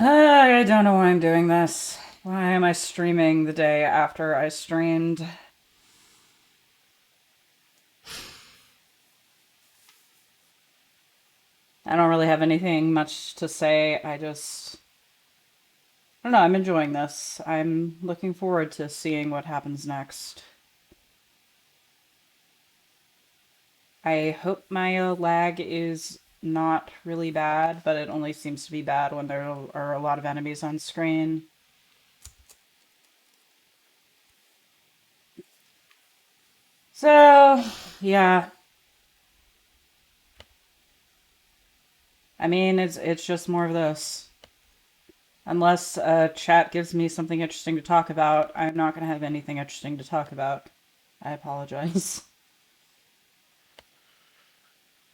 I don't know why I'm doing this. Why am I streaming the day after I streamed? I don't really have anything much to say. I don't know, I'm enjoying this. I'm looking forward to seeing what happens next. I hope my lag is not really bad, but it only seems to be bad when there are a lot of enemies on screen. So, yeah. I mean, it's just more of this. Unless chat gives me something interesting to talk about, I'm not going to have anything interesting to talk about. I apologize.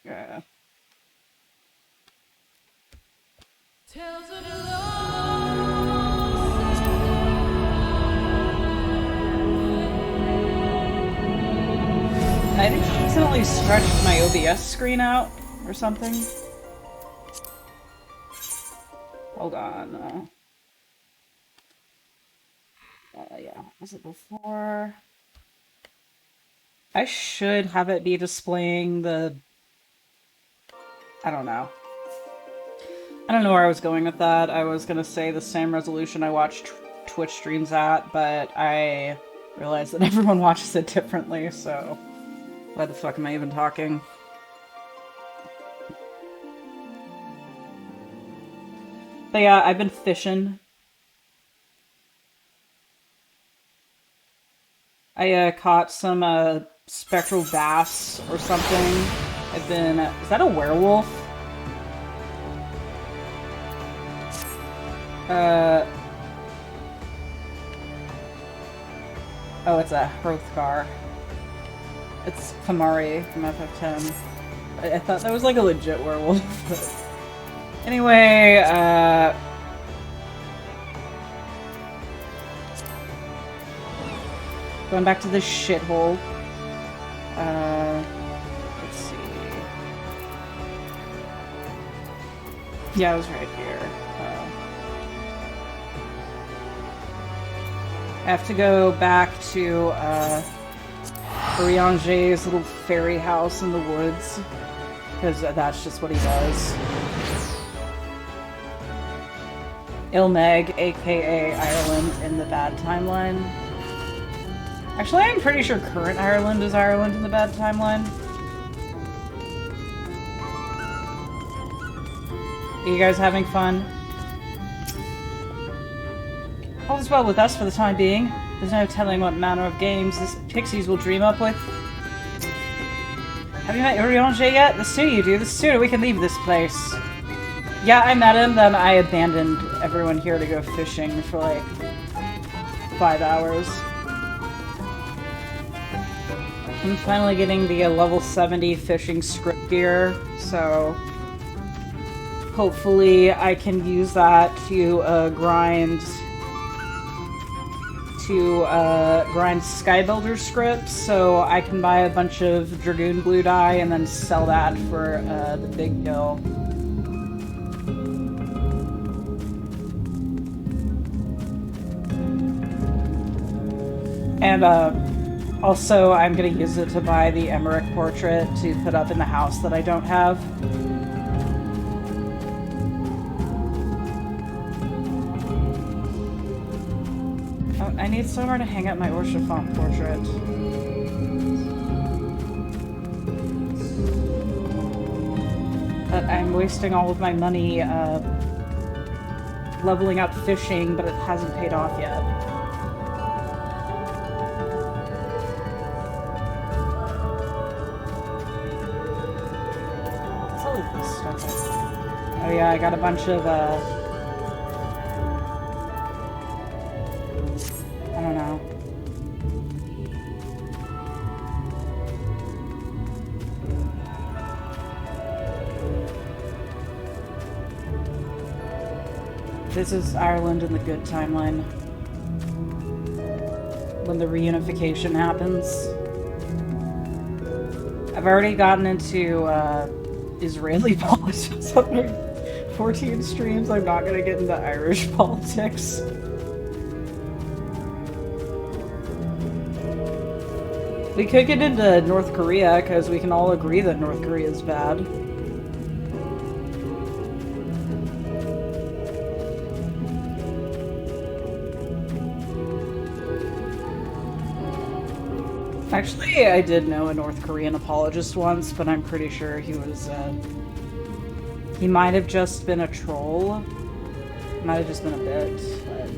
Yeah. I think I accidentally stretched my OBS screen out or something. Hold on. Yeah, was it before? I should have it be displaying the... I don't know. I don't know where I was going with that. I was gonna say the same resolution I watch Twitch streams at, but I realized that everyone watches it differently, so why the fuck am I even talking? But yeah, I've been fishing. I caught some spectral bass or something. I've been... is that a werewolf? Oh, it's a Hrothgar. It's Kamari from FF10. I thought that was like a legit werewolf. But... anyway, going back to this shithole. Let's see. Yeah, I was right here. I have to go back to Urianger's little fairy house in the woods, because that's just what he does. Ilmeg, aka Ireland in the bad timeline. Actually, I'm pretty sure current Ireland is Ireland in the bad timeline. Are you guys having fun? All is well with us for the time being. There's no telling what manner of games the pixies will dream up with. Have you met Urianger yet? The sooner you do, the sooner we can leave this place. Yeah, I met him, then I abandoned everyone here to go fishing for like 5 hours. I'm finally getting the level 70 fishing script gear, so hopefully I can use that to grind Skybuilder scripts, so I can buy a bunch of Dragoon Blue dye and then sell that for the big bill. And also I'm gonna use it to buy the Emmerich portrait to put up in the house that I don't have. I need somewhere to hang up my Orchifont portrait. But I'm wasting all of my money leveling up fishing, but it hasn't paid off yet. What's all of this stuff? Oh yeah, I got a bunch of I don't know. This is Ireland in the good timeline. When the reunification happens. I've already gotten into Israeli politics. 14 streams, I'm not gonna get into Irish politics. We could get into North Korea, because we can all agree that North Korea is bad. Actually, I did know a North Korean apologist once, but I'm pretty sure he was, he might have just been a troll. Might have just been a bit, but...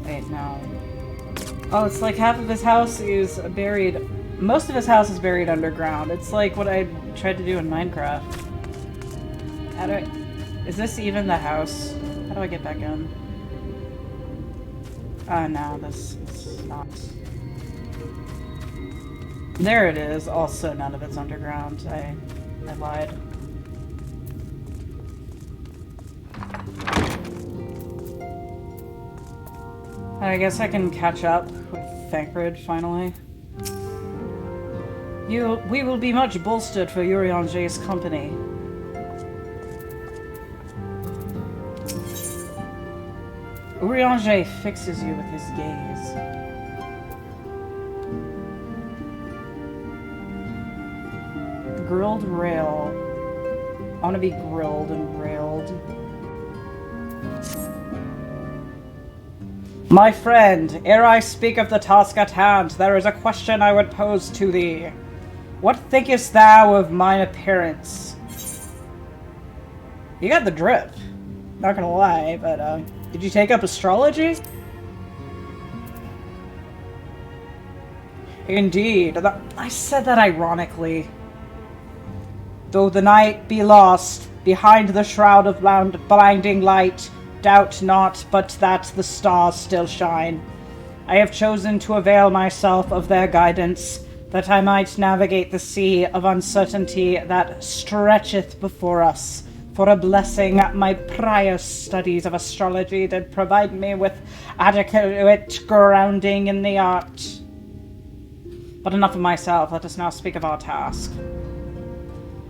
Wait, no. Oh, it's like half of his house is buried... Most of his house is buried underground. It's like what I tried to do in Minecraft. How do I... Is this even the house? How do I get back in? No, this is not. There it is. Also, none of it's underground. I lied. I guess I can catch up with Thancred finally. We will be much bolstered for Urianger's company. Urianger fixes you with his gaze. Grilled rail. I want to be grilled and railed. My friend, ere I speak of the task at hand, there is a question I would pose to thee. What thinkest thou of mine appearance? You got the drip. Not gonna lie, but, did you take up astrology? Indeed. I said that ironically. Though the night be lost behind the shroud of blinding light, doubt not but that the stars still shine. I have chosen to avail myself of their guidance, that I might navigate the sea of uncertainty that stretcheth before us. For a blessing, my prior studies of astrology did provide me with adequate grounding in the art. But enough of myself, let us now speak of our task.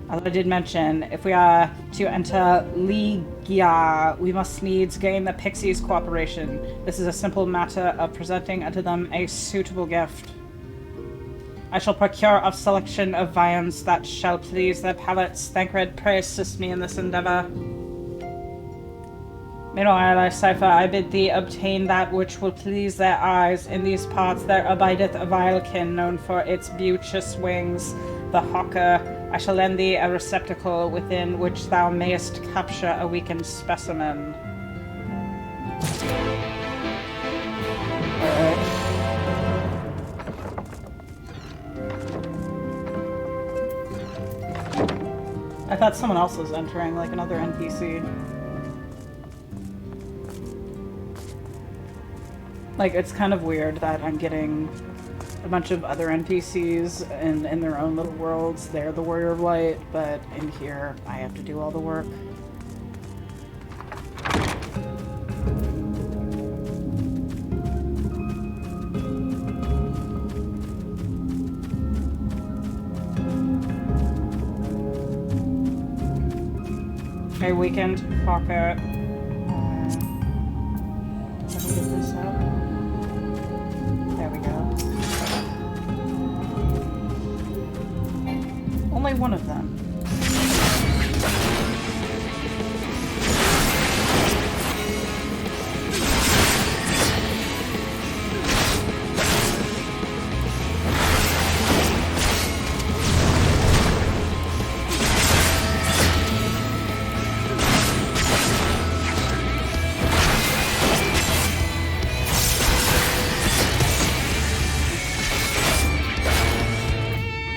As I did mention, if we are to enter Ligia, we must needs gain the Pixies' cooperation. This is a simple matter of presenting unto them a suitable gift. I shall procure a selection of viands that shall please their palates. Thancred, pray assist me in this endeavor. Meanwhile, Cypher, I bid thee obtain that which will please their eyes. In these parts there abideth a vilekin known for its beauteous wings, the hawker. I shall lend thee a receptacle within which thou mayest capture a weakened specimen. I thought someone else was entering, like another NPC. Like, it's kind of weird that I'm getting a bunch of other NPCs in their own little worlds. They're the Warrior of Light, but in here, I have to do all the work. Okay, weekend pocket. Let me get this up. There we go. Only one of them.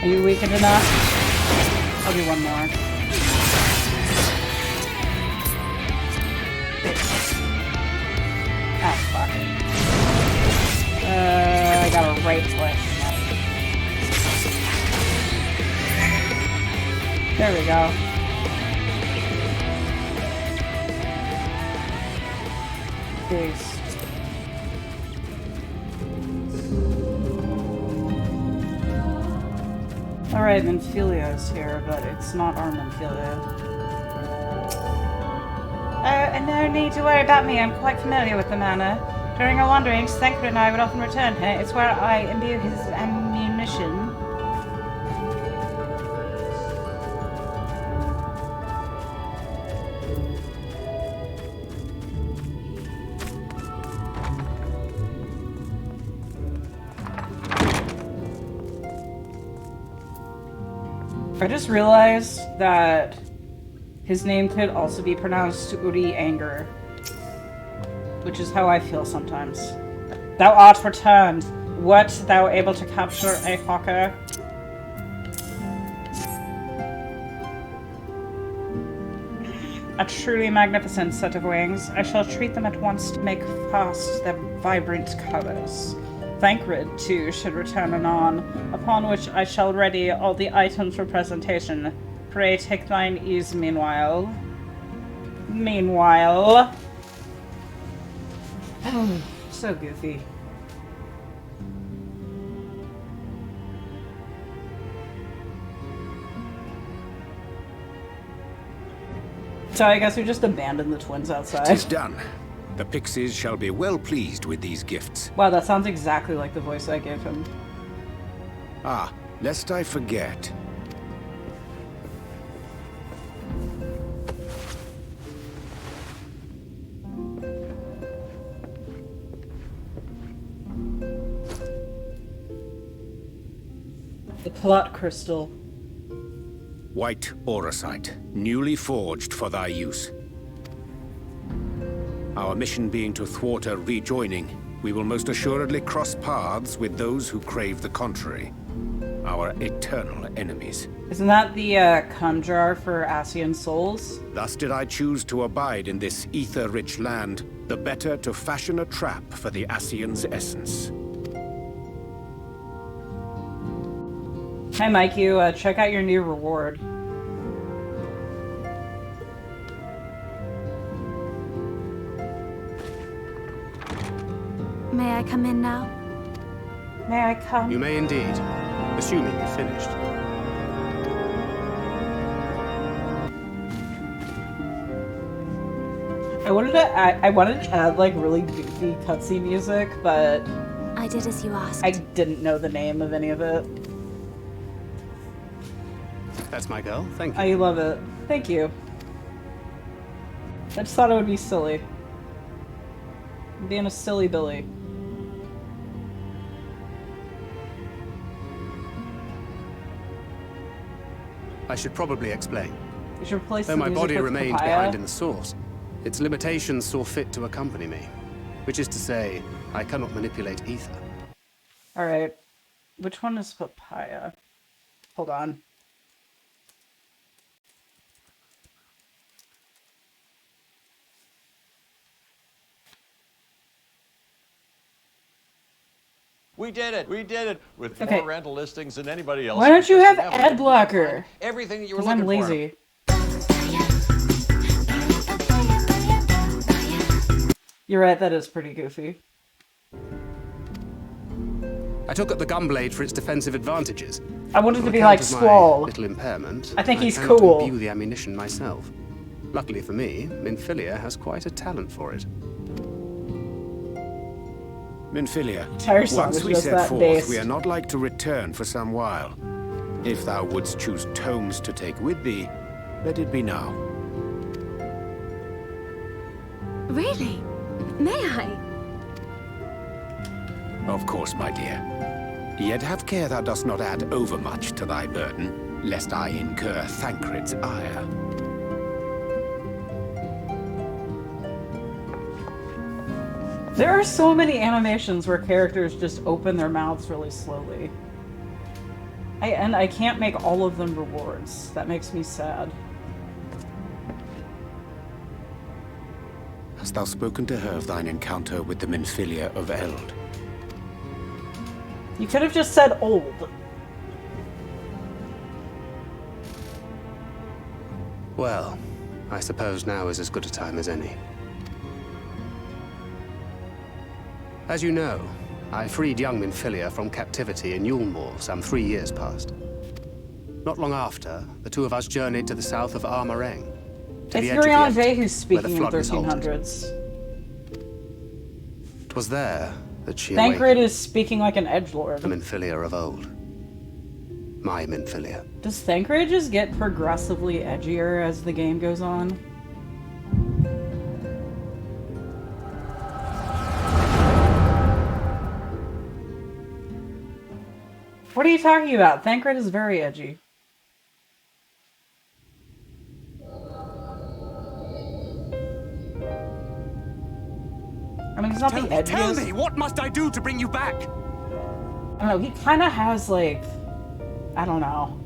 Are you weakened enough? I'll do one more. Ah, fuck. I got a right click. There we go. Peace. Alright, Minfilia is here, but it's not our Minfilia. And no need to worry about me. I'm quite familiar with the manor. During our wanderings, Thancred and I would often return here. It's where I imbue his ammunition. I just realized that his name could also be pronounced Uri Anger, which is how I feel sometimes. Thou art returned. Wert thou able to capture a hawker? A truly magnificent set of wings. I shall treat them at once to make fast their vibrant colors. Thancred, too, should return anon, upon which I shall ready all the items for presentation. Pray take thine ease meanwhile. So goofy. So I guess we just abandoned the twins outside. 'Tis done. The pixies shall be well pleased with these gifts. Wow, that sounds exactly like the voice I gave him. Ah, lest I forget. The plot crystal. White auracite, newly forged for thy use. Our mission being to thwart a rejoining, we will most assuredly cross paths with those who crave the contrary. Our eternal enemies. Isn't that the conjurer for Ascian souls? Thus did I choose to abide in this ether-rich land, the better to fashion a trap for the Ascian's essence. Hi, Mike. You check out your new reward. May I come in now? May I come? You may indeed, assuming you've finished. I wanted to add like really goofy cutscene music, but I did as you asked. I didn't know the name of any of it. That's my girl, thank you. I love it. Thank you. I just thought it would be silly. I'm being a silly Billy. I should probably explain. You should replace Though the my music body with remained papaya. behind in the source, its limitations saw fit to accompany me. Which is to say, I cannot manipulate ether. Alright. Which one is papaya? Hold on. We did it! We did it! With Okay. more rental listings than anybody else. Why don't you have Because ad blocker? everything that you were Because looking I'm for. lazy. You're right, that is pretty goofy. I took up the gunblade for its defensive advantages. I wanted On to be account like of my Squall. little impairment, I think he's cannot cool. imbue the ammunition myself. Luckily for me, Minfilia has quite a talent for it. Minfilia, Entire song once is we just set that forth, bass. we are not like to return for some while. If thou wouldst choose tomes to take with thee, let it be now. Really? May I? Of course, my dear. Yet have care thou dost not add overmuch to thy burden, lest I incur Thancred's ire. There are so many animations where characters just open their mouths really slowly. And I can't make all of them rewards. That makes me sad. Hast thou spoken to her of thine encounter with the Minfilia of Eld? You could have just said old. Well, I suppose now is as good a time as any. As you know, I freed young Minfilia from captivity in Yulmore some 3 years past. Not long after, the two of us journeyed to the south of Armareng. To It's the edge of the Yuriane empty, who's where the speaking in flood was halted. 1300s. 'Twas there that she Thancred awakened is speaking like an edgelord. the Minfilia of old. My Minfilia. Does Thancred just get progressively edgier as the game goes on? What are you talking about? Thancred is very edgy. I mean, he's not the edgiest. Tell me, what must I do to bring you back? I don't know, he kind of has, like... I don't know.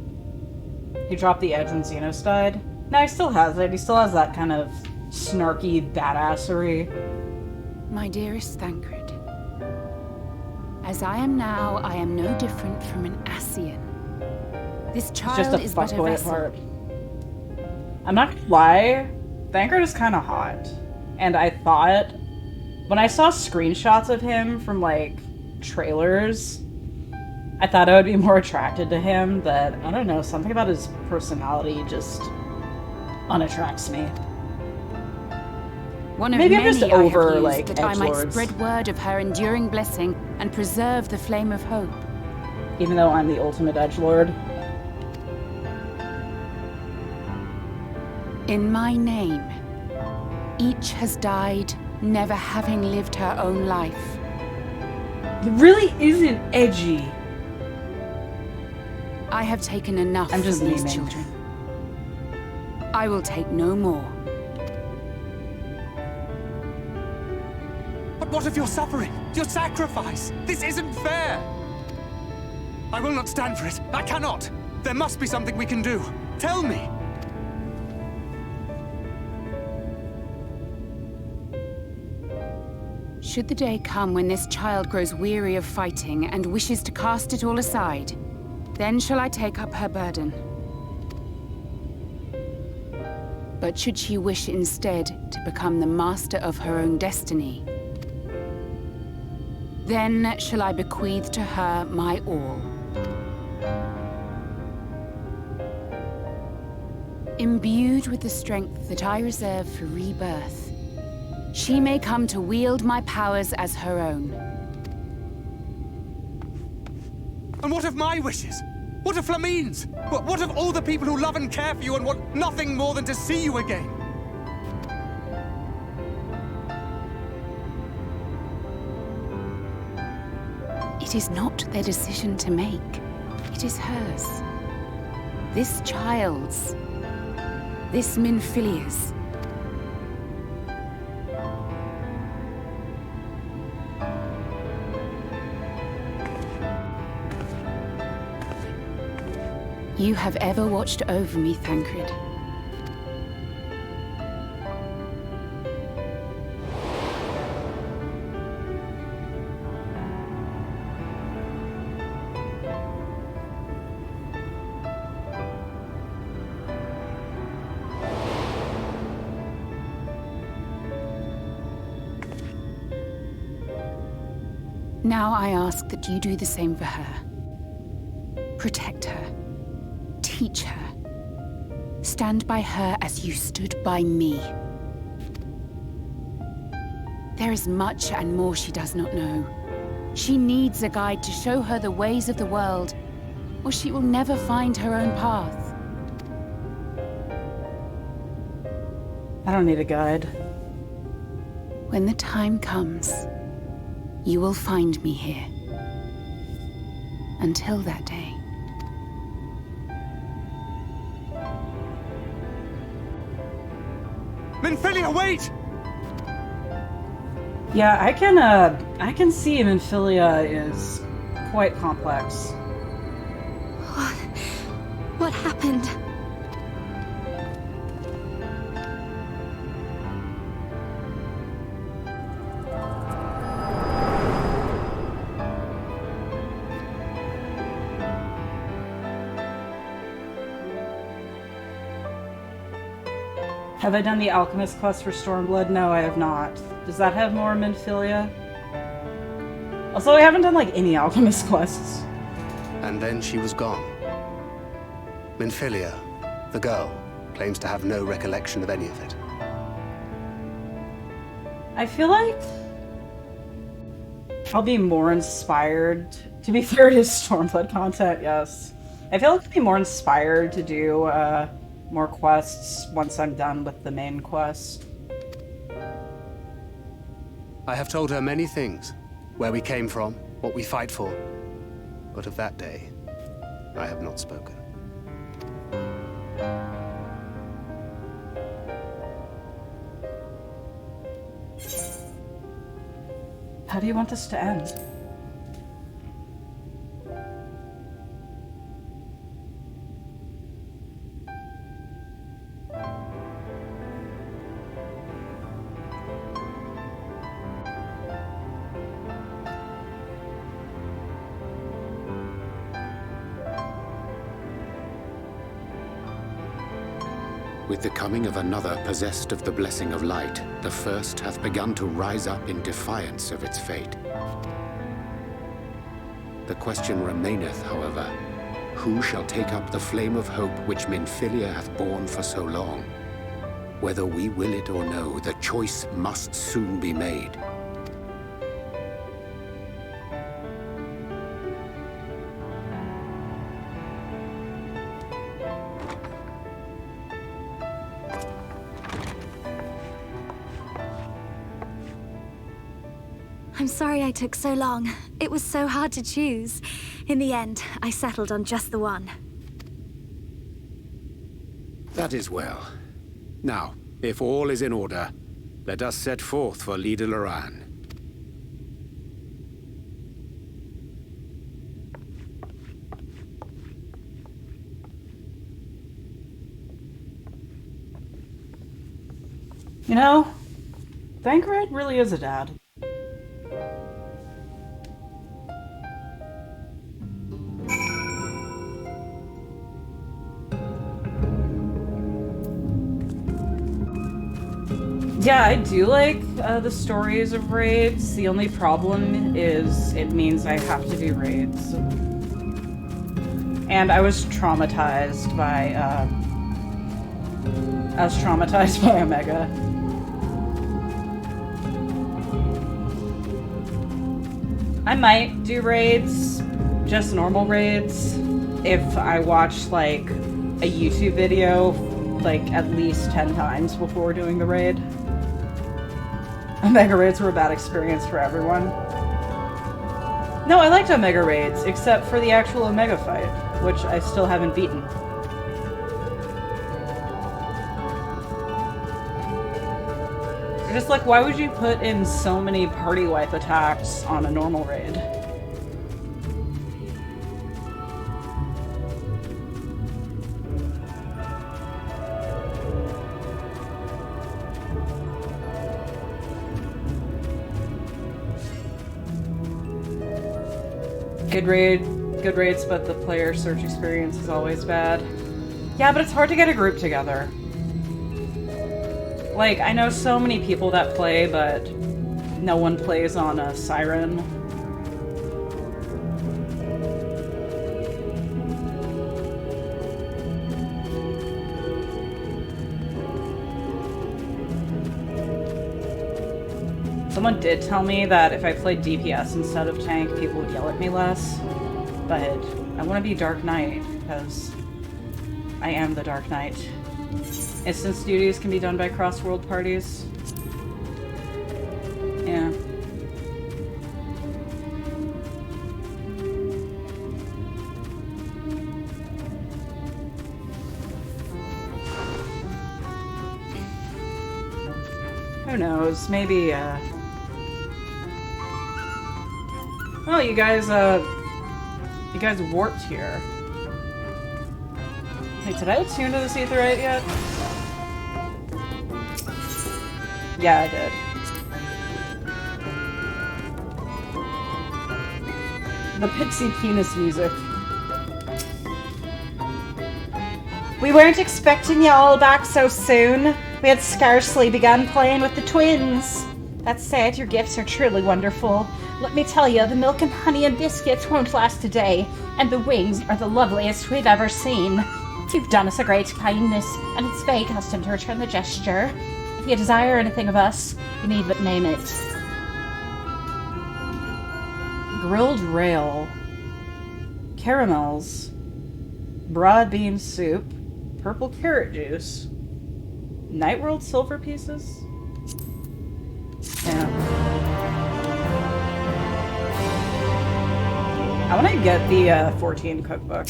He dropped the edge when Xenos died. No, he still has it. He still has that kind of snarky badassery. My dearest Thancred, as I am now, I am no different from an Ascian. This He's child just a is but a fuckboy at vessel. heart. I'm not gonna lie, Thancred is kind of hot. And I thought... When I saw screenshots of him from, like, trailers... I thought I would be more attracted to him, but I don't know, something about his personality just unattracts me. One of Maybe I'm many just I have over, used like, that I might edgelords. spread word of her enduring blessing and preserve the flame of hope. Even though I'm the ultimate edgelord. In my name, each has died, never having lived her own life. He really isn't edgy. I have taken enough I'm just from these memeing. children. I will take no more. But what of your suffering? Your sacrifice? This isn't fair! I will not stand for it. I cannot! There must be something we can do. Tell me! Should the day come when this child grows weary of fighting and wishes to cast it all aside, then shall I take up her burden. But should she wish instead to become the master of her own destiny, then shall I bequeath to her my all. Imbued with the strength that I reserve for rebirth, she may come to wield my powers as her own. And what of my wishes? What of Flamine's? What of all the people who love and care for you and want nothing more than to see you again? It is not their decision to make. It is hers. This child's. This Minfilia's. You have ever watched over me, Thancred. Now I ask that you do the same for her. Protect her. Teach her. Stand by her as you stood by me. There is much and more she does not know. She needs a guide to show her the ways of the world, or she will never find her own path. I don't need a guide. When the time comes, you will find me here. Until that day. Minfilia, wait! Yeah, I can see Minfilia is quite complex. What happened? Have I done the Alchemist quest for Stormblood? No, I have not. Does that have more Minfilia? Also, I haven't done, like, any Alchemist quests. And then she was gone. Minfilia, the girl, claims to have no recollection of any of it. I feel like I'll be more inspired. To be fair, it is Stormblood content, yes. I feel like I'll be more inspired to do more quests once I'm done with the main quest. I have told her many things. Where we came from, what we fight for. But of that day, I have not spoken. How do you want this to end? With the coming of another possessed of the blessing of light, the first hath begun to rise up in defiance of its fate. The question remaineth, however, who shall take up the flame of hope which Minfilia hath borne for so long? Whether we will it or no, the choice must soon be made. I'm sorry I took so long. It was so hard to choose. In the end, I settled on just the one. That is well. Now, if all is in order, let us set forth for Lida Loran. You know, Thancred really is a dad. Yeah, I do like the stories of raids. The only problem is it means I have to do raids. And I was traumatized by Omega. I might do raids, just normal raids, if I watch like a YouTube video like at least 10 times before doing the raid. Omega raids were a bad experience for everyone. No, I liked Omega raids, except for the actual Omega fight, which I still haven't beaten. Just like, why would you put in so many party wipe attacks on a normal raid? Good raids, but the player search experience is always bad. Yeah, but it's hard to get a group together. Like, I know so many people that play, but no one plays on a Siren. Someone did tell me that if I played DPS instead of tank, people would yell at me less. But I want to be Dark Knight, because I am the Dark Knight. Instance duties can be done by cross-world parties. Yeah. Who knows? Maybe, Oh, you guys warped here. Wait, did I attune to this Aetherite yet? Yeah, I did. The pixie penis music. We weren't expecting you all back so soon. We had scarcely begun playing with the twins. That said, your gifts are truly wonderful. Let me tell you, the milk and honey and biscuits won't last a day, and the wings are the loveliest we've ever seen. You've done us a great kindness, and it's Fae custom to return the gesture. If you desire anything of us, you need but name it. Grilled rail. Caramels. Broad bean soup. Purple carrot juice. Nightworld silver pieces? Yeah. I want to get the 14 cookbook.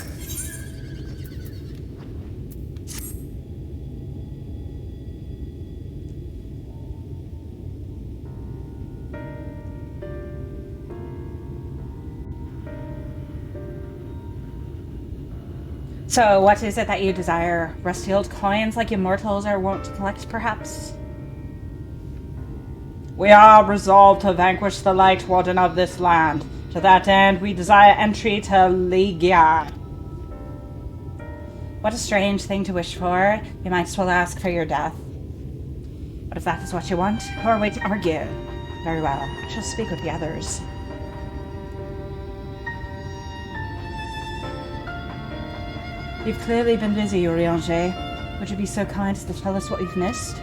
So, what is it that you desire? Rusty old coins like you mortals are wont to collect, perhaps? We are resolved to vanquish the Light Warden of this land. To that end, we desire entry to Ligia. What a strange thing to wish for. You might as well ask for your death. But if that is what you want, who are we to argue? Very well, I shall speak with the others. You've clearly been busy, Urianger. Would you be so kind as to tell us what you've missed?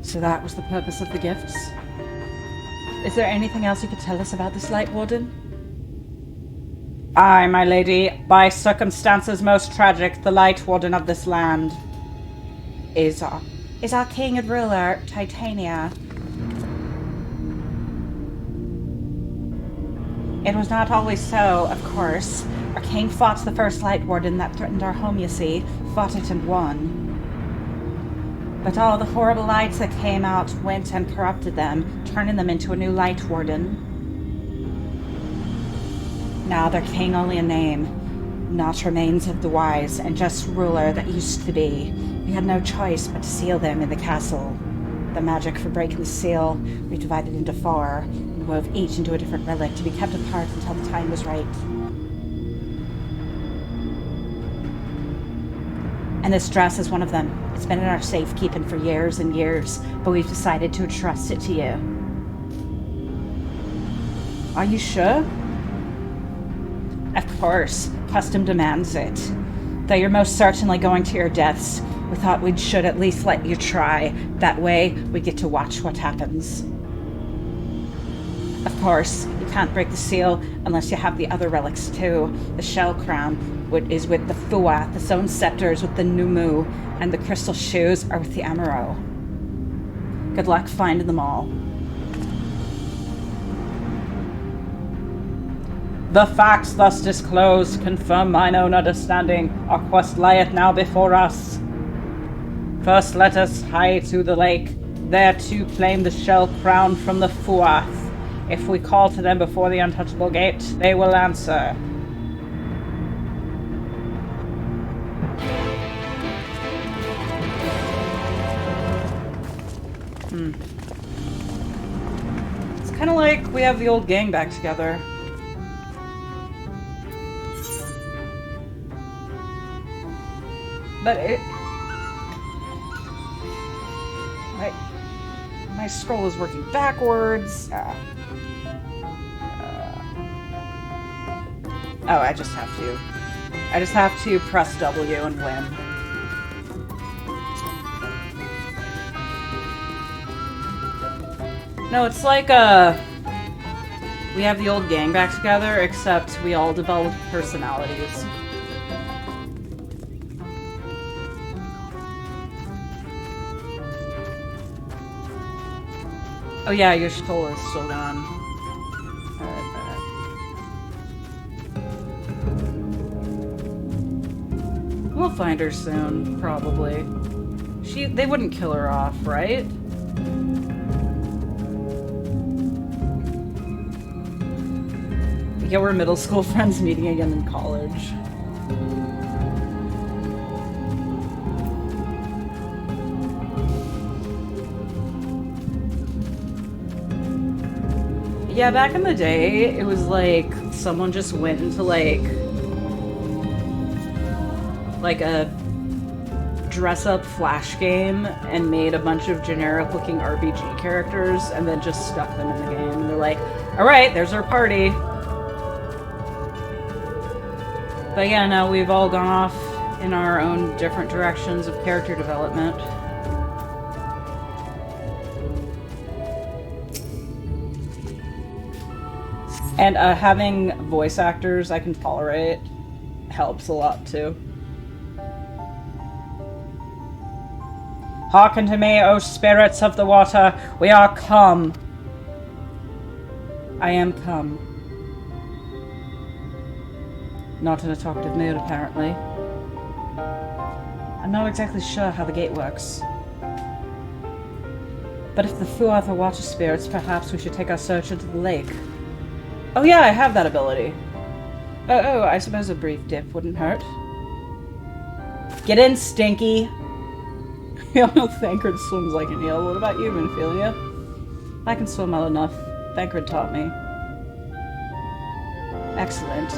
So that was the purpose of the gifts? Is there anything else you could tell us about this Light Warden? Aye, my lady. By circumstances most tragic, the Light Warden of this land is our king and ruler, Titania. It was not always so, of course. Our king fought the first Light Warden that threatened our home, you see. Fought it and won. But all the horrible lights that came out went and corrupted them, turning them into a new Light Warden. Now their king only a name, not remains of the wise and just ruler that used to be. We had no choice but to seal them in the castle. The magic for breaking the seal we divided into 4, and wove each into a different relic to be kept apart until the time was right. And this dress is one of them. It's been in our safekeeping for years and years, but we've decided to entrust it to you. Are you sure? Of course. Custom demands it. Though you're most certainly going to your deaths, we thought we should at least let you try. That way, we get to watch what happens. Of course, you can't break the seal unless you have the other relics too. The shell crown is with the Fua, the stone scepters with the Numu, and the crystal shoes are with the Amaro. Good luck finding them all. The facts thus disclosed confirm mine own understanding. Our quest lieth now before us. First let us hie to the lake, there to claim the shell crown from the Fuath. If we call to them before the untouchable gate, they will answer. It's kind of like we have the old gang back together. But it... My scroll is working backwards. Oh, I just have to press W and win. No, it's like, we have the old gang back together, except we all developed personalities. Oh yeah, your skull is still gone. We'll find her soon, probably. They wouldn't kill her off, right? Yeah, we're middle school friends meeting again in college. Yeah, back in the day, it was like someone just went into like a dress-up Flash game and made a bunch of generic-looking RPG characters and then just stuck them in the game. And they're like, alright, there's our party. But yeah, now we've all gone off in our own different directions of character development. And having voice actors I can tolerate helps a lot too. Hearken to me, O spirits of the water, we are come. I am come. Not in a talkative mood, apparently. I'm not exactly sure how the gate works. But if the Fuath are water spirits, perhaps we should take our search into the lake. Oh yeah, I have that ability. Oh, I suppose a brief dip wouldn't hurt. Get in, Stinky! I don't know Thancred swims like an eel. What about you, Minfilia? I can swim well enough. Thancred taught me. Excellent.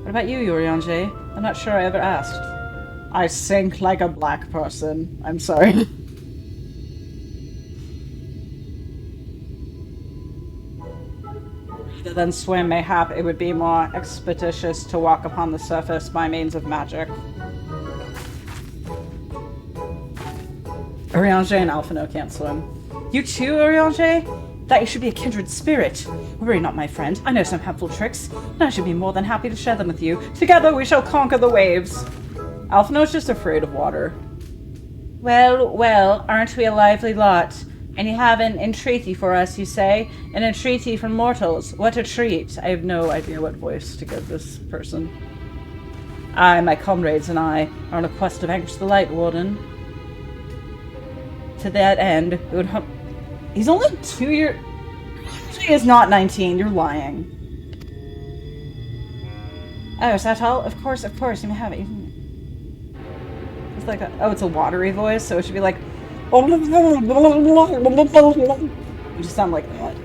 What about you, Urianger? I'm not sure I ever asked. I sink like a black person. I'm sorry. Rather than swim, mayhap it would be more expeditious to walk upon the surface by means of magic. Urianger and Alphino can't swim. You too, Urianger? That you should be a kindred spirit. Worry not, my friend. I know some helpful tricks, and I should be more than happy to share them with you. Together we shall conquer the waves. Alphino's just afraid of water. Well, well, aren't we a lively lot? And you have an entreaty for us, you say? An entreaty from mortals. What a treat. I have no idea what voice to give this person. I, my comrades, and I are on a quest to vanquish the Light Warden. To that end, we would hunt. He's only 2 years. He is not 19. You're lying. Oh, is that all? Of course, you may have it. It's like a, oh, it's a watery voice, so it should be like. You just sound like that.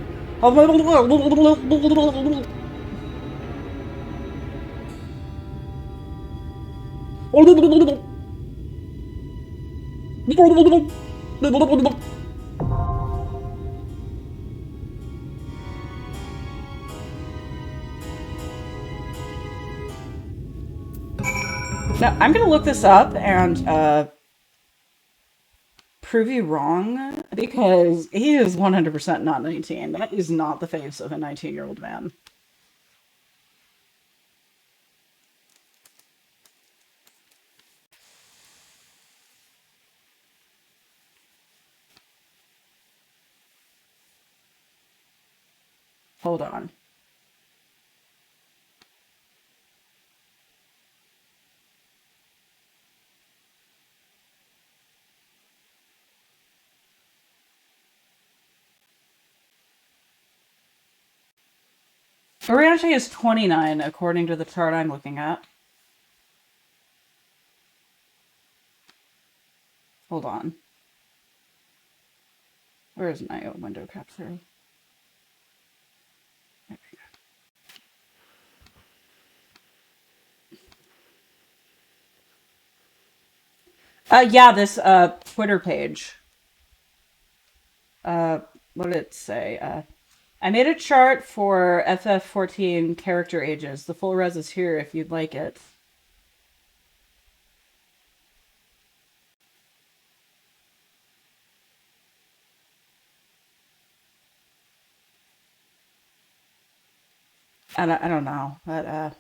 Now, I'm gonna look this up and prove you wrong, because he is 100% not 19. That is not the face of a 19-year-old man. Hold on. Urianger is 29, according to the chart I'm looking at. Hold on. Where is my window capture? There we go. Yeah, this Twitter page. What did it say? I made a chart for FF14 character ages. The full res is here if you'd like it. I don't know, but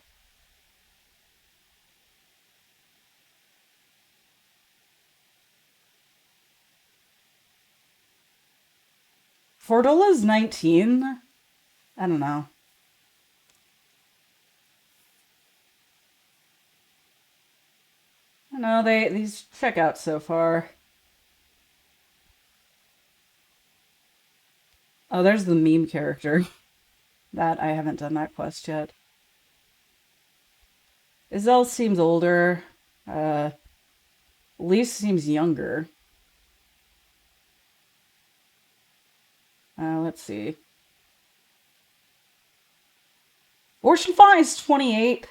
Fordola's 19? I don't know. I don't know, these check out so far. Oh, there's the meme character. That, I haven't done that quest yet. Iselle seems older. Lise seems younger. Let's see. Ocean Fine is 28.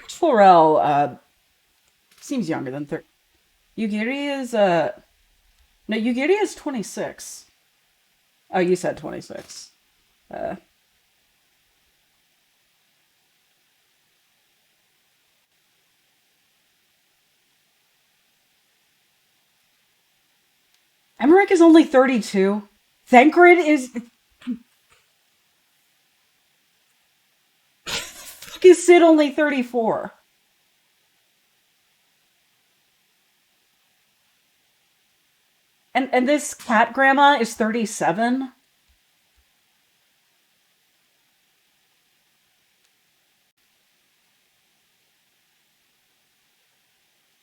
Florel, seems younger than 30. Yugiri is, no, Yugiri is 26. Oh, you said 26. Emmerich is only 32. Thancred is... Fuck, is Sid only 34? And this cat grandma is 37?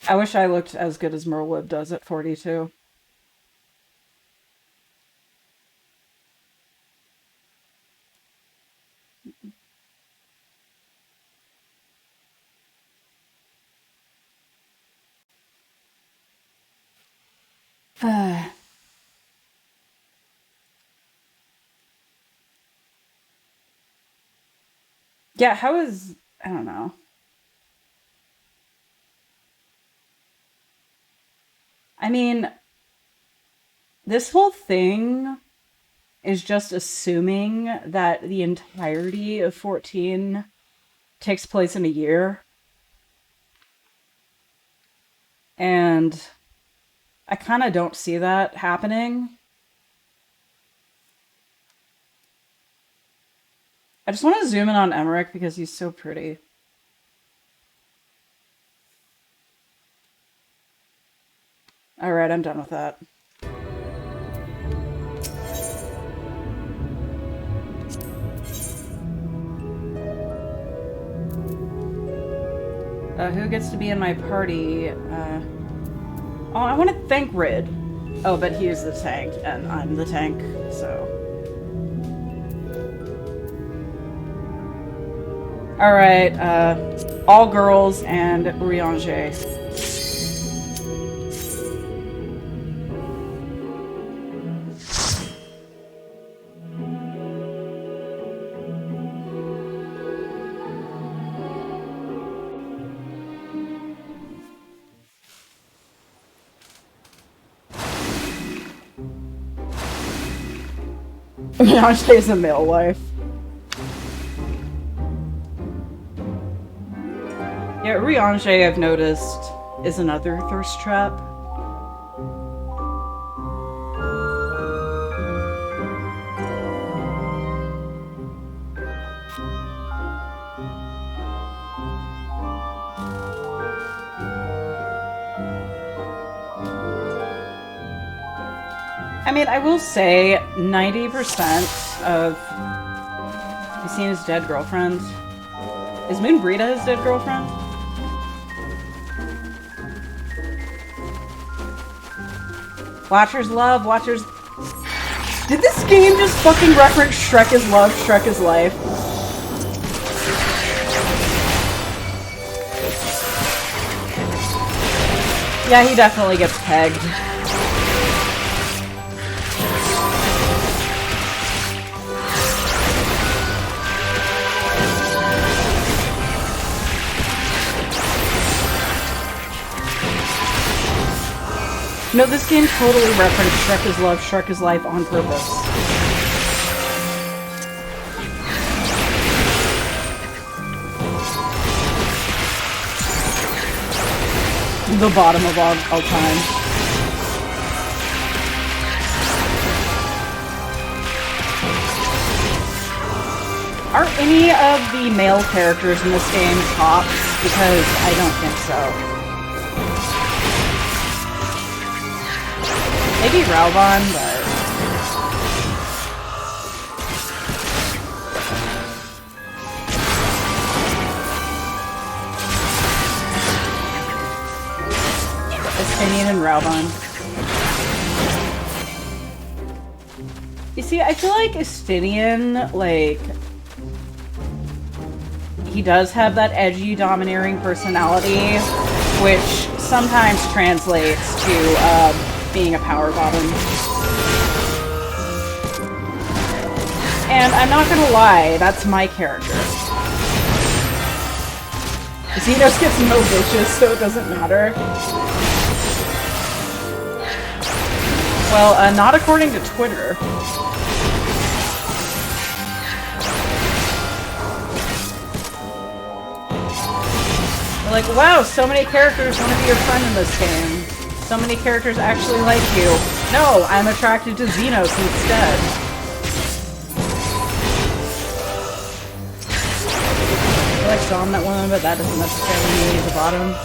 I wish I looked as good as Merlib does at 42. Yeah, how is... I don't know. I mean, this whole thing is just assuming that the entirety of 14 takes place in a year. And I kind of don't see that happening. I just want to zoom in on Emmerich because he's so pretty. Alright, I'm done with that. Who gets to be in my party? Oh, I want to thank Rid. Oh, but he is the tank, and I'm the tank, so... Alright, all girls and Urianger. Urianger is a male life. Yeah, Urianger, I've noticed, is another thirst trap. I mean, I will say 90% of... You've seen his dead girlfriend? Is Moon Brita his dead girlfriend? Watchers love, Watchers... Did this game just fucking reference Shrek is love, Shrek is life? Yeah, he definitely gets pegged. No, this game totally referenced Shrek is love, Shrek is life on purpose. The bottom of all time. Are any of the male characters in this game tops? Because I don't think so. Maybe Raubon, but... Estinian and Raubon. You see, I feel like Estinian, like... He does have that edgy, domineering personality, which sometimes translates to, being a power bottom. And I'm not gonna lie, that's my character. Xenos gets no bitches, so it doesn't matter. Well, not according to Twitter. They're like, wow, so many characters want to be your friend in this game. So many characters actually like you. No, I'm attracted to Xenos instead. I like dominant woman, but that doesn't necessarily mean he's a bottom.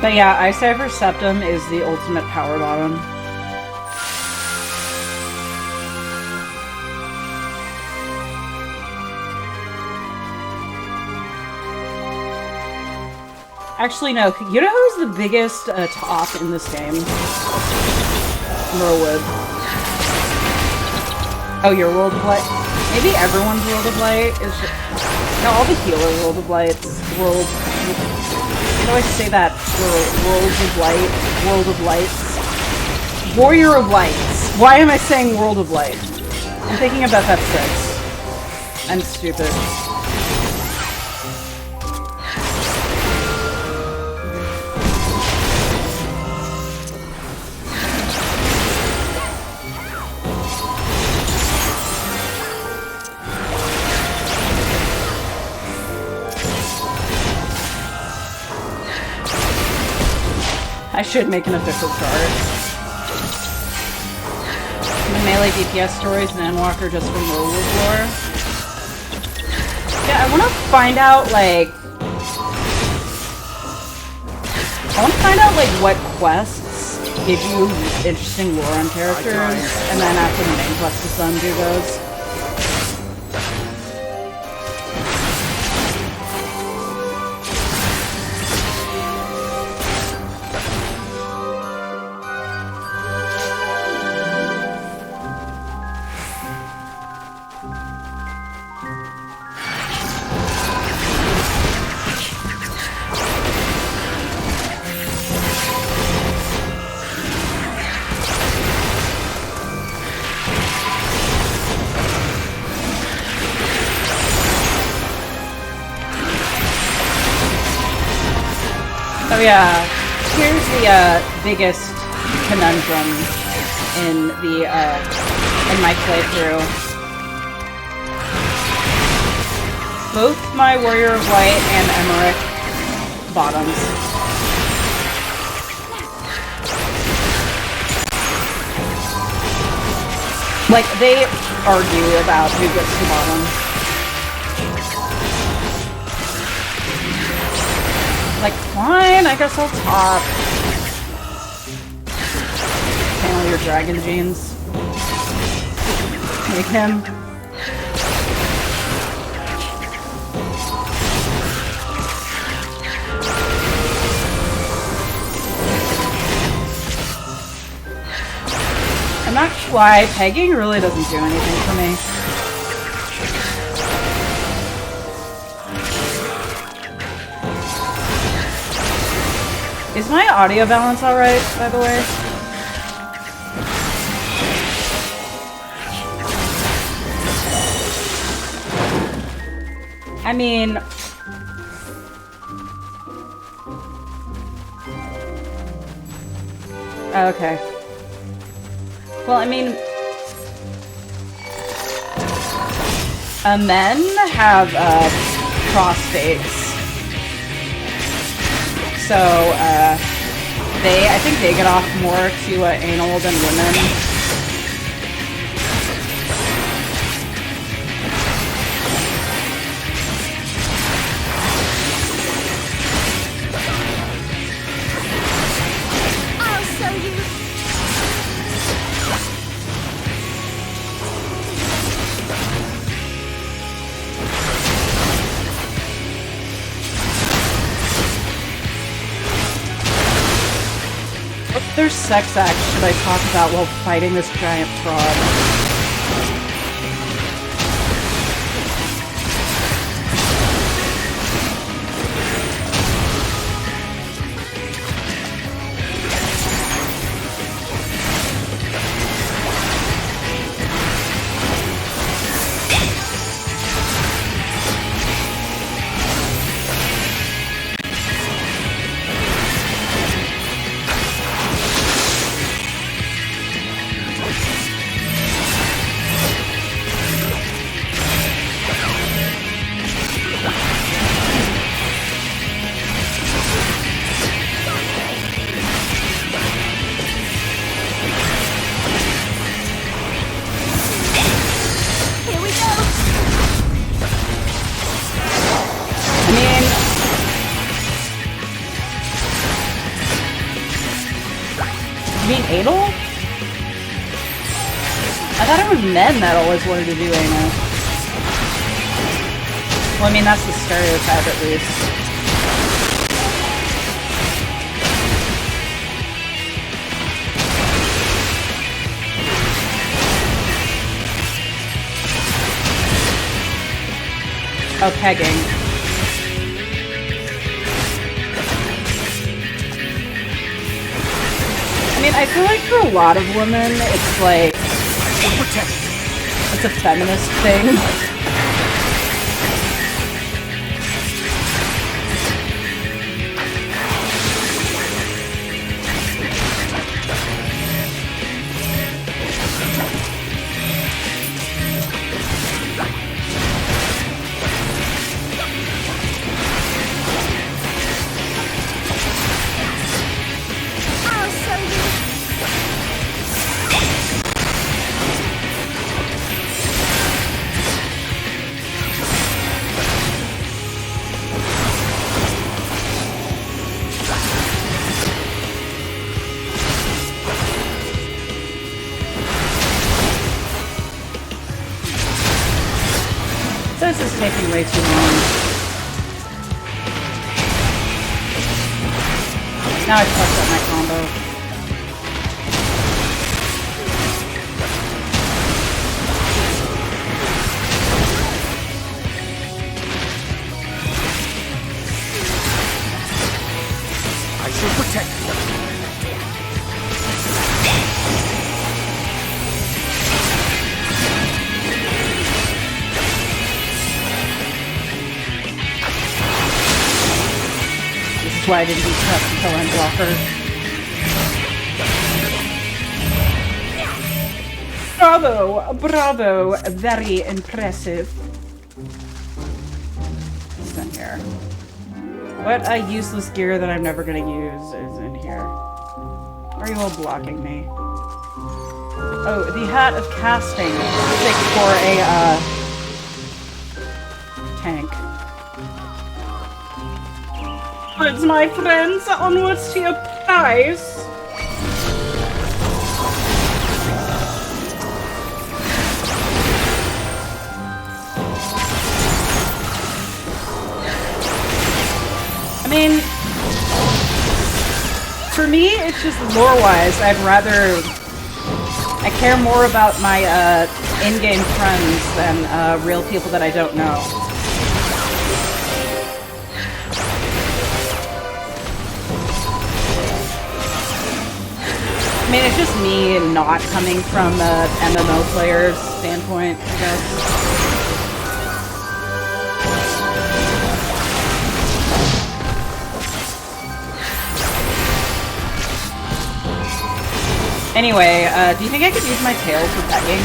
But yeah, Icipher Septum is the ultimate power bottom. Actually, no. You know who's the biggest top in this game? Merwood. Oh, your World of Light? Maybe everyone's World of Light is just... No, all the healer World of Lights. World... How do I say that? Worlds of Light. World of Lights. Warrior of Lights. Why am I saying World of Light? I'm thinking about that 6. I'm stupid. I should make an official chart. The melee DPS stories and Endwalker just from World of War. Yeah, I want to find out, like... what quests give you interesting lore on characters, and then after the main quest is done, do those. Oh yeah, here's the biggest conundrum in the in my playthrough. Both my Warrior of Light and Emmerich bottoms. Like, they argue about who gets to bottom. Like, fine, I guess I'll top. Channel your dragon genes. Make him. I'm not sure why pegging really doesn't do anything for me. Is my audio balance alright, by the way? I mean... Okay. Well, I mean... men have, crossfates. So, I think they get off more to anal than women. I'll show you. other sex act should I talk about while fighting this giant frog? Anal? I thought it was men that always wanted to do anal. Well, I mean, that's the stereotype at least. Oh, pegging. I mean, I feel like for a lot of women, it's like, it's a feminist thing. This is taking way too long. Now I fucked up my combo. I shall protect you. Why I didn't do trust until I'm blocker. Bravo! Bravo! Very impressive. What's in here? What a useless gear that I'm never gonna use is in here. Why are you all blocking me? Oh, the hat of casting. Perfect for a, tank. Onwards, my friends, onwards to your prize! I mean, for me, it's just lore-wise, I'd rather... I care more about my, in-game friends than, real people that I don't know. I mean, it's just me not coming from a MMO player's standpoint, I guess. Anyway, do you think I could use my tail for pegging?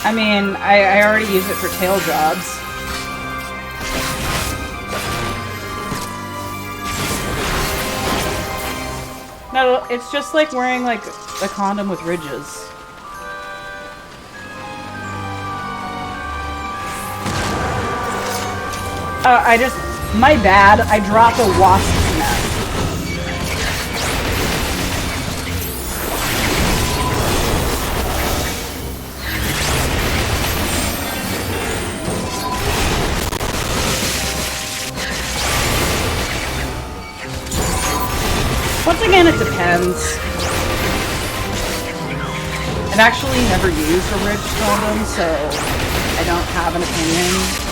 I mean, I already use it for tail jobs. No, it's just like wearing, like, a condom with ridges. I just My bad, I dropped a wasp's nest. Once again, it depends. I've actually never used a ridged condom, so I don't have an opinion.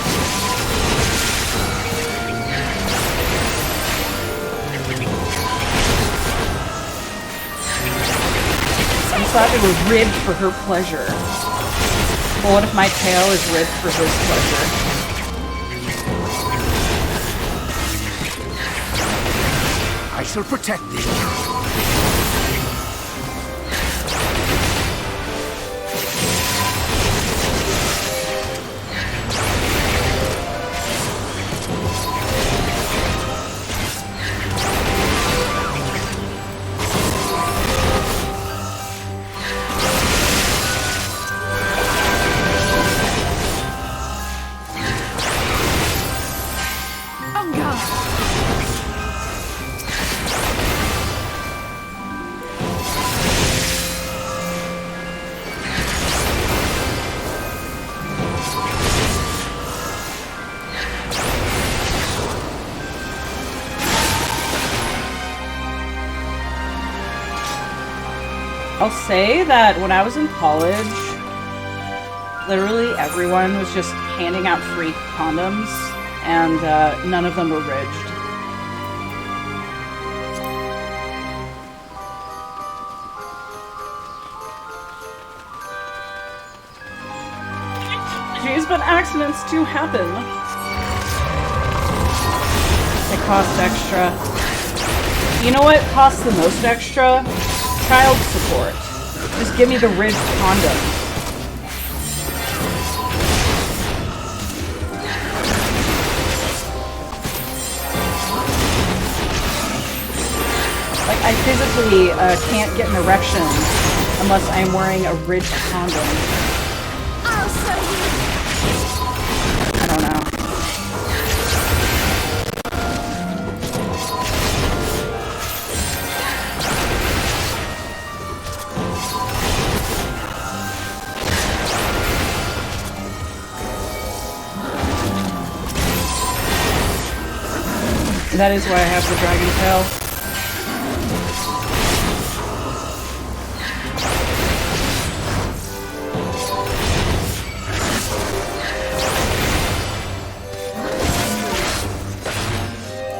I thought they were ribbed for her pleasure. Well, what if my tail is ribbed for his pleasure? I shall protect thee. On guard. I'll say that when I was in college, literally everyone was just handing out free condoms, and none of them were ridged. Jeez, but accidents do happen. They cost extra. You know what costs the most extra? Child support. Just give me the ridged condom. Like, I physically can't get an erection unless I'm wearing a ridged condom. I'll show you. I don't know. That is why I have the dragon tail.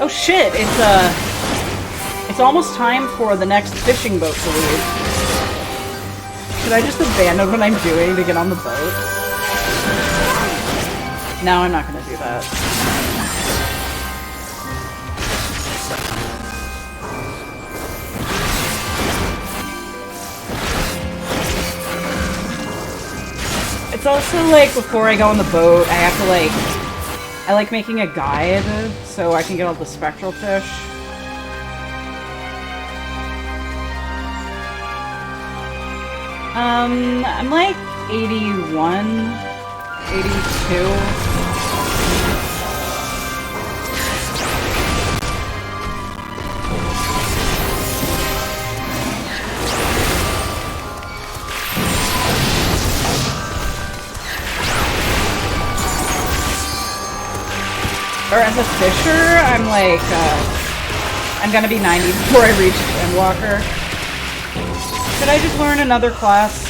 Oh shit, it's almost time for the next fishing boat to leave. Should I just abandon what I'm doing to get on the boat? No, I'm not gonna do that. It's also like before I go on the boat, I have to I like making a guide so I can get all the spectral fish. I'm like 81, 82. Or as a fisher, I'm like, I'm gonna be 90 before I reach Endwalker. Should I just learn another class?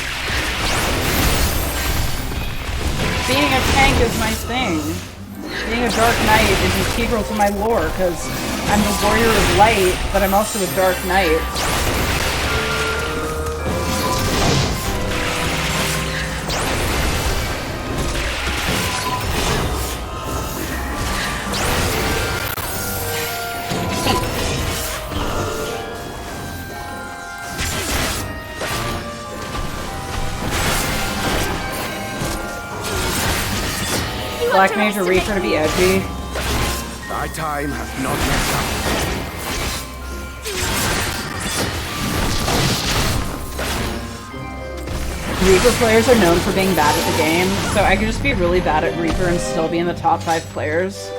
Being a tank is my thing. Being a Dark Knight is integral to my lore, because I'm the Warrior of Light, but I'm also a Dark Knight. Black Mage or Reaper to be edgy. Thy time hath not yet come. Reaper players are known for being bad at the game, so I could just be really bad at Reaper and still be in the top 5 players.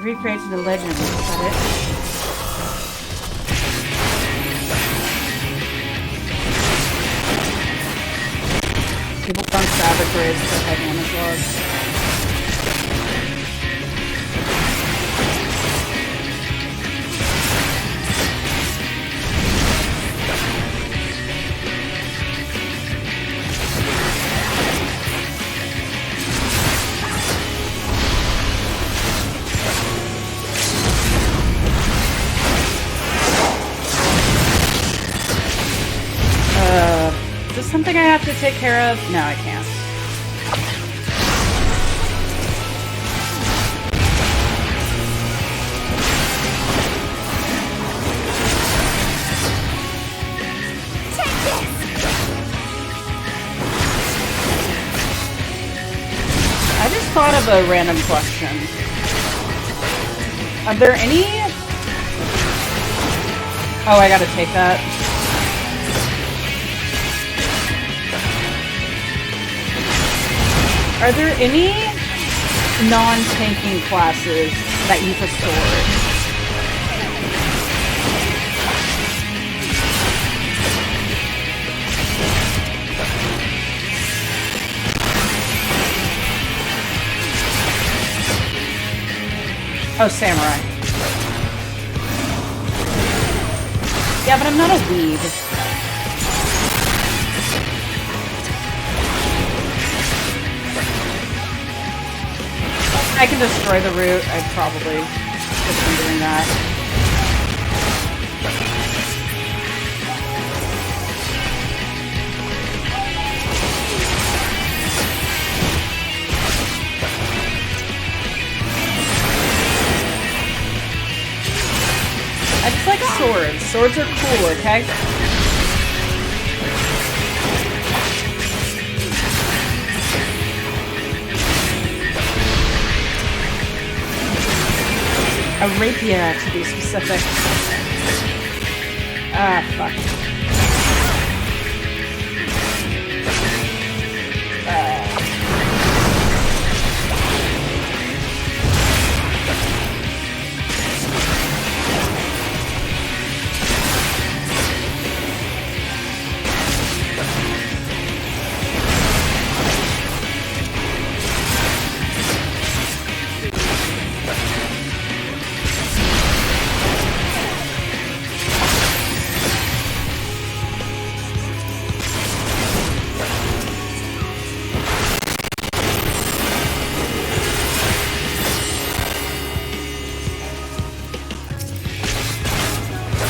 recreated a legend, is that it? People dunk savage raids for heavy on his logs. Is this something I have to take care of? No, I can't. I just thought of a random question. Are there any... Oh, I gotta take that. Are there any non-tanking classes that use a sword? Oh, samurai. Yeah, but I'm not a weeb. I can destroy the root. I probably should have been doing that. I just like swords. Swords are cool, okay? A rapier, to be specific. Ah, fuck.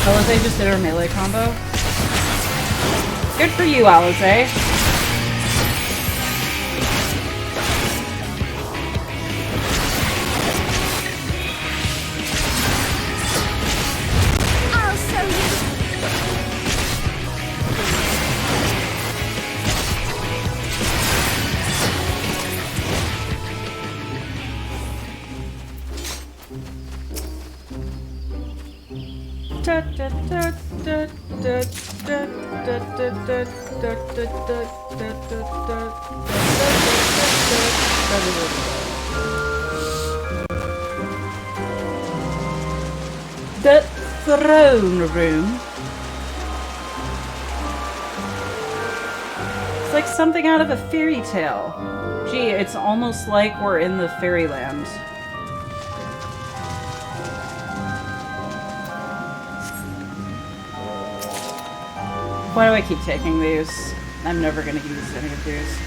Alize just did her melee combo. Good for you, Alize. I'll show you. The throne room. It's like something out of a fairy tale. Gee, it's almost like we're in the fairyland. Why do I keep taking these? I'm never gonna use any of these.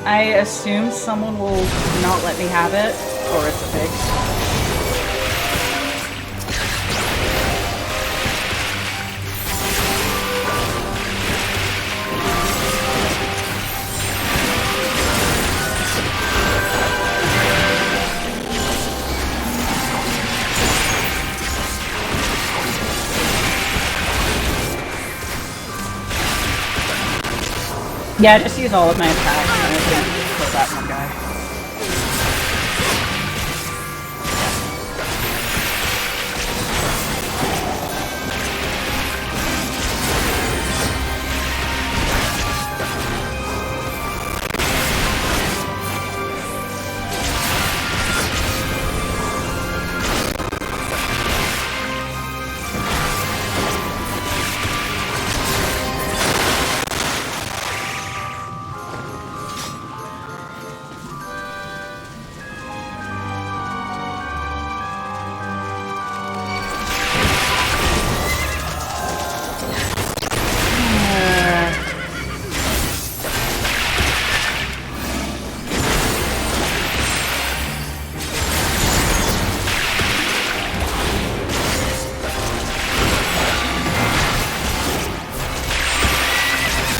I assume someone will not let me have it, or it's a fake. Yeah, just use all of my attacks and I can kill that one guy.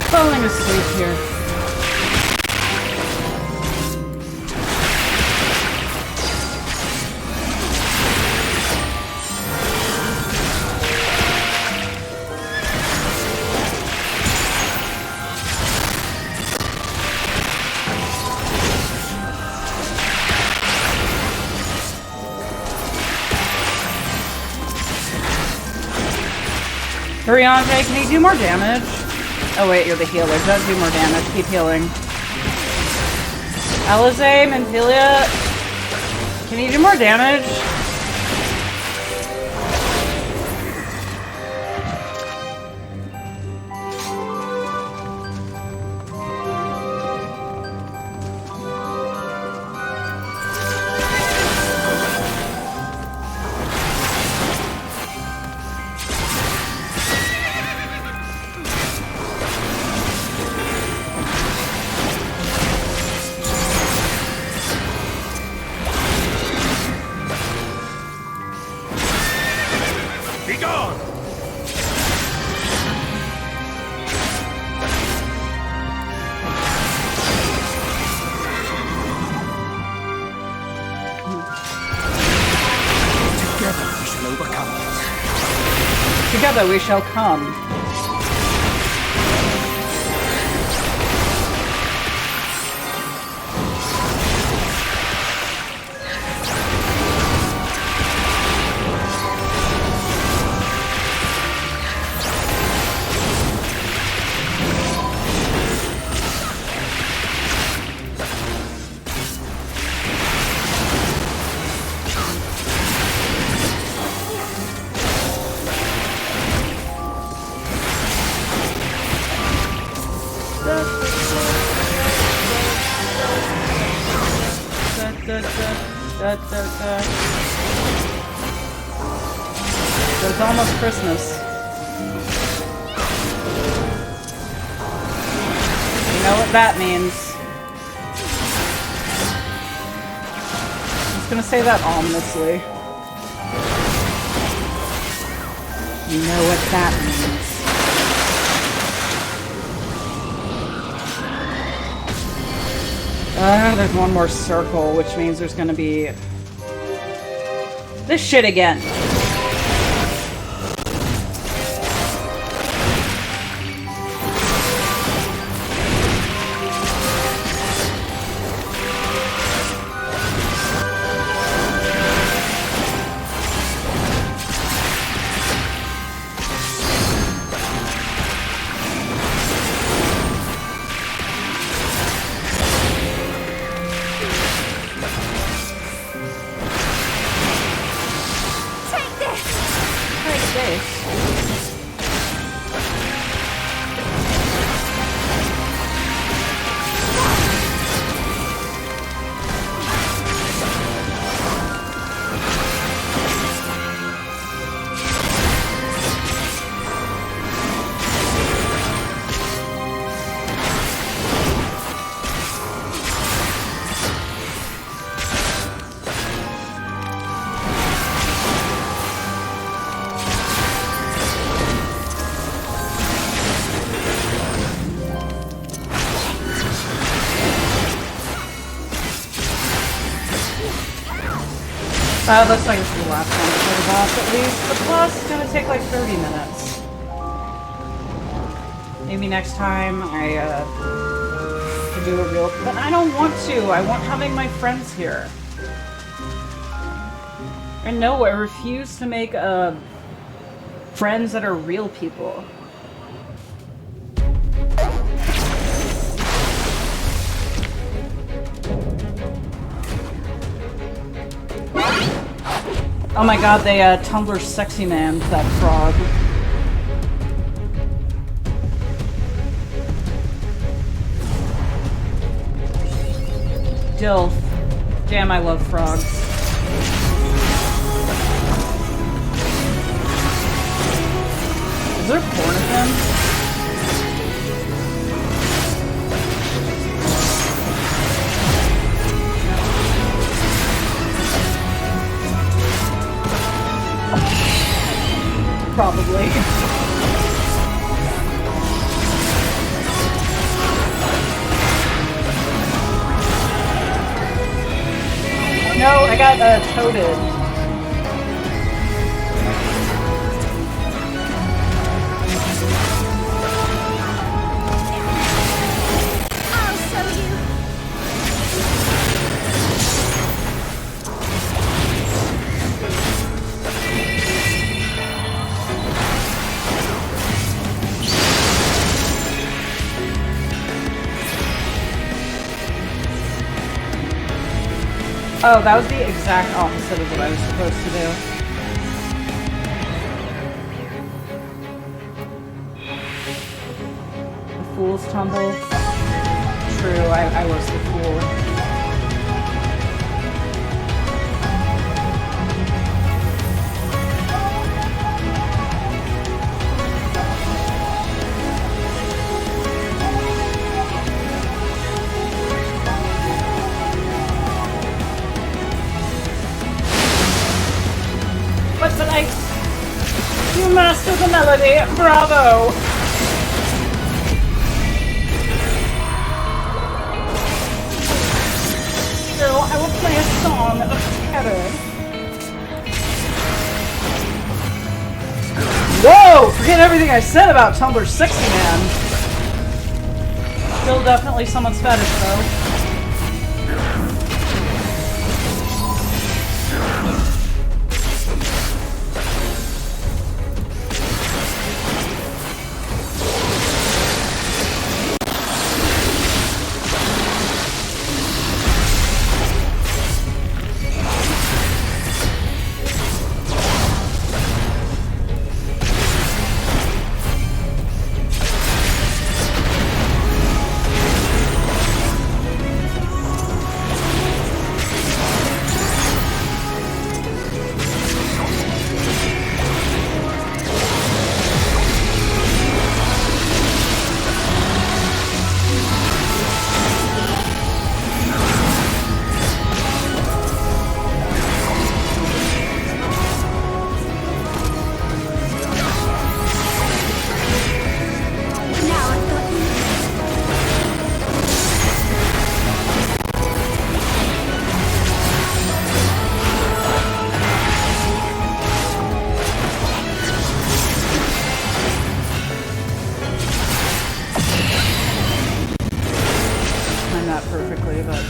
falling asleep here. Briante, can you do more damage? Oh wait, you're the healer. Don't do more damage. Keep healing. Alizé, Menphilia, can you do more damage? Together we shall come. So it's almost Christmas. You know what that means. I'm just gonna say that ominously. You know what that means. There's one more circle, which means there's gonna be this shit again. Looks like it's the last one for the boss at least. The boss is gonna take like 30 minutes. Maybe next time I can do a real... But I don't want to! I want having my friends here. And no, I refuse to make friends that are real people. Oh my god, they Tumblr sexy man that frog. Dilf. Damn, I love frogs. Is there porn of them? Probably. toted. I'll show you. Oh, that was the exact opposite of what I was supposed to do. The fool's tumble. True, I was the fool. What's the light? You master the melody. Bravo. Now I will play a song of terror. Whoa! Forget everything I said about Tumblr 60, man. Still definitely someone's fetish, though. Now I've got you. Timed that perfectly, but...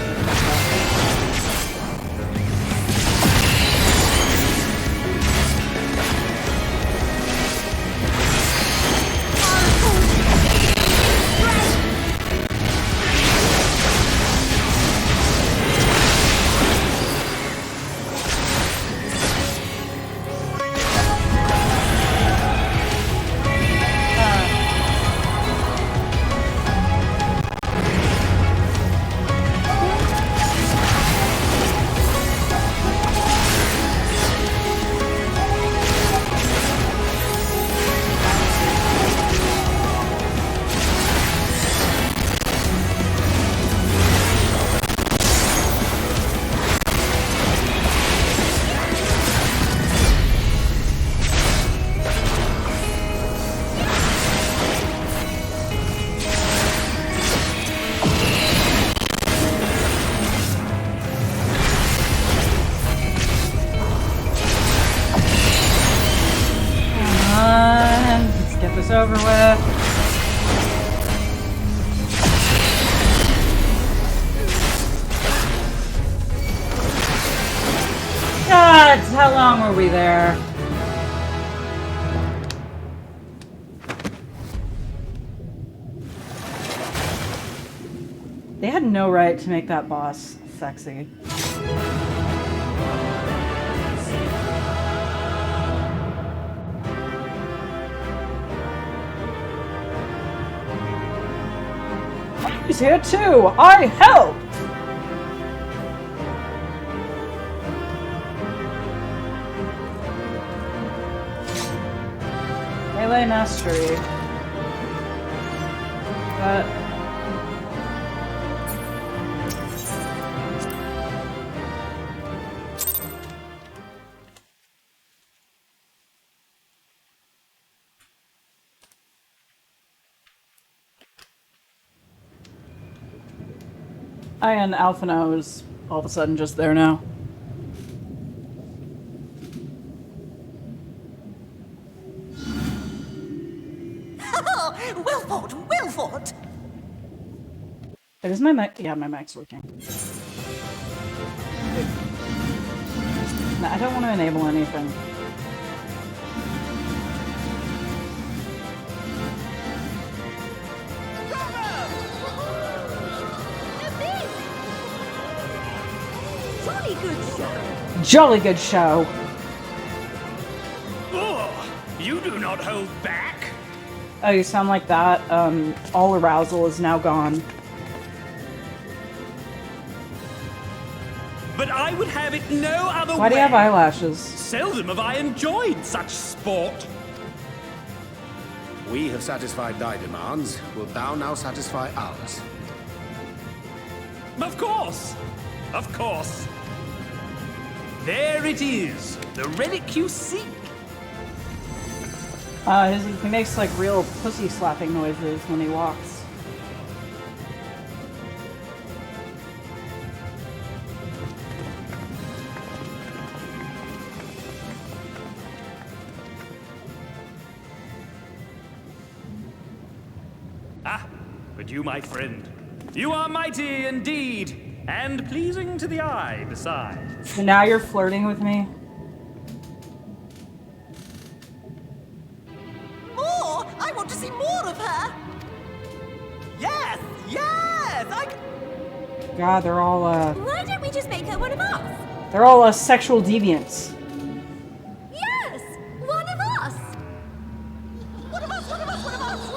Let's get this over with. God, how long were we there? They had no right to make that boss sexy. He's here too! I helped! Melee mastery. And Alphino is all of a sudden just there now. sport. Is my mic? Yeah, my mic's working. No, I don't want to enable anything. Jolly good show. Jolly good show. Oh, you do not hold back. Oh, you sound like that. All arousal is now gone. But I would have it no other way. Why do you have eyelashes? Seldom have I enjoyed such sport. We have satisfied thy demands. Wilt thou now satisfy ours? Of course. Of course. There it is. The relic you seek. He makes like real pussy slapping noises when he walks. But you, my friend, you are mighty indeed, and pleasing to the eye besides. So now you're flirting with me? More! I want to see more of her! Yes! Yes! God, they're all, Why don't we just make her one of us? they're all, sexual deviants. Yes! One of us! One of us! One of us! One of us!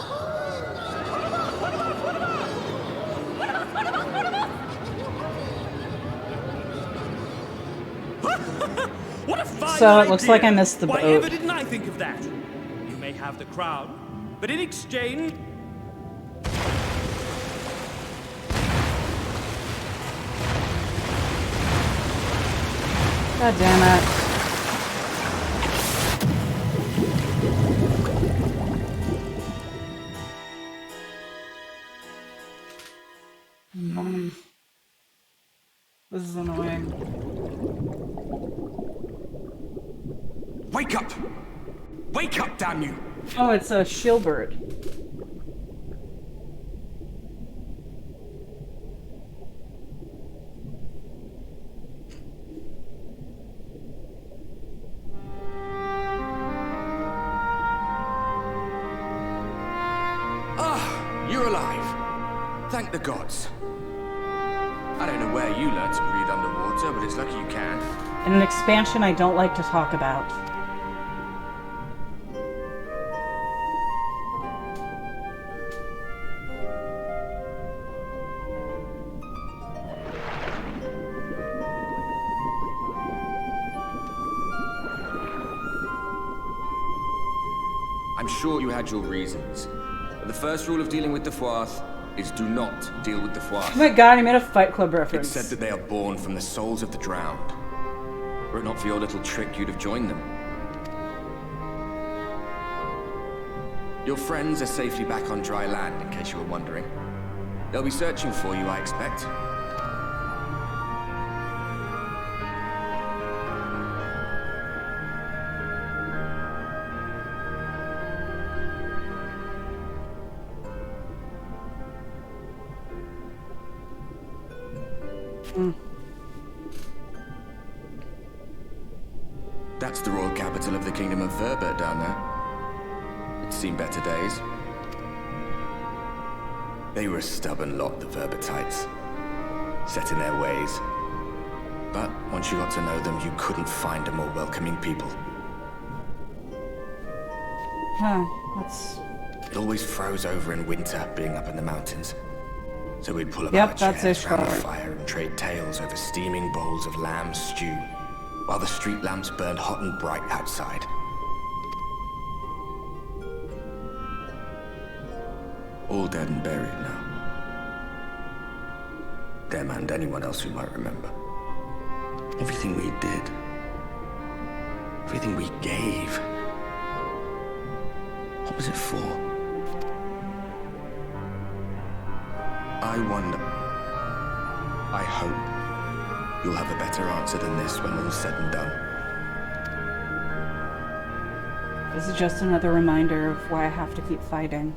What a fine So it looks idea. like I missed the Why boat. ever didn't I think of that? You may have the crown, but in exchange... God damn it. This is annoying. Wake up! Wake up, damn you! Oh, it's a shieldbird. Ah, you're alive. Thank the gods. I don't know where you learned to breathe underwater, but it's lucky you can. In an expansion I don't like to talk about. I'm sure you had your reasons. But the first rule of dealing with the Froth is do not deal with the Froth. Oh my god, he made a Fight Club It's reference. said that they are born from the souls of the drowned. Were it not for your little trick, you'd have joined them. Your friends are safely back on dry land, in case you were wondering. They'll be searching for you, I expect. That's the royal capital of the Kingdom of Verbert down there. It's seen better days. They were a stubborn lot, the Verbertites. Set in their ways. But once you got to know them, you couldn't find a more welcoming people. Huh, that's... It always froze over in winter, being up in the mountains. So we'd pull up Yep, our that's chairs round the Ishtar. fire and trade tales over steaming bowls of lamb stew, while the street lamps burned hot and bright outside. All dead and buried now. Them and anyone else who might remember. Everything we did. Everything we gave. What was it for? I wonder. I hope you'll have a better answer than this when all's said and done. This is just another reminder of why I have to keep fighting.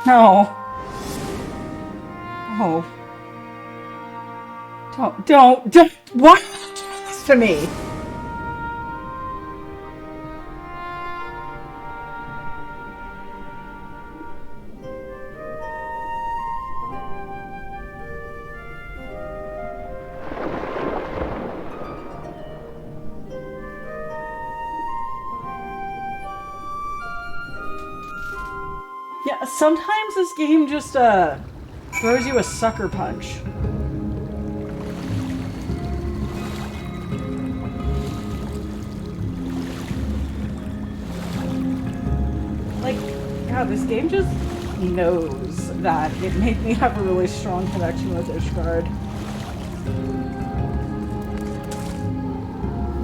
No. Oh. Don't. Why do this to me? Yeah, sometimes this game just, throws you a sucker punch. Like, God, this game just knows that it made me have a really strong connection with Ishgard.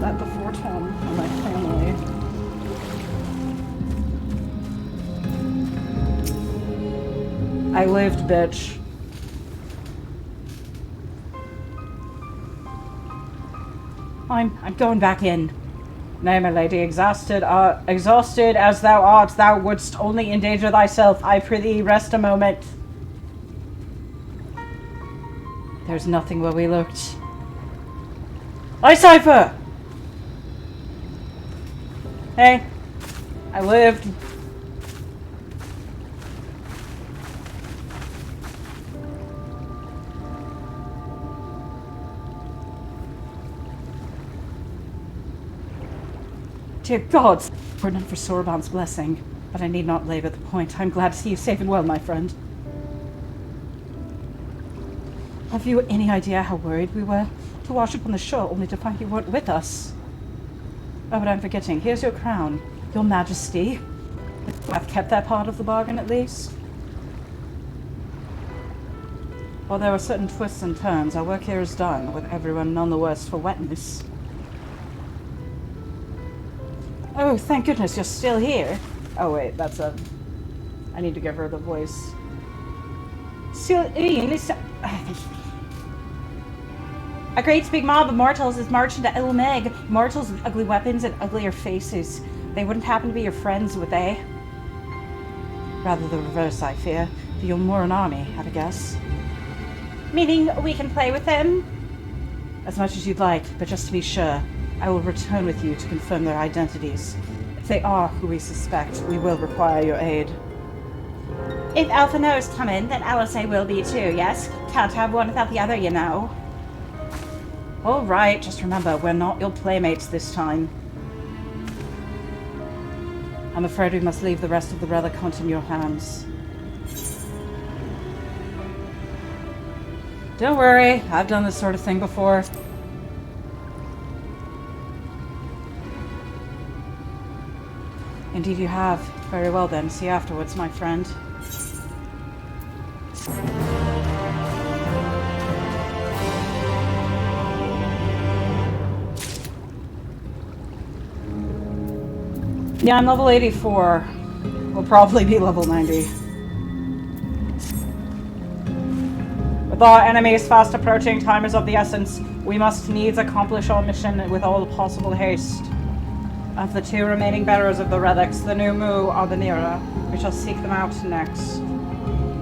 That before Tom and my family. I lived, bitch. I'm going back in. Nay, my lady, exhausted as thou art, thou wouldst only endanger thyself. I prithee, rest a moment. There's nothing where we looked. I cipher! Hey, I lived. Dear gods, were not for Sorbon's blessing, but I need not labor the point. I'm glad to see you safe and well, my friend. Have you any idea how worried we were to wash up on the shore only to find you weren't with us? Oh, but I'm forgetting. Here's your crown, your majesty. I've kept that part of the bargain at least. While there are certain twists and turns, our work here is done, with everyone none the worse for wetness. Oh, thank goodness you're still here. Oh wait, that's a... I need to give her the voice. A great big mob of mortals is marching to El Meg. Mortals with ugly weapons and uglier faces. They wouldn't happen to be your friends, would they? Rather the reverse, I fear. You're more an army, have a guess. Meaning we can play with them? As much as you'd like, but just to be sure, I will return with you to confirm their identities. If they are who we suspect, we will require your aid. If Alpha No's coming, then LSA will be too, yes? Can't have one without the other, you know. All right, just remember, we're not your playmates this time. I'm afraid we must leave the rest of the relic hunt in your hands. Don't worry, I've done this sort of thing before. Indeed you have. Very well then, see you afterwards, my friend. Yeah, I'm level 84. We'll probably be level 90. With our enemies fast approaching, time is of the essence. We must needs accomplish our mission with all possible haste. Of the two remaining bearers of the relics, the New Mu are the nearer. We shall seek them out next.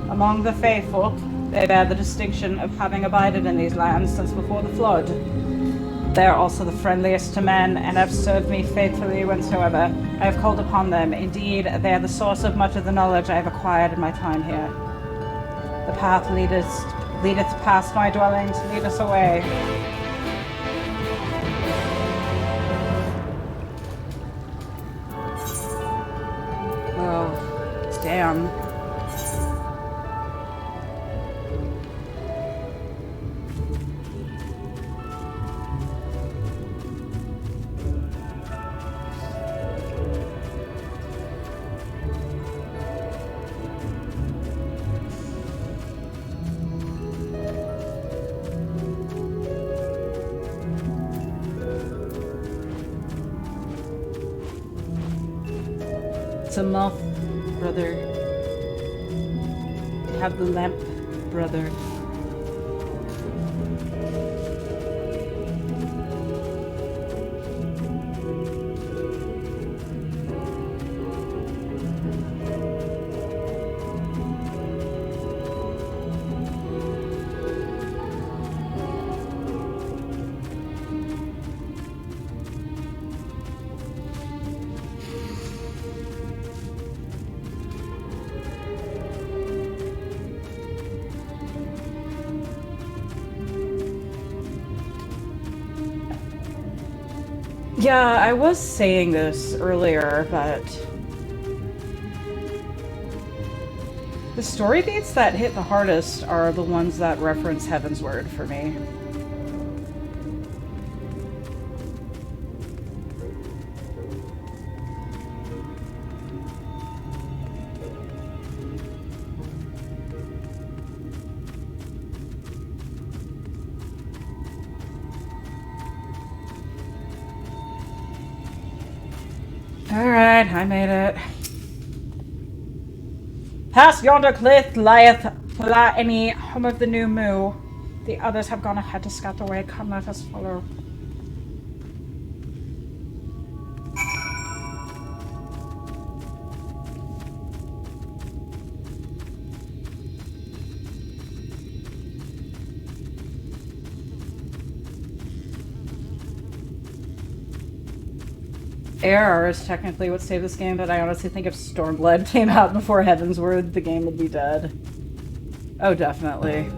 Among the faithful, they bear the distinction of having abided in these lands since before the flood. They are also the friendliest to men, and have served me faithfully whensoever I have called upon them. Indeed, they are the source of much of the knowledge I have acquired in my time here. The path leadeth past my dwelling to lead us away. Oh, damn. It's a moth, brother. You have the lamp, brother. Yeah, I was saying this earlier, but the story beats that hit the hardest are the ones that reference Heaven's Word for me. Alright, I made it. Past yonder cliff lieth any home of the new moo. The others have gone ahead to scout the way. Come, let us follow. ARR is technically what saved this game, but I honestly think if Stormblood came out before Heaven's Word, the game would be dead. Oh, definitely.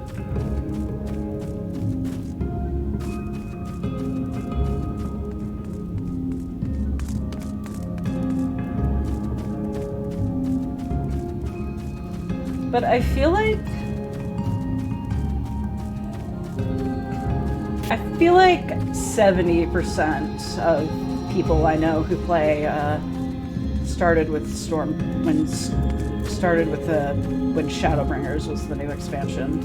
But I feel like 70% of people I know who play started with when Shadowbringers was the new expansion.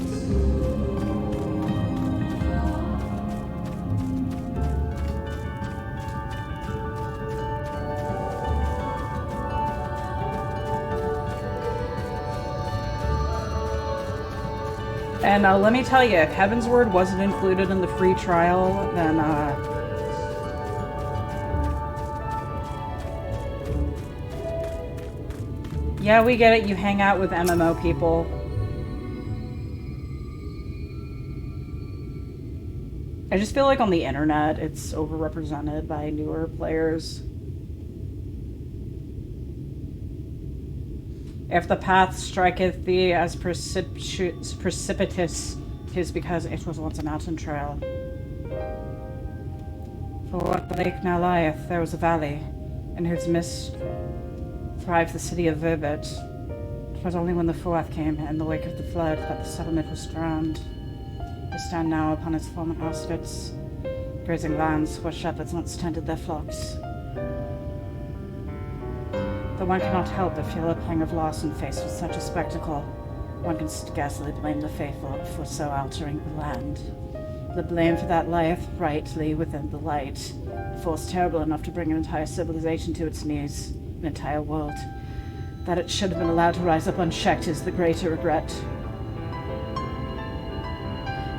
And let me tell you, if Heaven's Word wasn't included in the free trial, then yeah, we get it. You hang out with MMO people. I just feel like on the internet, it's overrepresented by newer players. If the path striketh thee as precipitous, 'tis because it was once a mountain trail. For what the lake now lieth, there was a valley, in whose mist thrived the city of Verbet. It was only when the Fuath came in the wake of the flood that the settlement was drowned. We stand now upon its former outskirts, grazing lands where shepherds once tended their flocks. Though one cannot help but feel a pang of loss in faced with such a spectacle, one can scarcely blame the faithful for so altering the land. The blame for that lieth rightly within the light, a force terrible enough to bring an entire civilization to its knees, an entire world. That it should have been allowed to rise up unchecked is the greater regret.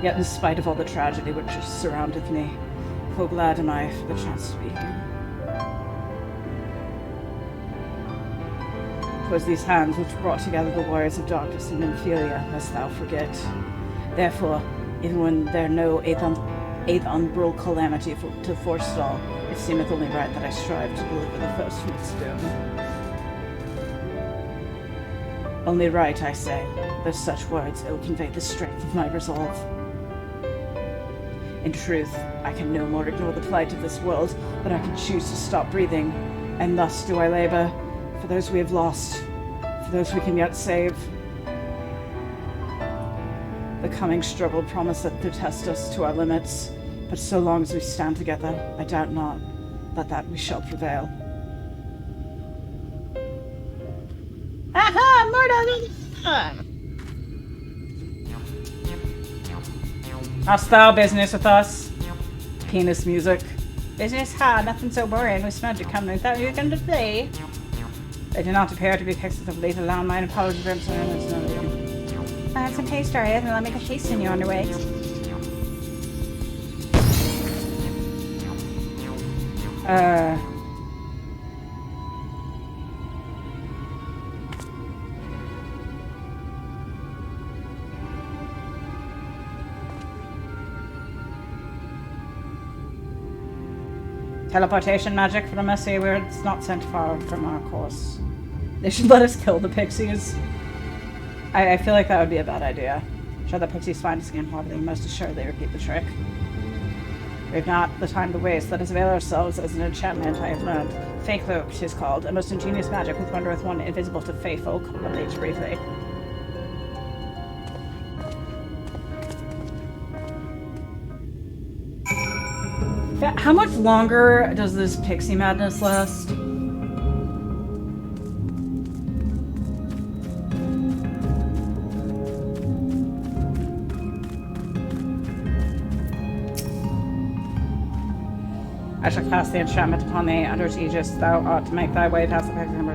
Yet in spite of all the tragedy which surroundeth me, full glad am I for the chance to be here. 'Twas these hands which brought together the warriors of darkness and Nymphelia, lest thou forget. Therefore, even when there no eighth umbral calamity to forestall, it seemeth only right that I strive to deliver the first from its doom. Only right, I say, though such words ill convey the strength of my resolve. In truth, I can no more ignore the plight of this world than I can choose to stop breathing, and thus do I labor for those we have lost, for those we can yet save. The coming struggle promiseth to test us to our limits, but so long as we stand together, I doubt not but that we shall prevail. Aha! Murder! Hast thou business with us? Penis music. Business? Ha! Nothing so boring. We smelled you coming and thought you were going to play. They do not appear to be pixies of lethal landmine. Apologies for I had some taste for it, and let me go chasing you on your way. Teleportation magic for the messy where it's not sent far from our course. They should let us kill the pixies. I feel like that would be a bad idea. Should the pixies find us again, probably most assuredly repeat the trick. We have not the time to waste. Let us avail ourselves as an enchantment I have learned. Fey cloak, 'tis called. A most ingenious magic with wondereth one invisible to fey folk. Updates briefly. Yeah, how much longer does this pixie madness last? I shall cast the enchantment upon thee under its aegis. Thou ought to make thy way past the pixie number.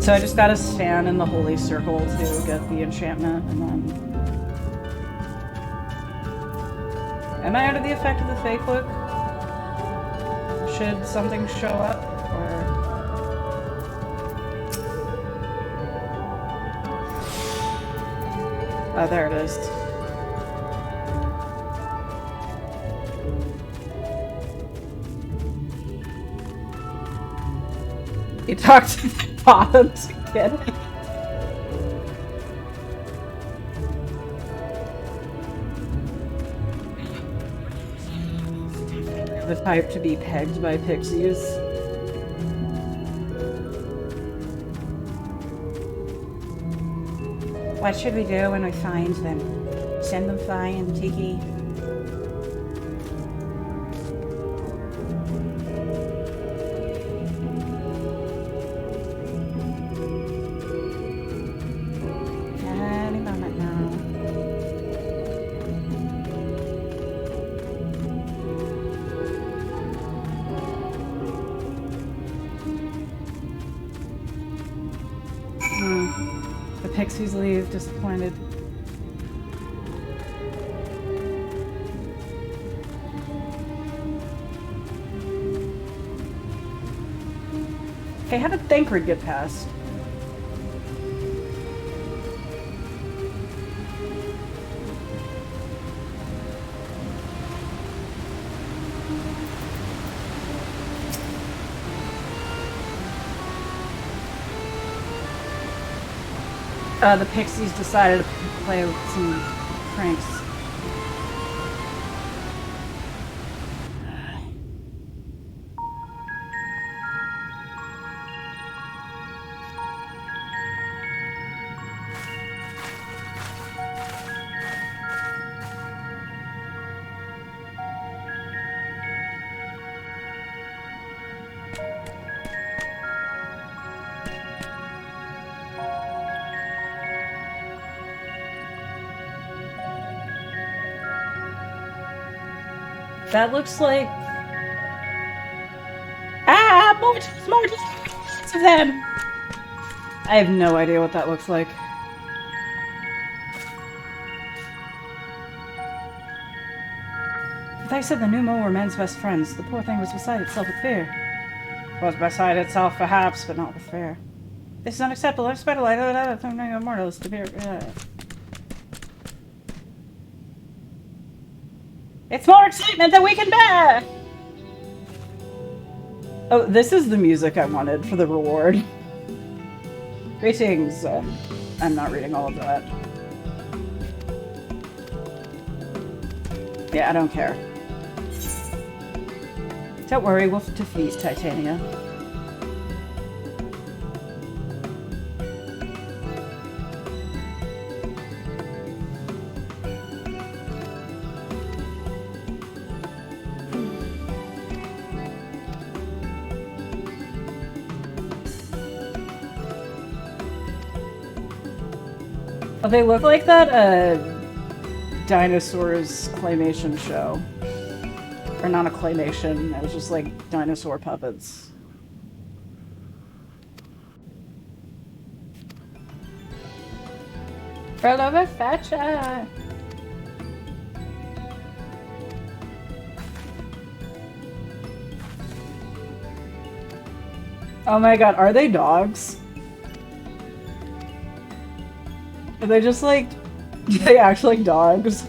So I just gotta stand in the holy circle to get the enchantment, and then... Am I under the effect of the fake look? Should something show up, or... Oh, there it is. You talked to the bottoms again. The type to be pegged by pixies. What should we do when we find them? Send them flying, Tiki. Any moment now. The pixies leave disappointed. Hey, how did Thancred get past? The pixies decided to play with some pranks. That looks like... Ah! More of them! I have no idea what that looks like. They said the Numo were men's best friends. The poor thing was beside itself with fear. Was beside itself, perhaps, but not with fear. This is unacceptable. Unexpected. I don't know mortals to be... It's more excitement than we can bear! Oh, this is the music I wanted for the reward. Greetings. I'm not reading all of that. Yeah, I don't care. Don't worry, we'll defeat Titania. Oh, they look like that dinosaurs claymation show. Or not a claymation, it was just like dinosaur puppets. For love of Fetcha! Oh my god, are they dogs? Are they just like... Do they act like dogs?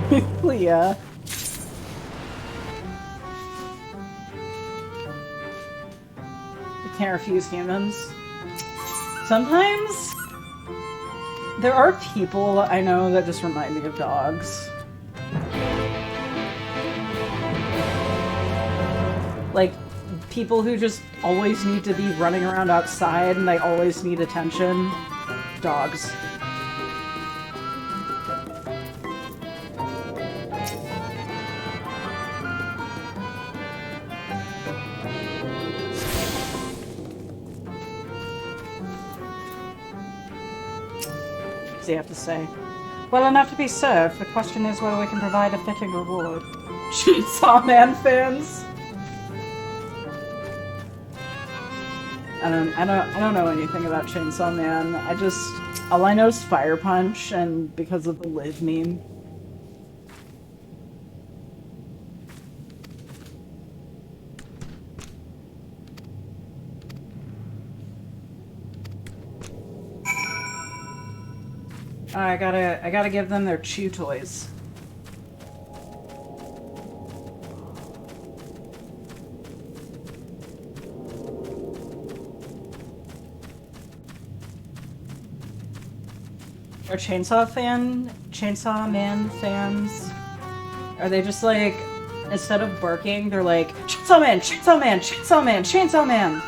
Yeah. You can't refuse humans. Sometimes there are people I know that just remind me of dogs. Like, people who just always need to be running around outside and they always need attention. Dogs. What does he have to say? Well enough to be served. The question is whether we can provide a fitting reward. Chainsaw Man fans. I don't know anything about Chainsaw Man. All I know is Fire Punch, and because of the Liv meme. I gotta give them their chew toys. Are Chainsaw Man fans? Are they just like, instead of barking, they're like, Chainsaw Man, Chainsaw Man, Chainsaw Man, Chainsaw Man!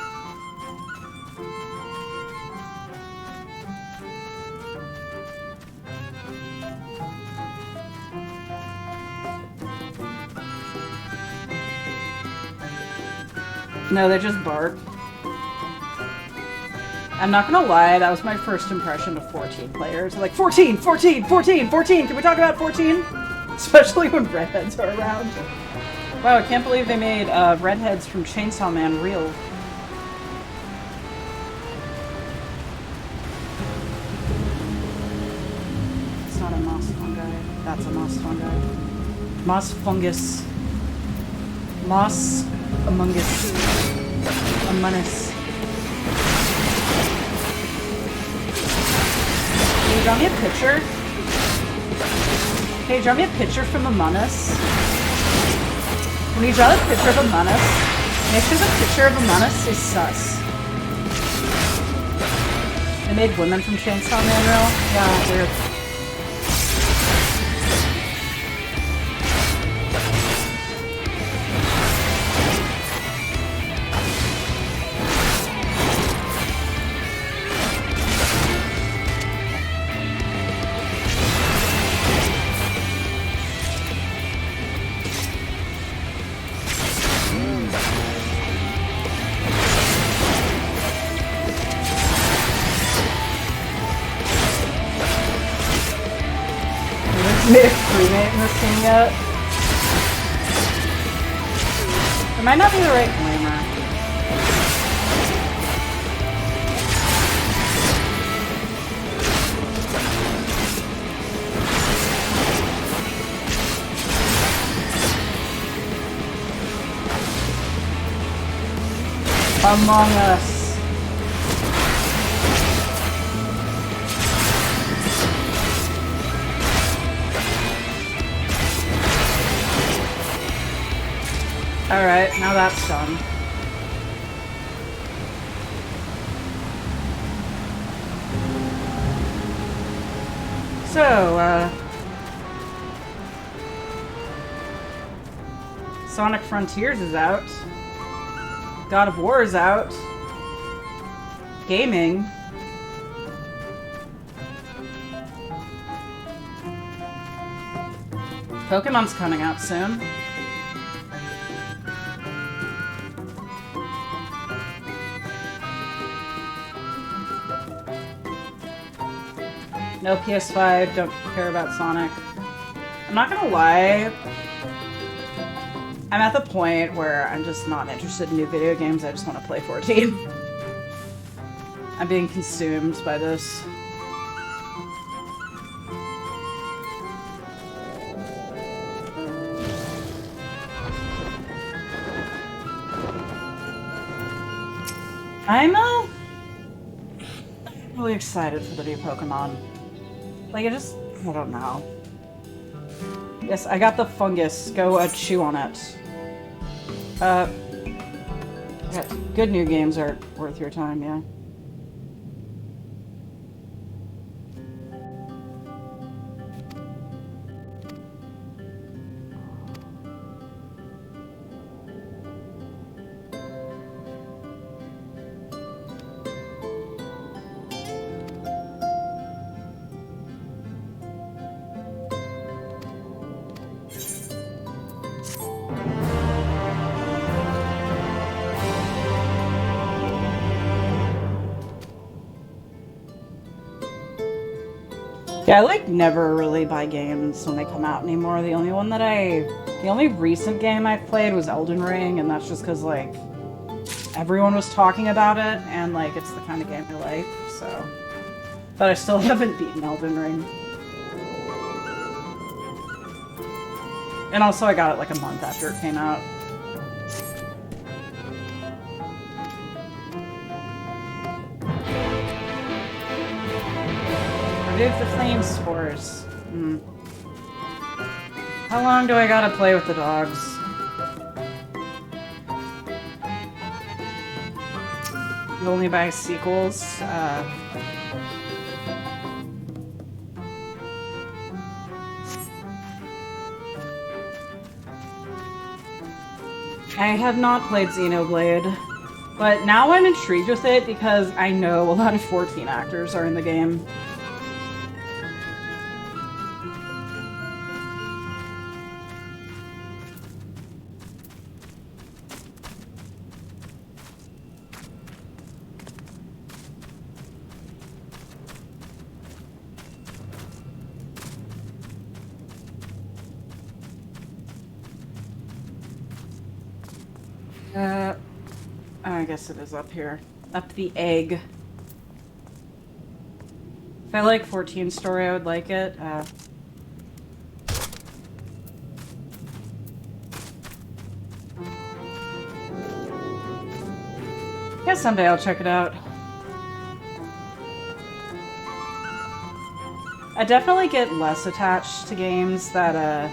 No, they just bark. I'm not gonna lie, that was my first impression of 14 players. I'm like, 14, 14, 14, 14! Can we talk about 14? Especially when redheads are around. Wow, I can't believe they made redheads from Chainsaw Man real. It's not a moss fungi. That's a moss fungi. Moss fungus. Moss among us. Among us. Can you draw me a picture? Can you draw me a picture from Among Us? When you draw a picture of Among Us, make sure the picture of Among Us is sus. They made women from Chainsaw Man real? Yeah, weird. Made a crewmate in this game yet? It might not be the right glamour. Among Us. Alright, now that's done. So, Sonic Frontiers is out. God of War is out. Gaming. Pokemon's coming out soon. No PS5, don't care about Sonic. I'm not gonna lie, I'm at the point where I'm just not interested in new video games, I just want to play 14. I'm being consumed by this. I'm really excited for the new Pokemon. Like, I don't know. Yes, I got the fungus. Go chew on it. Yeah, good new games are worth your time, yeah. Yeah, I like never really buy games when they come out anymore. The only recent game I've played was Elden Ring, and that's just because like everyone was talking about it, and like it's the kind of game I like. So, but I still haven't beaten Elden Ring. And also, I got it like a month after it came out. Remove the flame spores. How long do I gotta play with the dogs? You only buy sequels. I have not played Xenoblade, but now I'm intrigued with it because I know a lot of 14 actors are in the game. I guess it is up here. Up the egg. If I like 14 story, I would like it. Guess someday I'll check it out. I definitely get less attached to games that,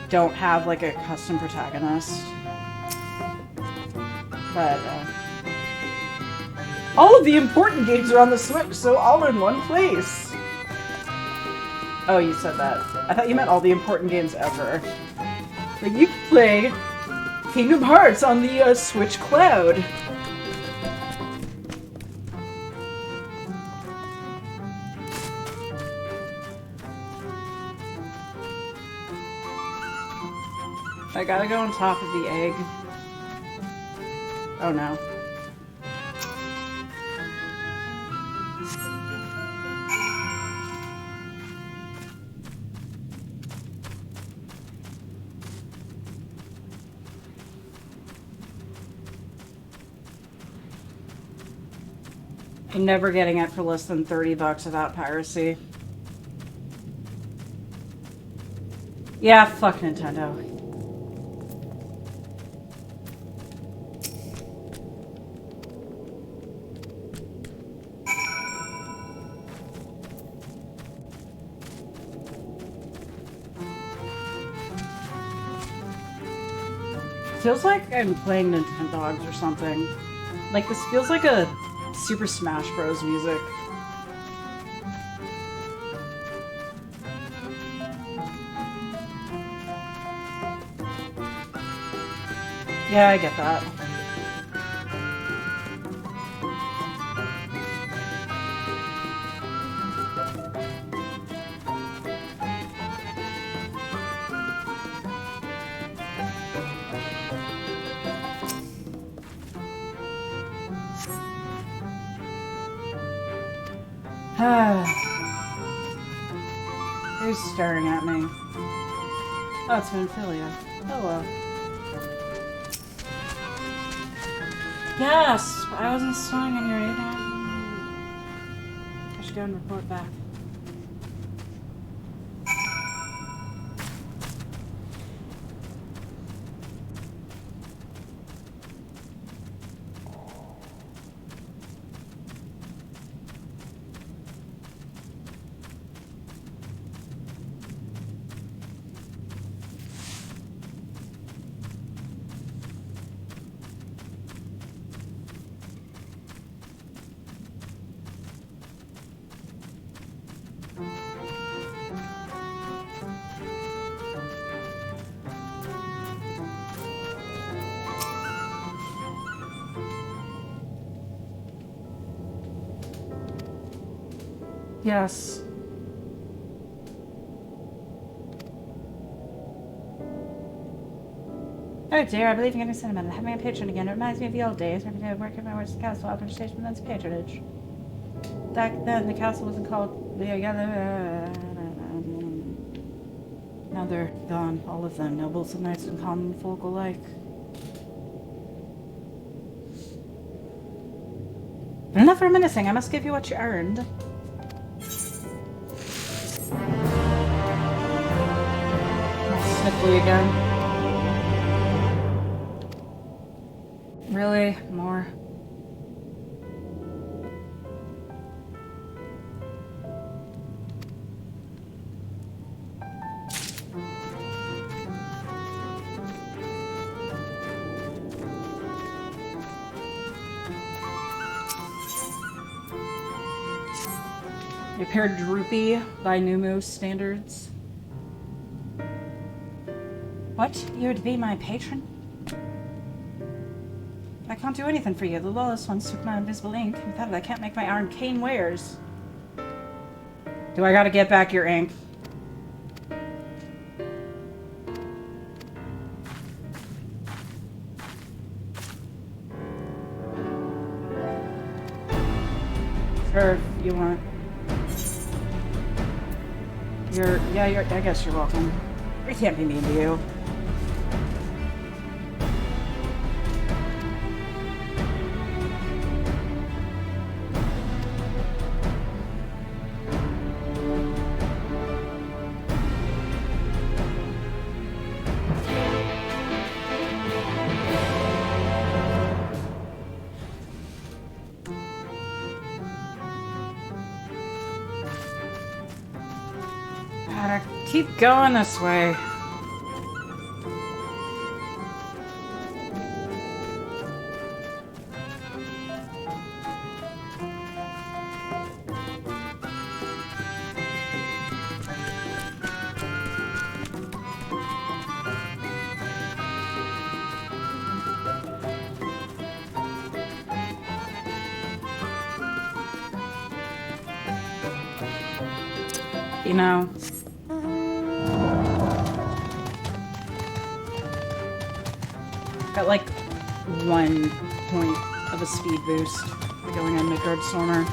don't have, like, a custom protagonist. But, all of the important games are on the Switch, so all in one place! Oh, you said that. I thought you meant all the important games ever. Like, you can play Kingdom Hearts on the, Switch Cloud. I gotta go on top of the egg. Oh no. I'm never getting it for less than $30 without piracy. Yeah, fuck Nintendo. Feels like I'm playing Nintendogs or something. Like, this feels like a Super Smash Bros. Music. Yeah, I get that. Who's staring at me? Oh, it's Minfilia. Hello. Yes! I wasn't staring at your radar. I should go and report back. Yes. Oh dear, I believe in getting sentimental. Having a patron again. It reminds me of the old days when I worked at my worst castle administration and patronage. Back then, the castle wasn't called the Now they're gone, all of them, nobles and knights and common folk alike. But enough reminiscing, I must give you what you earned. Sniffly again. Really? More? You appear droopy by Numu standards. What? You would be my patron? I can't do anything for you. The lawless ones took my invisible ink. Without it, I can't make my arcane wares. Do I gotta get back your ink? Sure, if you want. I guess you're welcome. We can't be mean to you. Gotta keep going this way. You know, got like 1 point of a speed boost for going on Midgard Stormer.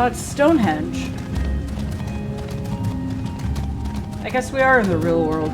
It's Stonehenge. I guess we are in the real world.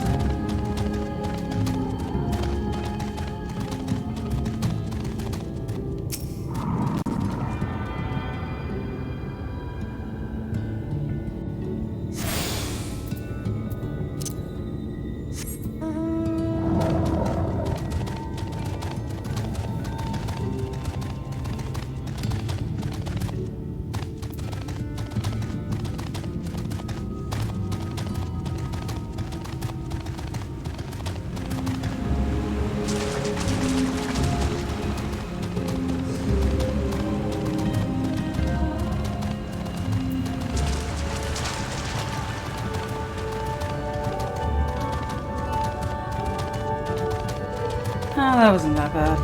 Oh, that wasn't that bad.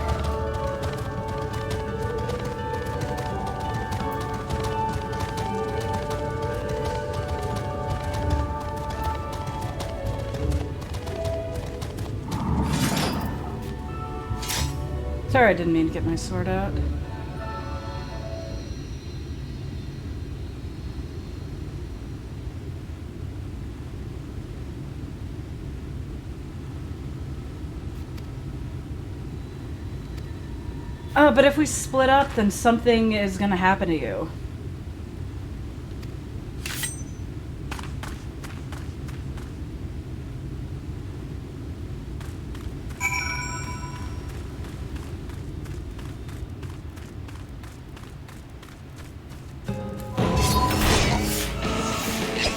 Sorry, I didn't mean to get my sword out. Oh, but if we split up, then something is gonna happen to you.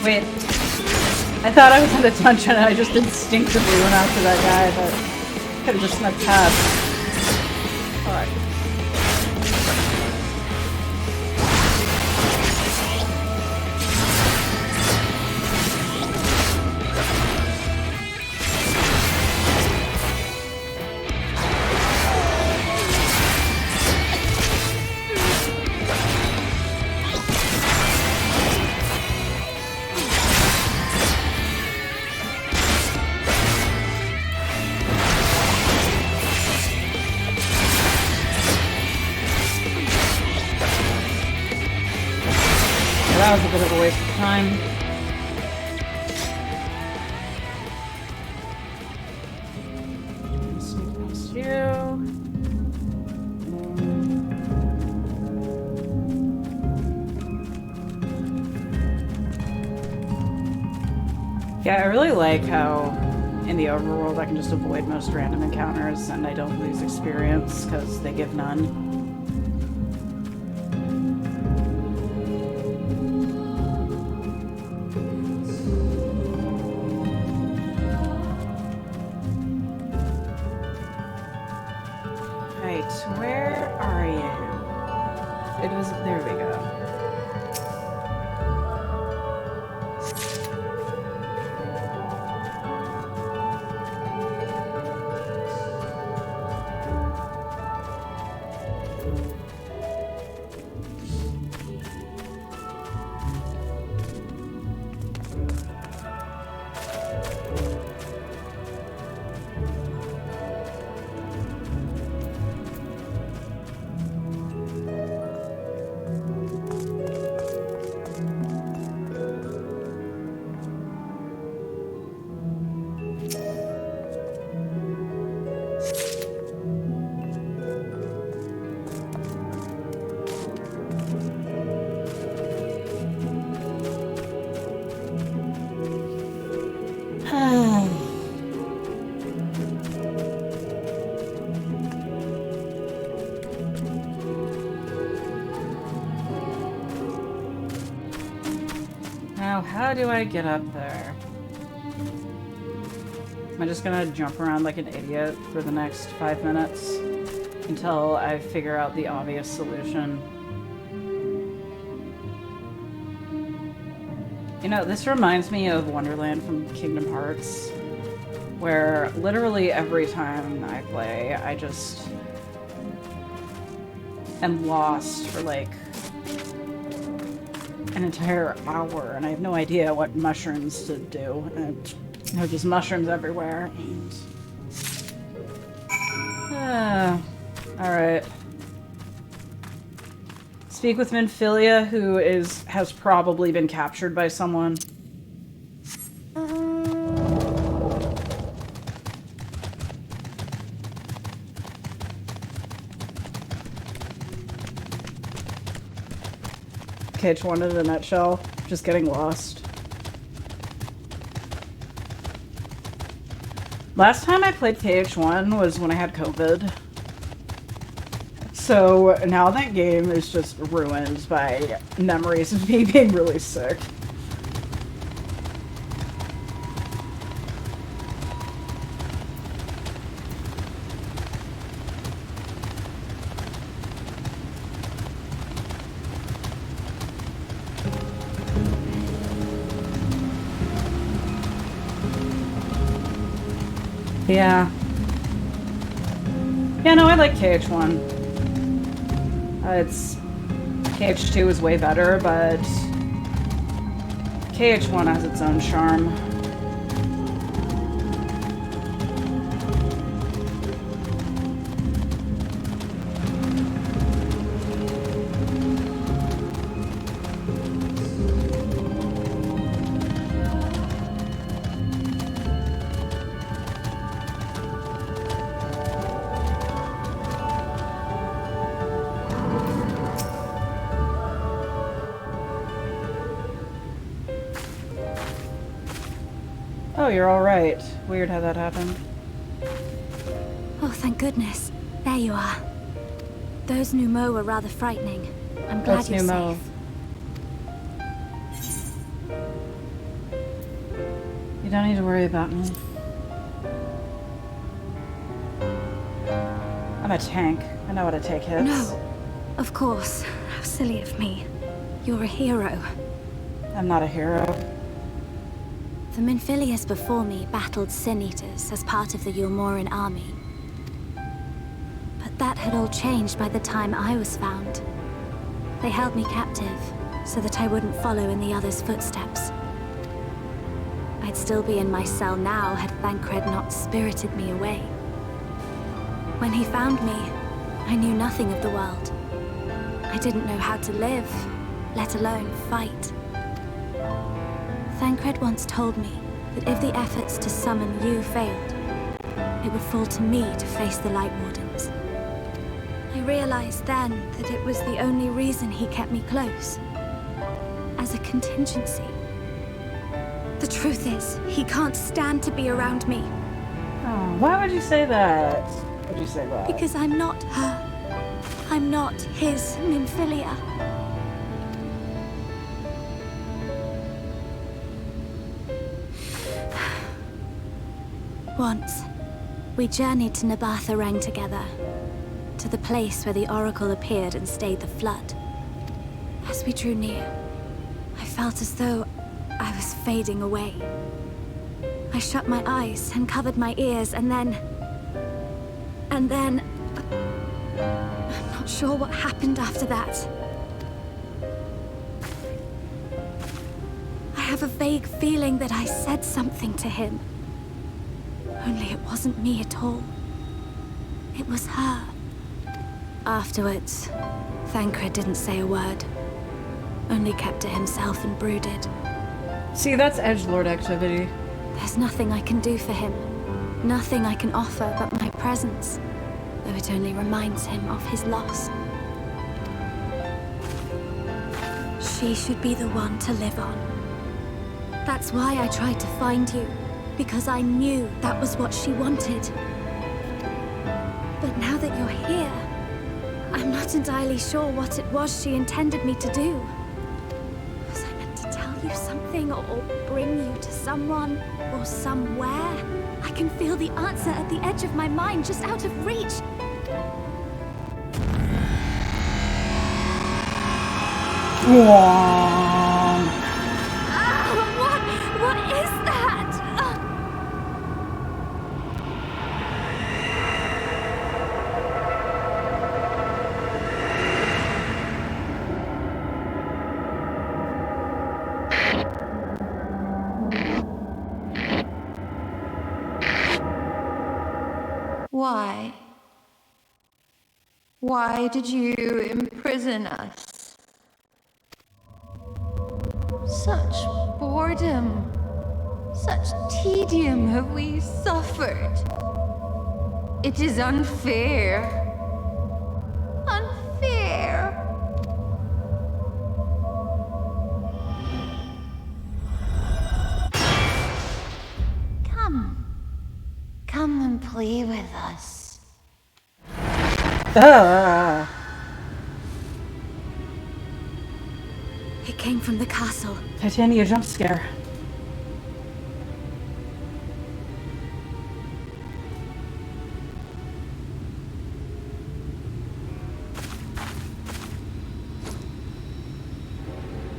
Wait. I thought I was in the dungeon and I just instinctively went after that guy, but... Could've just snuck past. Alright. That was a bit of a waste of time. Sneak past you. Yeah, I really like how in the overworld I can just avoid most random encounters and I don't lose experience because they give none. Where are you? It was... there we go. Now, how do I get up there? Am I just gonna jump around like an idiot for the next 5 minutes until I figure out the obvious solution? You know, this reminds me of Wonderland from Kingdom Hearts, where literally every time I play, I just am lost for like an entire hour, and I have no idea what mushrooms to do. And there's just mushrooms everywhere. Alright. Speak with Minfilia, who has probably been captured by someone. KH1 in a nutshell. Just getting lost. Last time I played KH1 was when I had COVID. So now that game is just ruined by memories of me being really sick. Yeah. Yeah, no, I like KH1. KH2 is way better, but KH1 has its own charm. Oh, you're alright. Weird how that happened. Oh, thank goodness. There you are. Those Numo were rather frightening. I'm glad That's you're Numo. safe. You don't need to worry about me. I'm a tank. I know how to take hits. No, of course. How silly of me. You're a hero. I'm not a hero. The Minfilius before me battled Sin Eaters as part of the Yulmoran army. But that had all changed by the time I was found. They held me captive, so that I wouldn't follow in the others' footsteps. I'd still be in my cell now had Thancred not spirited me away. When he found me, I knew nothing of the world. I didn't know how to live, let alone fight. Thancred once told me that if the efforts to summon you failed, it would fall to me to face the Light Wardens. I realized then that it was the only reason he kept me close. As a contingency. The truth is, he can't stand to be around me. Oh, why would you say that? Why would you say that? Because I'm not her. I'm not his Minfilia. Once, we journeyed to Nabatha Reng together. To the place where the Oracle appeared and stayed the flood. As we drew near, I felt as though I was fading away. I shut my eyes and covered my ears, and then... I'm not sure what happened after that. I have a vague feeling that I said something to him. Only it wasn't me at all. It was her. Afterwards, Thancred didn't say a word. Only kept to himself and brooded. See, that's edgelord activity. There's nothing I can do for him. Nothing I can offer but my presence. Though it only reminds him of his loss. She should be the one to live on. That's why I tried to find you. Because I knew that was what she wanted. But now that you're here, I'm not entirely sure what it was she intended me to do. Was I meant to tell you something or bring you to someone or somewhere? I can feel the answer at the edge of my mind, just out of reach. What is that? Why? Why did you imprison us? Such boredom, such tedium have we suffered. It is unfair. Unfair. Come and play with us. It came from the castle. Titania jump scare.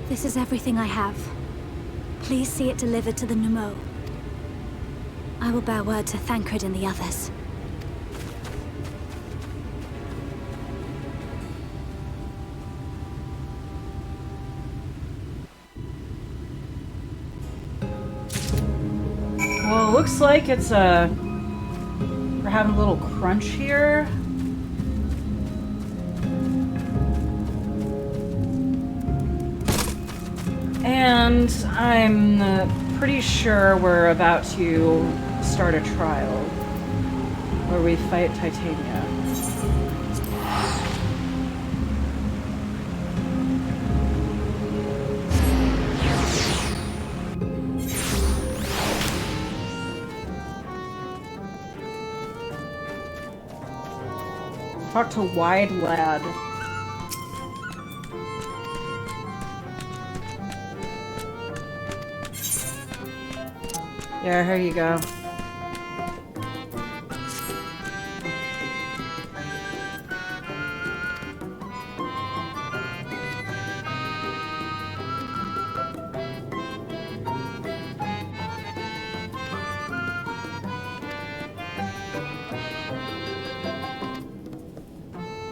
This is everything I have. Please see it delivered to the Numo. I will bear word to Thancred and the others. Well, it looks like it's we're having a little crunch here. And I'm pretty sure we're about to start a trial where we fight Titania. Talk to Wide Lad. Yeah, here you go.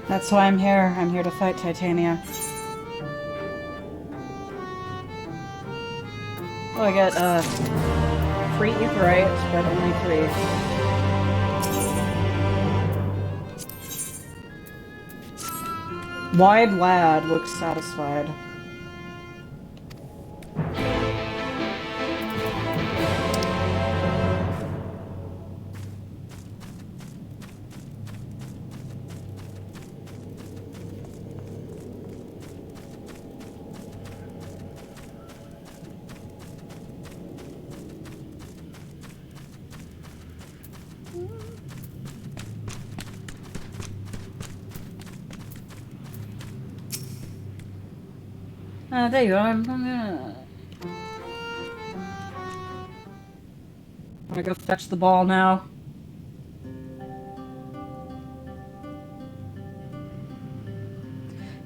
That's why I'm here. I'm here to fight Titania. Oh, I get, free aetheryte, but only 3. Wide lad looks satisfied. There you go. I'm gonna go fetch the ball now.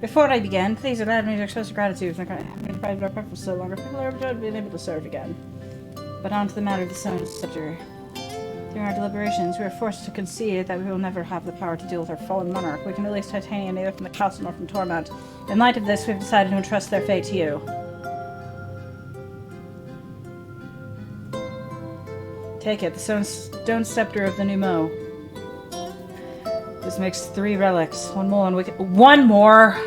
Before I begin, please allow me to express gratitude for having provided our purpose so long. People are being able to serve again. But on to the matter of the Stone Scepter. During our deliberations, we were forced to concede that we will never have the power to deal with our fallen monarch. We can release Titania neither from the castle nor from torment. In light of this, we've decided to entrust their fate to you. Take it, the Stone Scepter of the Numo. This makes 3 relics. One more, and we can— One more!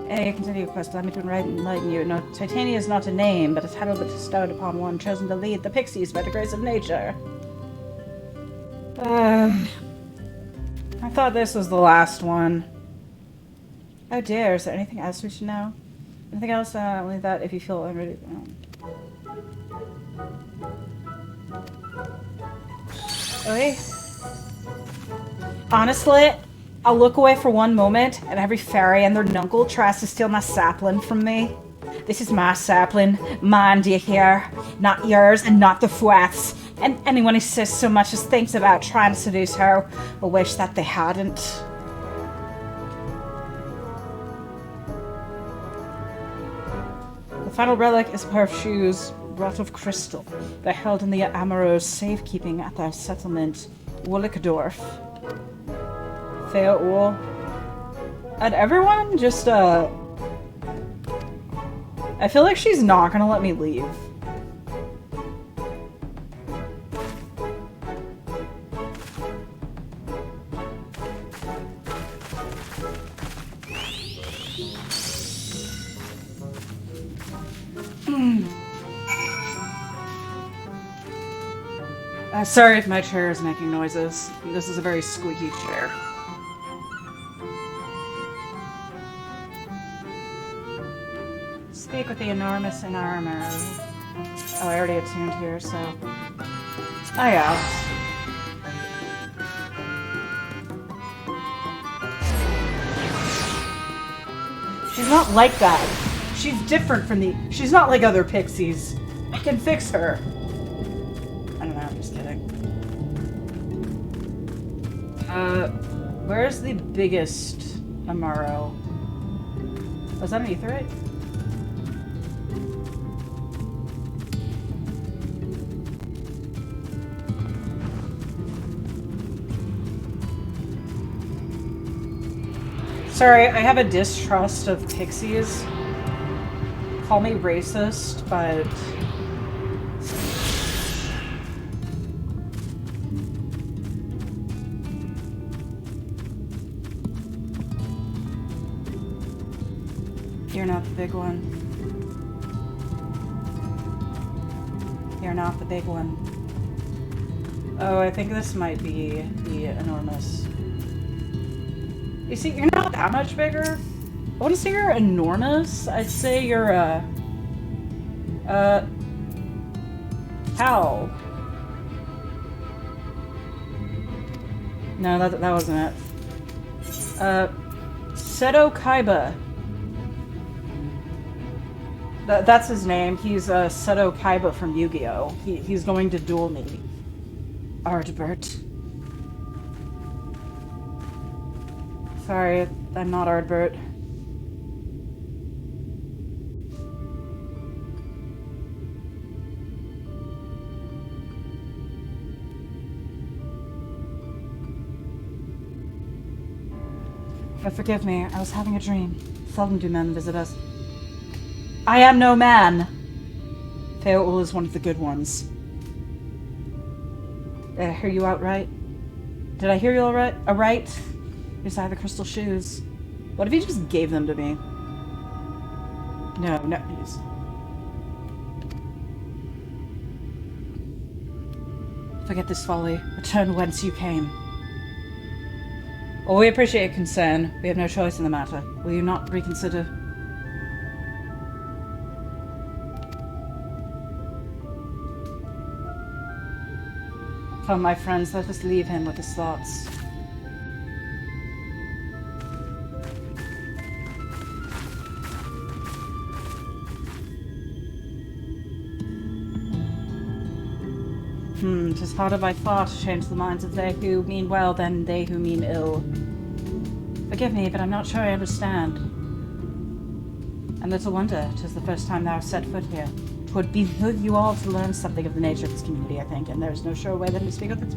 Hey, continue quest. Allow me to enlighten you. No, Titania is not a name, but a title bestowed upon one chosen to lead the pixies by the grace of nature. I thought this was the last one. Oh dear, is there anything else we should know? Anything else? Only that if you feel unready. Okay. Honestly, I'll look away for one moment, and every fairy and their nuncle tries to steal my sapling from me. This is my sapling, mine, do you hear? Not yours, and not the Fouette's. And anyone who says so much as thinks about trying to seduce her will wish that they hadn't. The final relic is a pair of shoes wrought of crystal. They're held in the Amorose safekeeping at their settlement, Wollickdorf. Fail. And everyone just, I feel like she's not gonna let me leave. Sorry if my chair is making noises. This is a very squeaky chair. Speak with the enormous in armor. Oh, I already attuned here, so... Oh yeah. She's not like that. She's different from the... She's not like other pixies. I can fix her. I don't know, I'm just kidding. Where's the biggest Amaro? Was that an aetheryte? Sorry, I have a distrust of pixies. Call me racist, but... You're not the big one. You're not the big one. Oh, I think this might be the enormous. You see, you're not that much bigger. I wouldn't say you're enormous. I'd say you're, how? No, that wasn't it. Seto Kaiba. That's his name. He's Seto Kaiba from Yu-Gi-Oh! He's going to duel me. Ardbert. Sorry, I'm not Ardbert. But forgive me, I was having a dream. Seldom do men visit us. I am no man! Feoul is one of the good ones. Did I hear you outright? Did I hear you all right? Aright? Yes, I have the crystal shoes. What if he just gave them to me? No, please. Forget this folly. Return whence you came. Well, we appreciate your concern. We have no choice in the matter. Will you not reconsider? Come, my friends, let us leave him with his thoughts. Tis harder by far to change the minds of they who mean well than they who mean ill. Forgive me, but I'm not sure I understand. And little wonder, 'tis the first time thou hast set foot here. 'Twould behoove you all to learn something of the nature of this community, I think, and there is no sure way than to speak of it.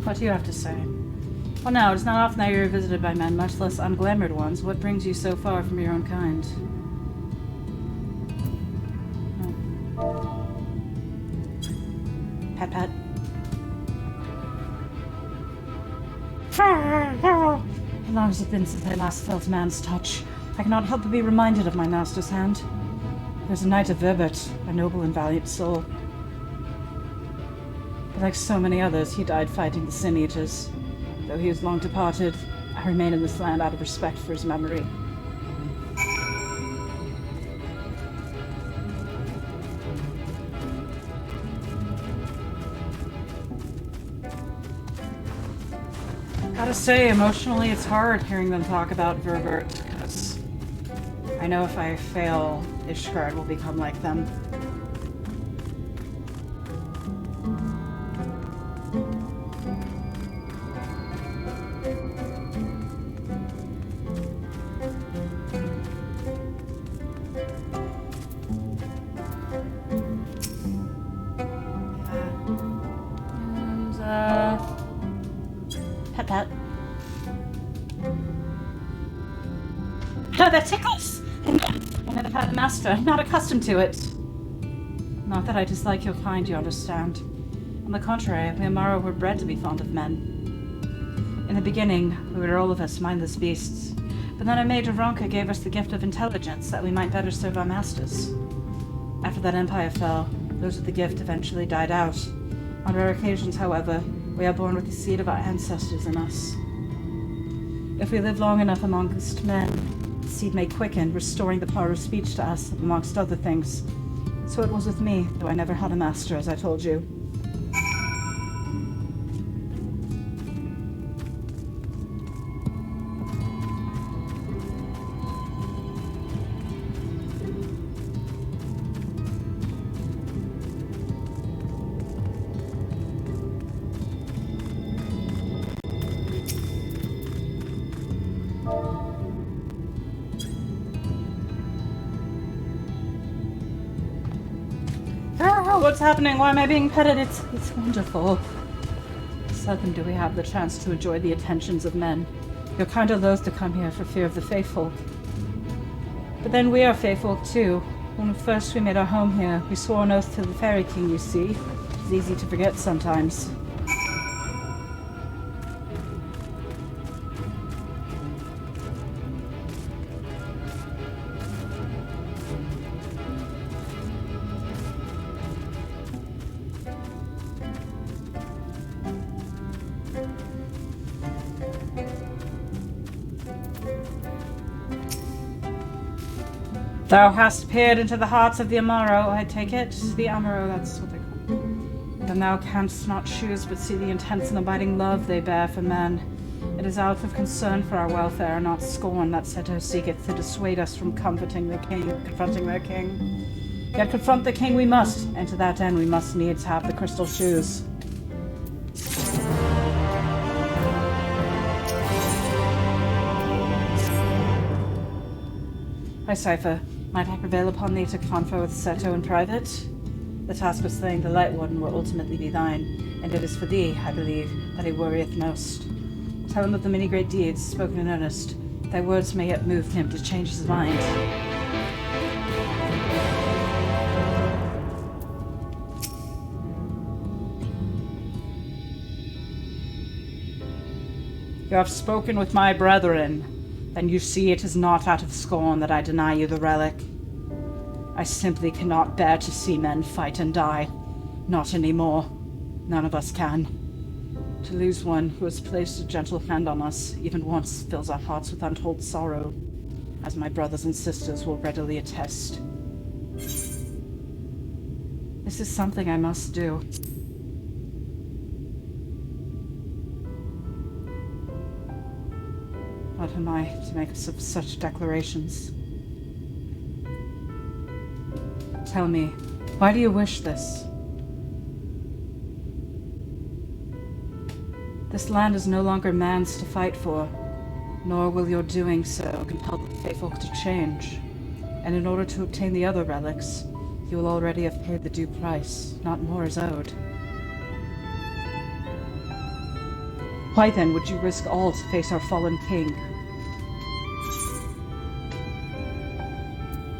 What do you have to say? Well, now, it's not often that you're visited by men, much less unglamoured ones. What brings you so far from your own kind? Oh. Pat pat. How long has it been since I last felt man's touch? I cannot help but be reminded of my master's hand. There's a knight of Verbert, a noble and valiant soul. But like so many others, he died fighting the Sin Eaters. Though he is long departed, I remain in this land out of respect for his memory. Gotta say, emotionally, it's hard hearing them talk about Verbert, because I know if I fail, Ishgard will become like them. Pet. Oh, that tickles! I never had a master. I'm not accustomed to it. Not that I dislike your kind, you understand. On the contrary, we Amaro were bred to be fond of men. In the beginning, we were all of us mindless beasts. But then our Major Ronka gave us the gift of intelligence that we might better serve our masters. After that empire fell, those with the gift eventually died out. On rare occasions, however, we are born with the seed of our ancestors in us. If we live long enough amongst men, the seed may quicken, restoring the power of speech to us, amongst other things. So it was with me, though I never had a master, as I told you. What's happening? Why am I being petted? It's wonderful. Seldom do we have the chance to enjoy the attentions of men. You're kind of loath to come here for fear of the faithful. But then we are faithful too. When first we made our home here, we swore an oath to the Fairy King, you see. It's easy to forget sometimes. Thou hast peered into the hearts of the Amaro, I take it? The Amaro, that's what they call it. Then thou canst not choose but see the intense and abiding love they bear for man. It is out of concern for our welfare, not scorn, that Seto seeketh to dissuade us from confronting their king. Yet confront the king we must, and to that end we must needs have the crystal shoes. Hi, Cypher. Might I prevail upon thee to confer with Seto in private? The task of slaying the Light Warden will ultimately be thine, and it is for thee, I believe, that he worrieth most. Tell him of the many great deeds, spoken in earnest. Thy words may yet move him to change his mind. You have spoken with my brethren, then you see it is not out of scorn that I deny you the relic. I simply cannot bear to see men fight and die. Not anymore. None of us can. To lose one who has placed a gentle hand on us, even once, fills our hearts with untold sorrow, as my brothers and sisters will readily attest. This is something I must do. What am I to make of such declarations? Tell me, why do you wish this? This land is no longer man's to fight for, nor will your doing so compel the faithful to change. And in order to obtain the other relics, you will already have paid the due price. Not more is owed. Why then would you risk all to face our fallen king?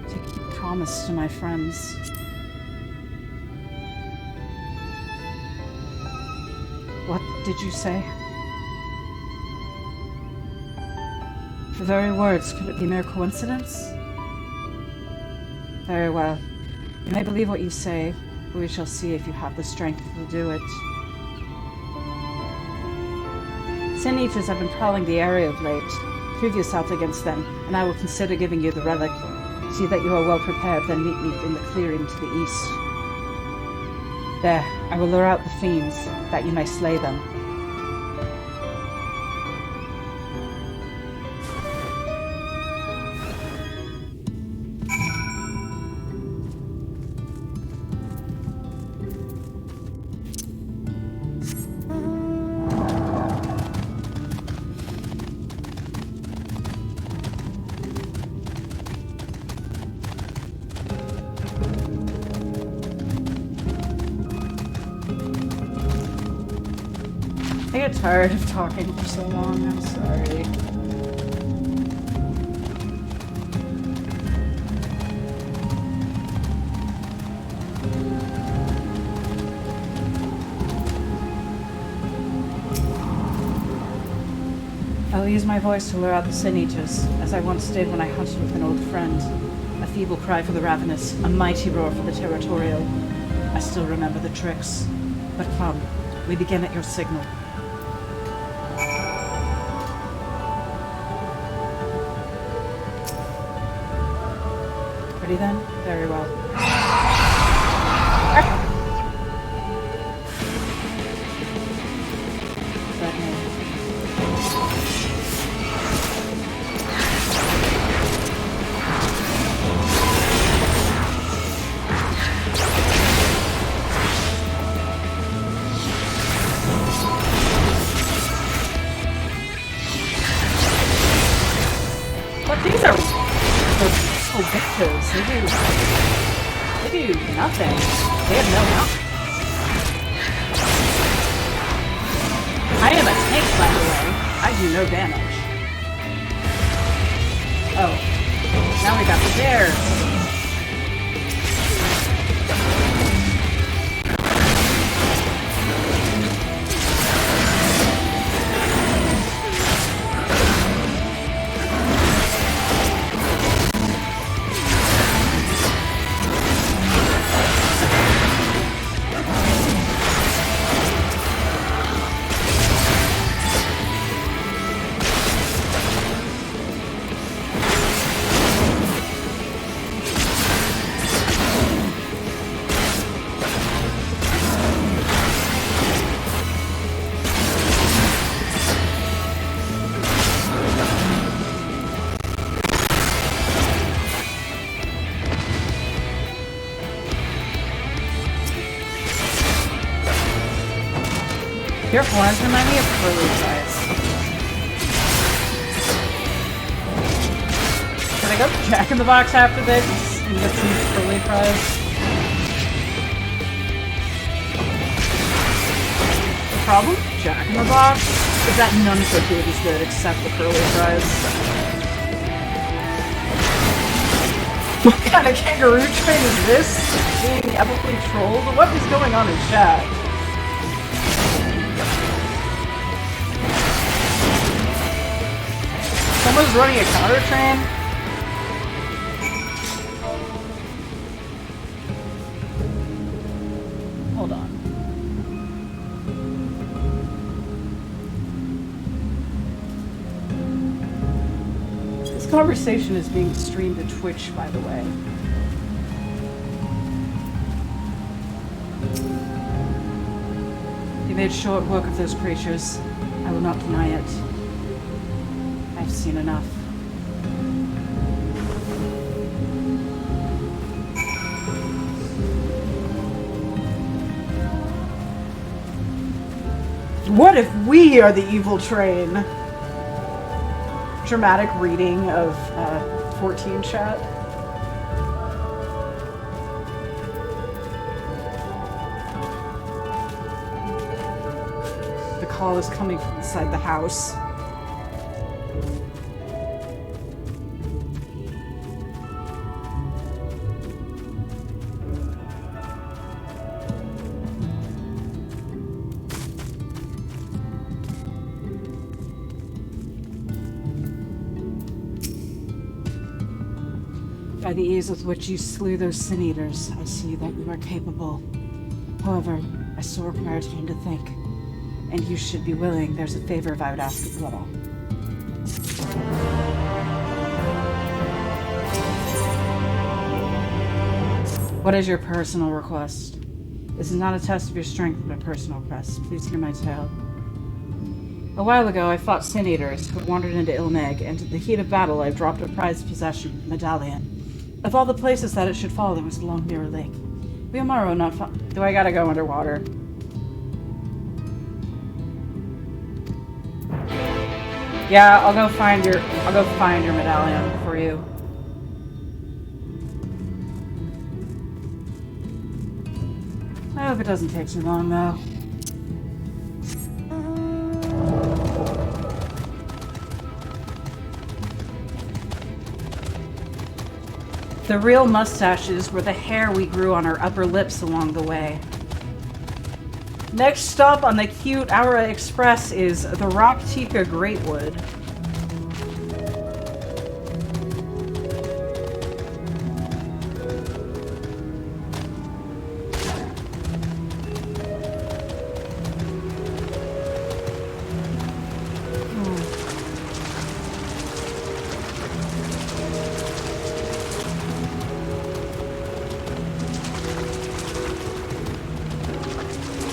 To keep promise to my friends. What did you say? The very words, could it be mere coincidence? Very well. You may believe what you say, but we shall see if you have the strength to do it. Sin Eaters have been prowling the area of late. Prove yourself against them, and I will consider giving you the relic. See that you are well prepared, then meet me in the clearing to the east. There, I will lure out the fiends, that you may slay them. I get tired of talking for so long, I'm sorry. I'll use my voice to lure out the Sin Eaters, as I once did when I hunted with an old friend. A feeble cry for the ravenous, a mighty roar for the territorial. I still remember the tricks. But come, we begin at your signal. Ready then? Very well. But these are victors. They do nothing. They have no help. I am a tank, by the way. I do no damage. Oh. Now we got the bears. Your horns remind me of curly fries. Can I go to Jack in the Box after this and get some curly fries? The problem with Jack in the Box is that none of the food is good except the curly fries. What kind of kangaroo train is this? Being epically trolled? What is going on in chat? Someone's running a counter train? Hold on. This conversation is being streamed to Twitch, by the way. They made short work of those creatures. I will not deny it. I've seen enough. What if we are the evil train? Dramatic reading of 14 chat. The call is coming from inside the house. By the ease with which you slew those sin eaters, I see that you are capable. However, I still require time to think. And you should be willing. There's a favor I would ask as well. What is your personal request? This is not a test of your strength, but a personal request. Please hear my tale. A while ago, I fought sin eaters who wandered into Ilneg, and in the heat of battle, I dropped a prized possession, medallion. Of all the places that it should fall, there was along Mirror Lake. Biomaro not do I gotta go underwater? Yeah, I'll go find your medallion for you. I hope it doesn't take too long though. The real mustaches were the hair we grew on our upper lips along the way. Next stop on the cute Aura Express is the Rocktika Greatwood.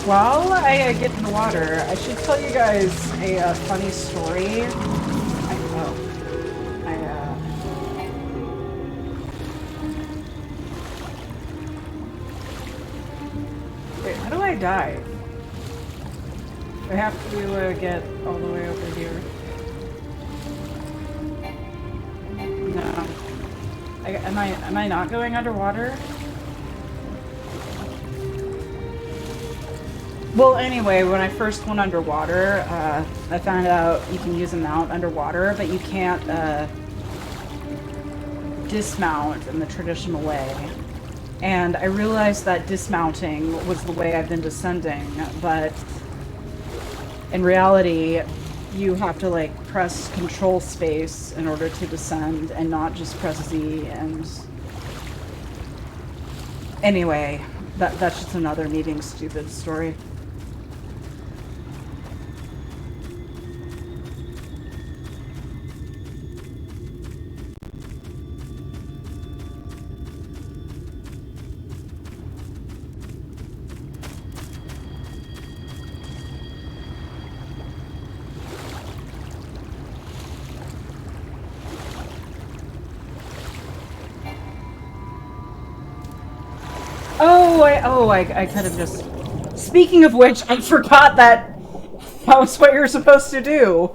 While I get in the water, I should tell you guys a funny story. Wait, how do I dive? I have to get all the way over here. No. Am I not going underwater? Well, anyway, when I first went underwater, I found out you can use a mount underwater, but you can't dismount in the traditional way. And I realized that dismounting was the way I've been descending, but in reality, you have to like press control space in order to descend and not just press Z. And anyway, that's just another me being stupid story. I could have just... Speaking of which, I forgot that That was what you're supposed to do.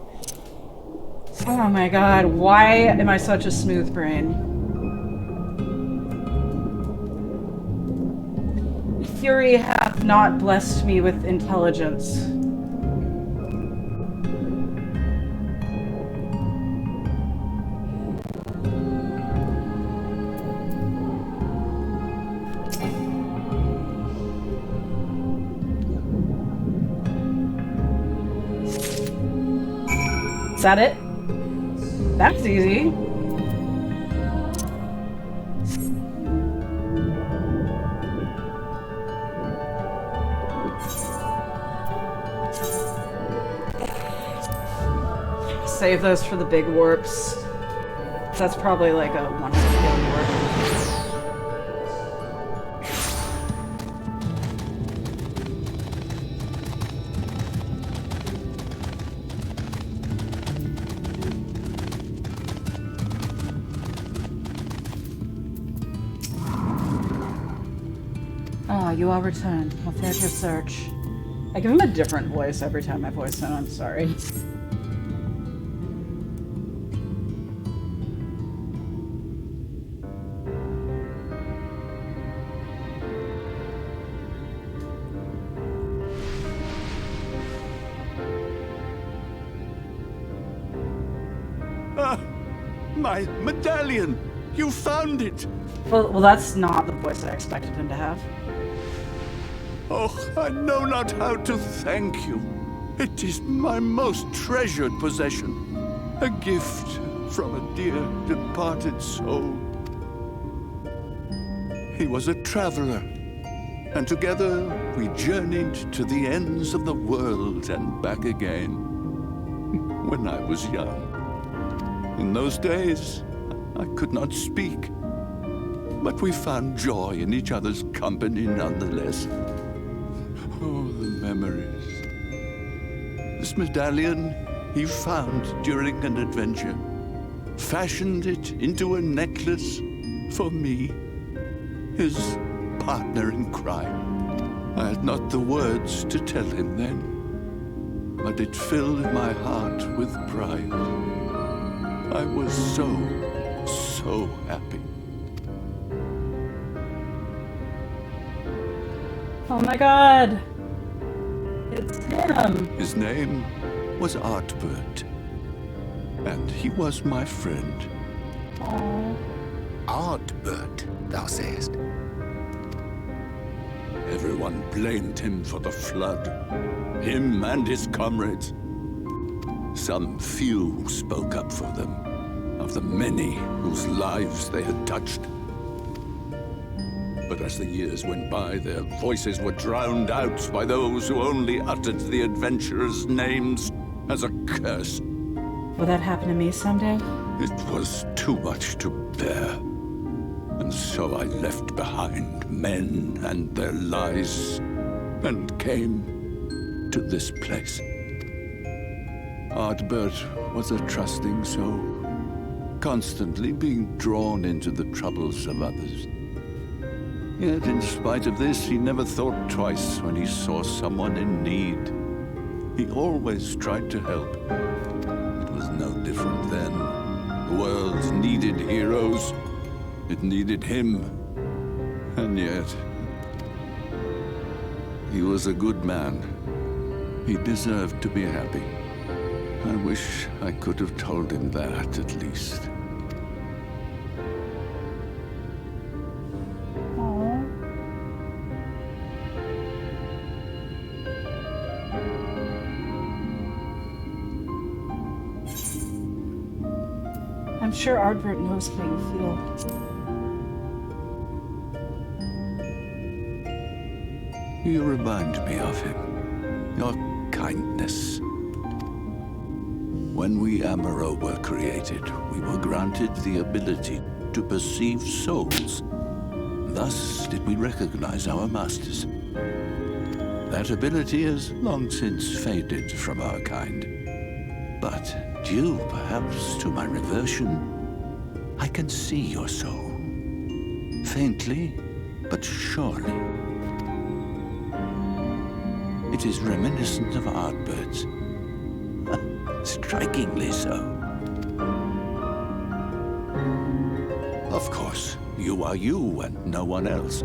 Oh my god, why am I such a smooth brain? Fury hath not blessed me with intelligence. Is that it? That's easy. Save those for the big warps. That's probably like a 100 kill warp. Ah, you all returned. I'll finish your search. I give him a different voice every time I voice him, I'm sorry. My medallion! You found it! Well, that's not the voice I expected him to have. Oh, I know not how to thank you. It is my most treasured possession. A gift from a dear departed soul. He was a traveler, and together we journeyed to the ends of the world and back again. When I was young. In those days, I could not speak, but we found joy in each other's company nonetheless. Oh, the memories. This medallion he found during an adventure, fashioned it into a necklace for me, his partner in crime. I had not the words to tell him then, but it filled my heart with pride. I was so happy. Oh my god! It's him! His name was Artbert, and he was my friend. Aww. Artbert, thou sayest? Everyone blamed him for the flood, him and his comrades. Some few spoke up for them, of the many whose lives they had touched. But as the years went by, their voices were drowned out by those who only uttered the adventurers' names as a curse. Will that happen to me someday? It was too much to bear. And so I left behind men and their lies, and came to this place. Artbert was a trusting soul, constantly being drawn into the troubles of others. Yet in spite of this, he never thought twice when he saw someone in need. He always tried to help. It was no different then. The world needed heroes. It needed him. And yet, he was a good man. He deserved to be happy. I wish I could have told him that, at least. Aww. I'm sure Ardbert knows how you feel. You remind me of him. Your kindness. When we Amaro were created, we were granted the ability to perceive souls. Thus did we recognize our masters. That ability has long since faded from our kind. But due perhaps to my reversion, I can see your soul. Faintly, but surely. It It is reminiscent of Ardbirds. Strikingly so. Of course, you are you and no one else.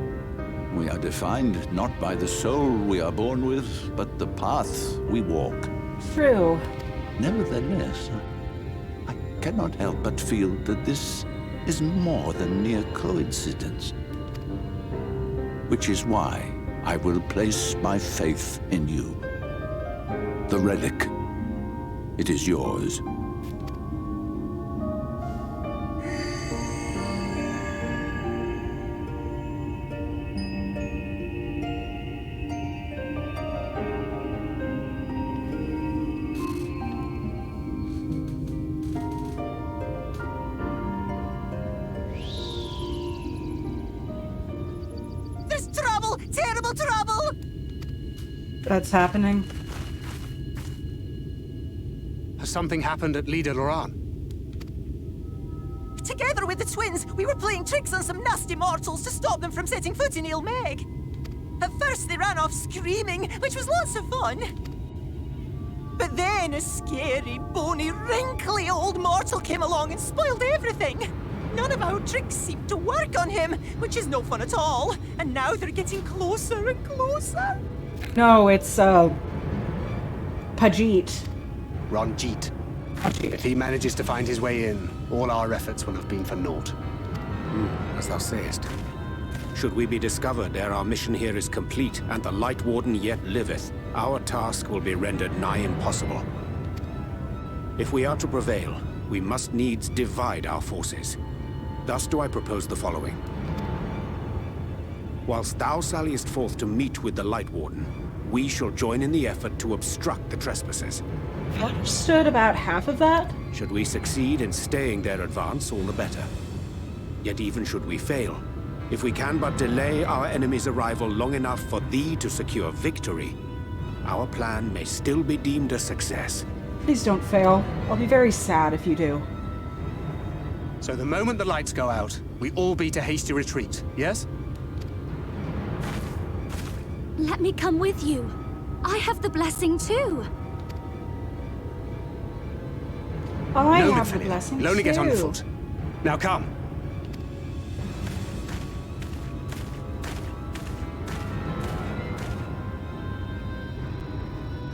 We are defined not by the soul we are born with, but the path we walk. True. Nevertheless, I cannot help but feel that this is more than mere coincidence. Which is why I will place my faith in you. The relic. It is yours. There's trouble! Terrible trouble! That's happening. Has something happened at Lida Loran? Together with the twins, we were playing tricks on some nasty mortals to stop them from setting foot in Ilmeg. At first they ran off screaming, which was lots of fun. But then a scary, bony, wrinkly old mortal came along and spoiled everything. None of our tricks seemed to work on him, which is no fun at all. And now they're getting closer and closer. No, it's, Pajit. Ranjit. If he manages to find his way in, all our efforts will have been for naught. As thou sayest. Should we be discovered ere our mission here is complete, and the Light Warden yet liveth, our task will be rendered nigh impossible. If we are to prevail, we must needs divide our forces. Thus do I propose the following. Whilst thou salliest forth to meet with the Light Warden, we shall join in the effort to obstruct the trespassers. I understood about half of that. Should we succeed in staying their advance, all the better. Yet even should we fail, if we can but delay our enemy's arrival long enough for thee to secure victory, our plan may still be deemed a success. Please don't fail. I'll be very sad if you do. So the moment the lights go out, we all beat a hasty retreat, yes? Let me come with you. I have the blessing too. I No, have the Minfilia. blessing We'll only get on too. foot. Now come.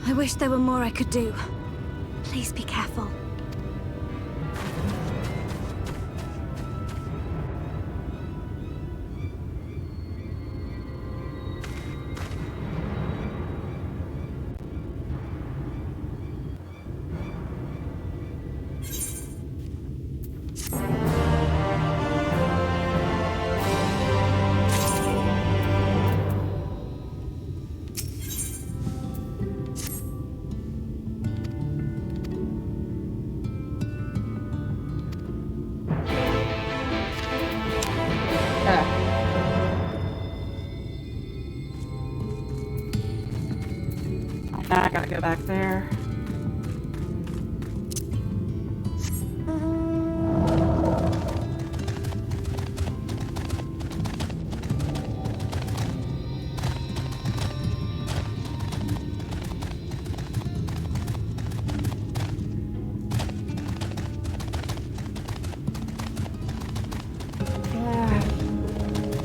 I wish there were more I could do. Please be careful. I gotta go back there.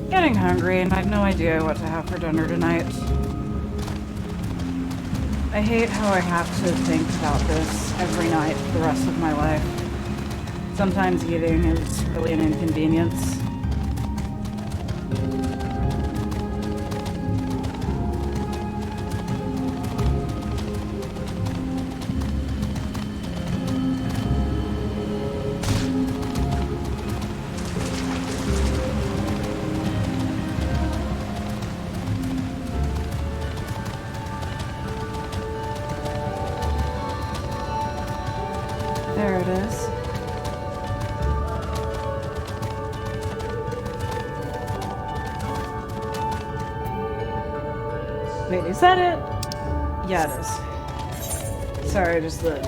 Getting hungry, and I have no idea what to have for dinner tonight. I hate how I have to think about this every night for the rest of my life. Sometimes eating is really an inconvenience. There it is. Wait, is that it? Yeah, it is. Sorry, just the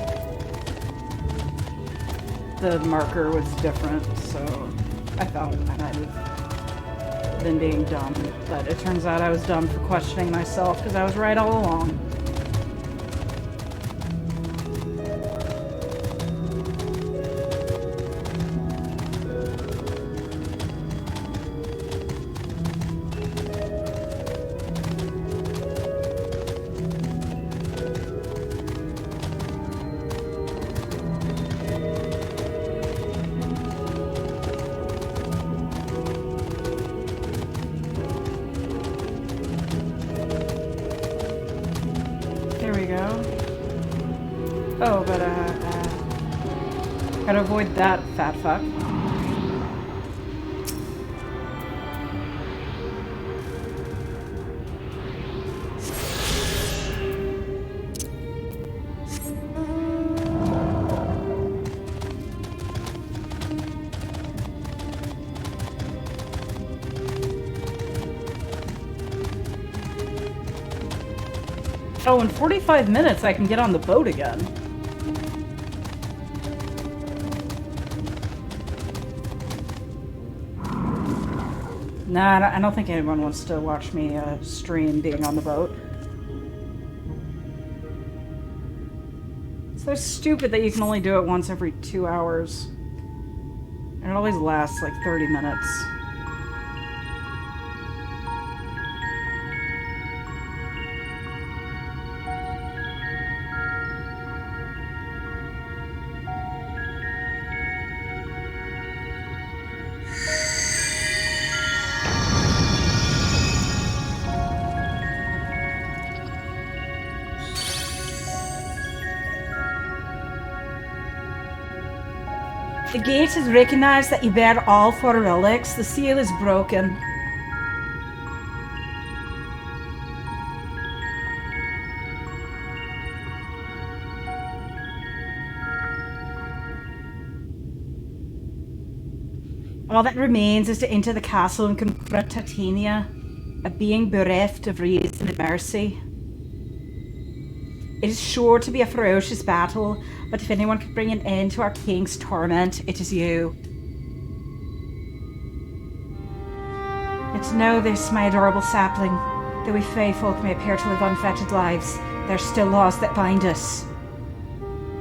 marker was different, so I thought I might have been being dumb. But it turns out I was dumb for questioning myself, because I was right all along. avoid that fat fuck. Oh, in 45 minutes I can get on the boat again. Nah, I don't think anyone wants to watch me stream being on the boat. It's so stupid that you can only do it once every 2 hours. And it always lasts like 30 minutes. The gate has recognized that you bear all 4 relics. The seal is broken. All that remains is to enter the castle and confront Titania, a being bereft of reason and mercy. It is sure to be a ferocious battle, but if anyone could bring an end to our king's torment, it is you. But to know this, my adorable sapling, though we fey folk may appear to live unfettered lives, there are still laws that bind us.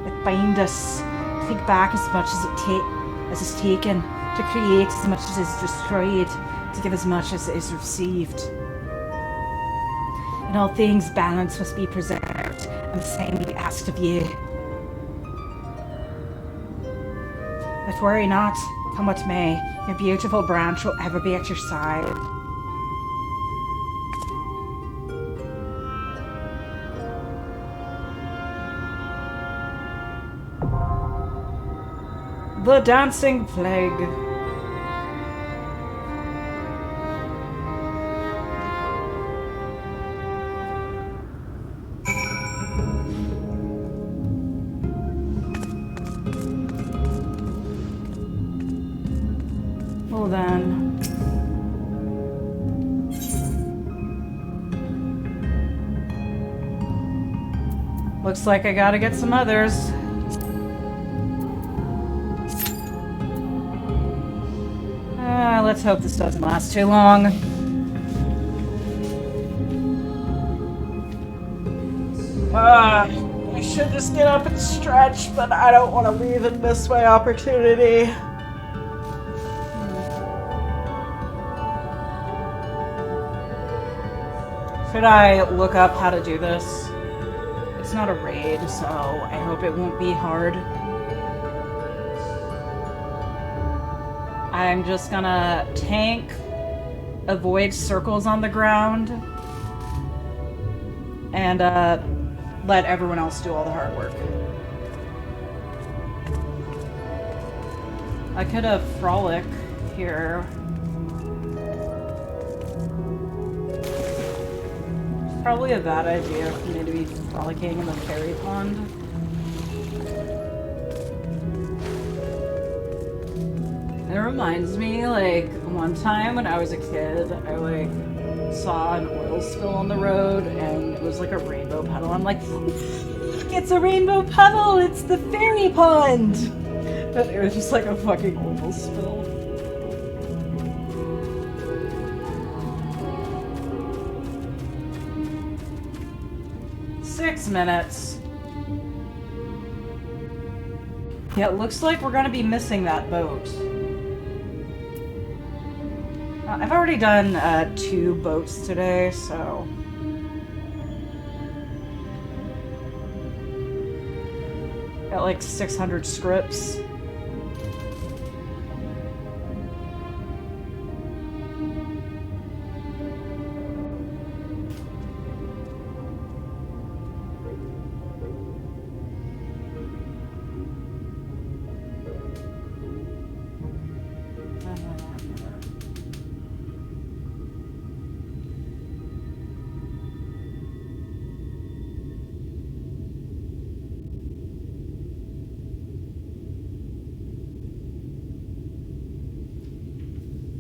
That bind us. To take back as much as is taken, to create as much as is destroyed, to give as much as is received. In all things, balance must be preserved, and the same will be asked of you. But worry not, come what may, your beautiful branch will ever be at your side. The Dancing Plague. Well then. Looks like I gotta get some others. Let's hope this doesn't last too long. I should just get up and stretch, but I don't want to leave and miss my opportunity. Should I look up how to do this? It's not a raid, so I hope it won't be hard. I'm just gonna tank, avoid circles on the ground, and let everyone else do all the hard work. I could have frolic here. It's probably a bad idea for me to be frolicking in the fairy pond. It reminds me, like, one time when I was a kid, I, like, saw an oil spill on the road, and it was, like, a rainbow puddle. I'm like, look, it's a rainbow puddle! It's the fairy pond! But it was just, like, a fucking oil spill. Six minutes. Yeah, it looks like we're gonna be missing that boat. I've already done 2 boats today, so... Got like 600 scripts.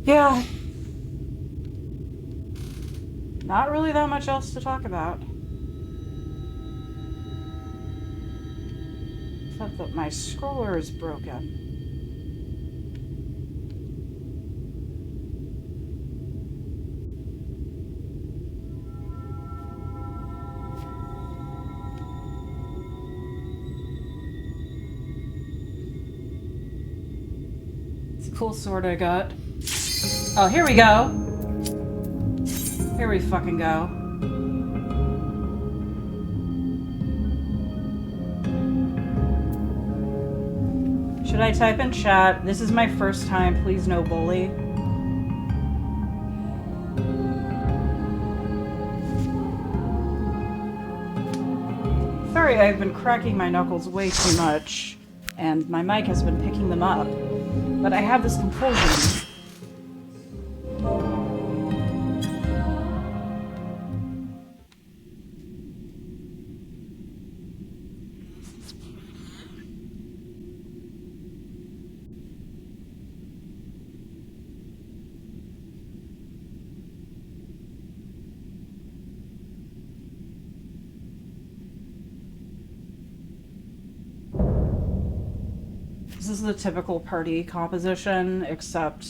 Yeah. Not really that much else to talk about. Except that my scroller is broken. It's a cool sword I got. Oh, here we go. Here we fucking go. Should I type in chat? This is my first time, please no bully. Sorry, I've been cracking my knuckles way too much, and my mic has been picking them up. But I have this compulsion. This is the typical party composition, except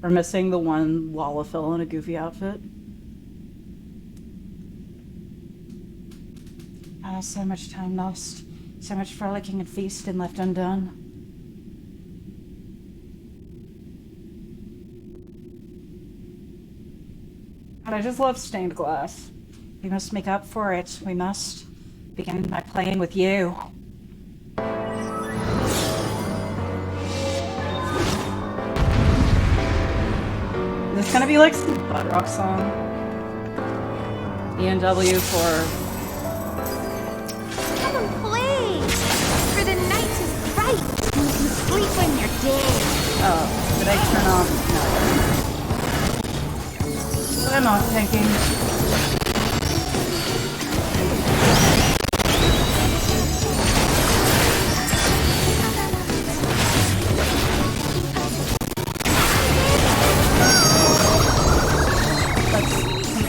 we're missing the one Lalafell in a goofy outfit. Ah, so much time lost. So much frolicking and feasting left undone. And I just love stained glass. We must make up for it. We must begin by playing with you. It's gonna be like some butt rock song. E&W for... Come and play! For the night is bright, and you can sleep when you're dead. Oh, did I turn off? No. I'm not thinking.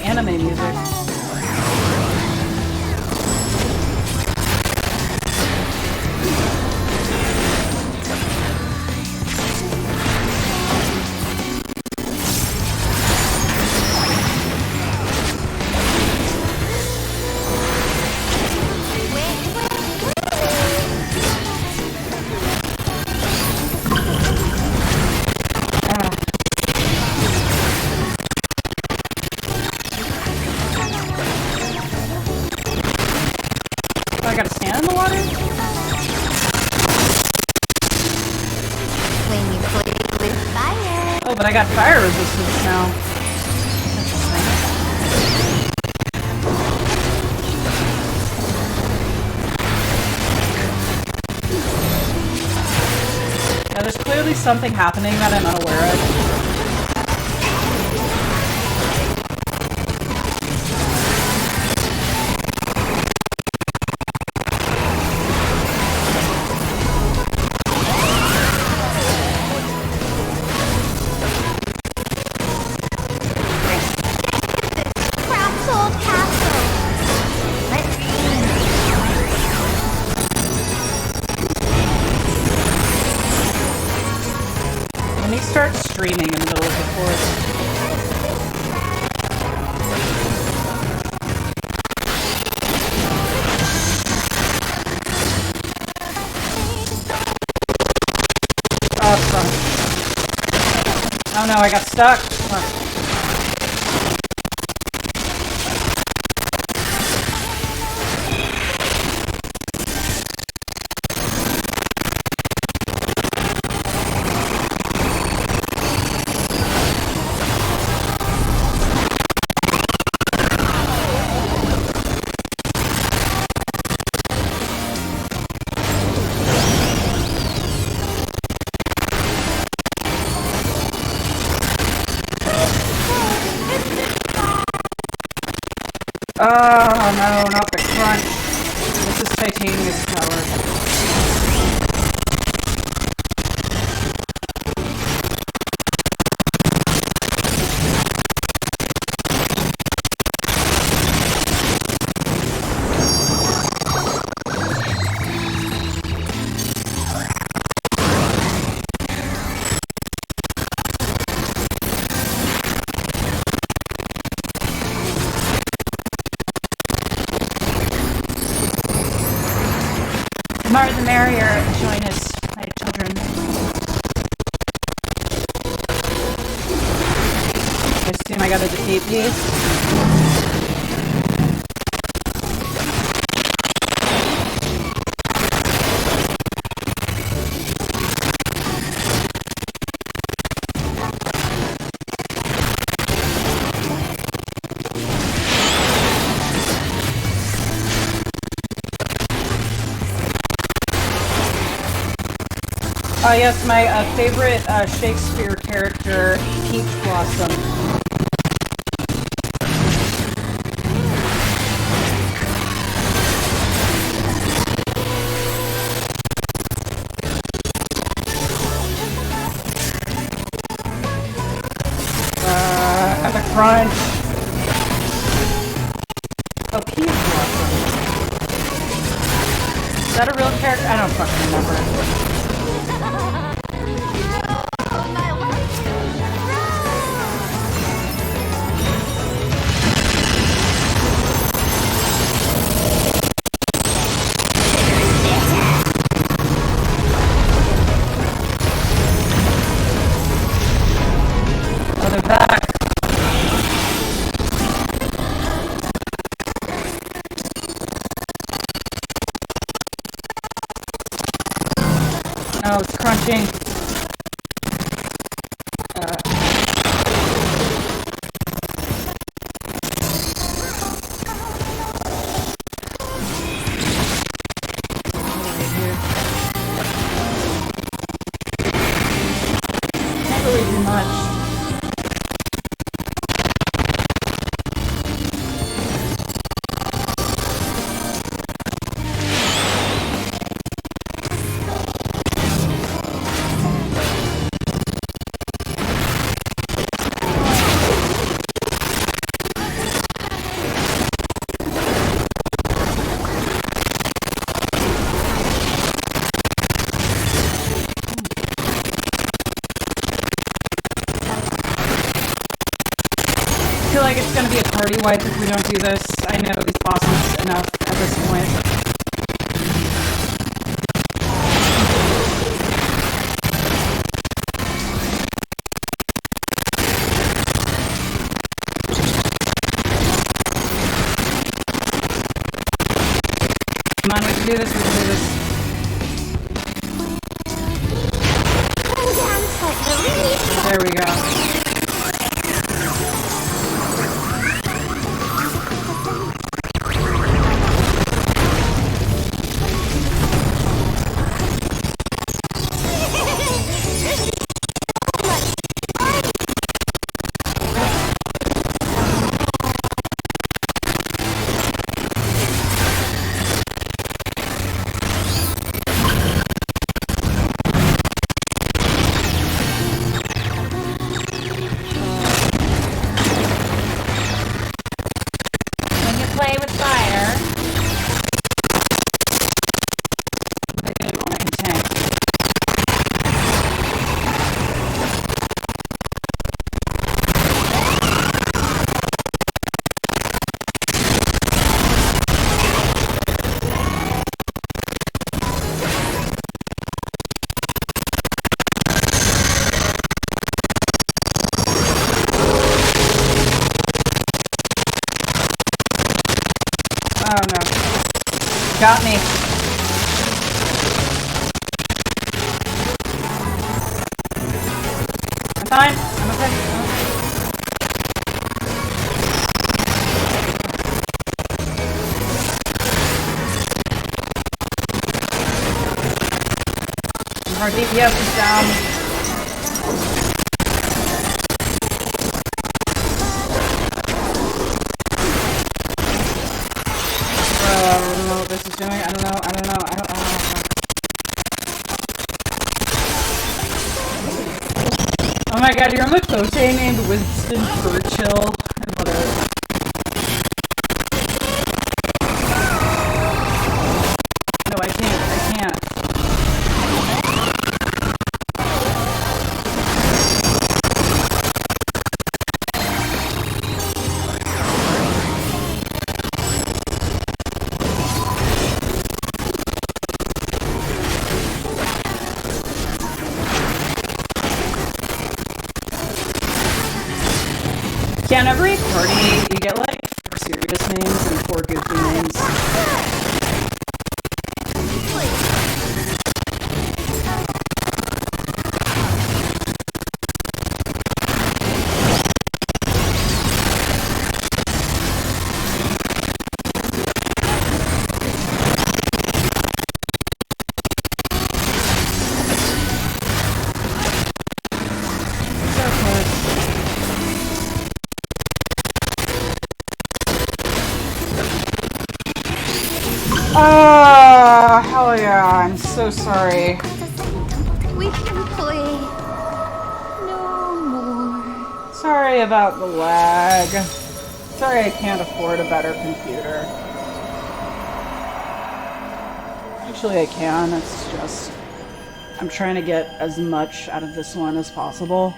Anime music. I gotta stand in the water? When you play with fire. Oh, but I got fire resistance now. Now, there's clearly something happening that I'm unaware of. Start streaming in the middle of the forest. Oh no, I got stuck. Fuck. Oh no, not the crunch. This is Titania's power. more the merrier. Join us, my children. I assume I gotta defeat these. Yes, my favorite Shakespeare character, Peach Blossom. Have a crunch. Oh, Peach Blossom. Is that a real character? I don't fucking remember. Oh, it's crunching. Can't really do much. I feel like it's gonna be a party wipe if we don't do this. I know these bosses enough at this point. Come on, we can do this, we can do this. There we go. Oh no. Got me. I'm fine. I'm okay. Our DPS is down. I don't know what this is doing. I don't know. Oh my god, you're on the Kote named Winston Churchill. Whatever. No, I can't. Yeah, in every party, you get like 4 serious names and 4 goofy names. Oh, hell yeah, I'm so sorry. We can play no more. Sorry about the lag. Sorry I can't afford a better computer. Actually, I can, it's just... I'm trying to get as much out of this one as possible.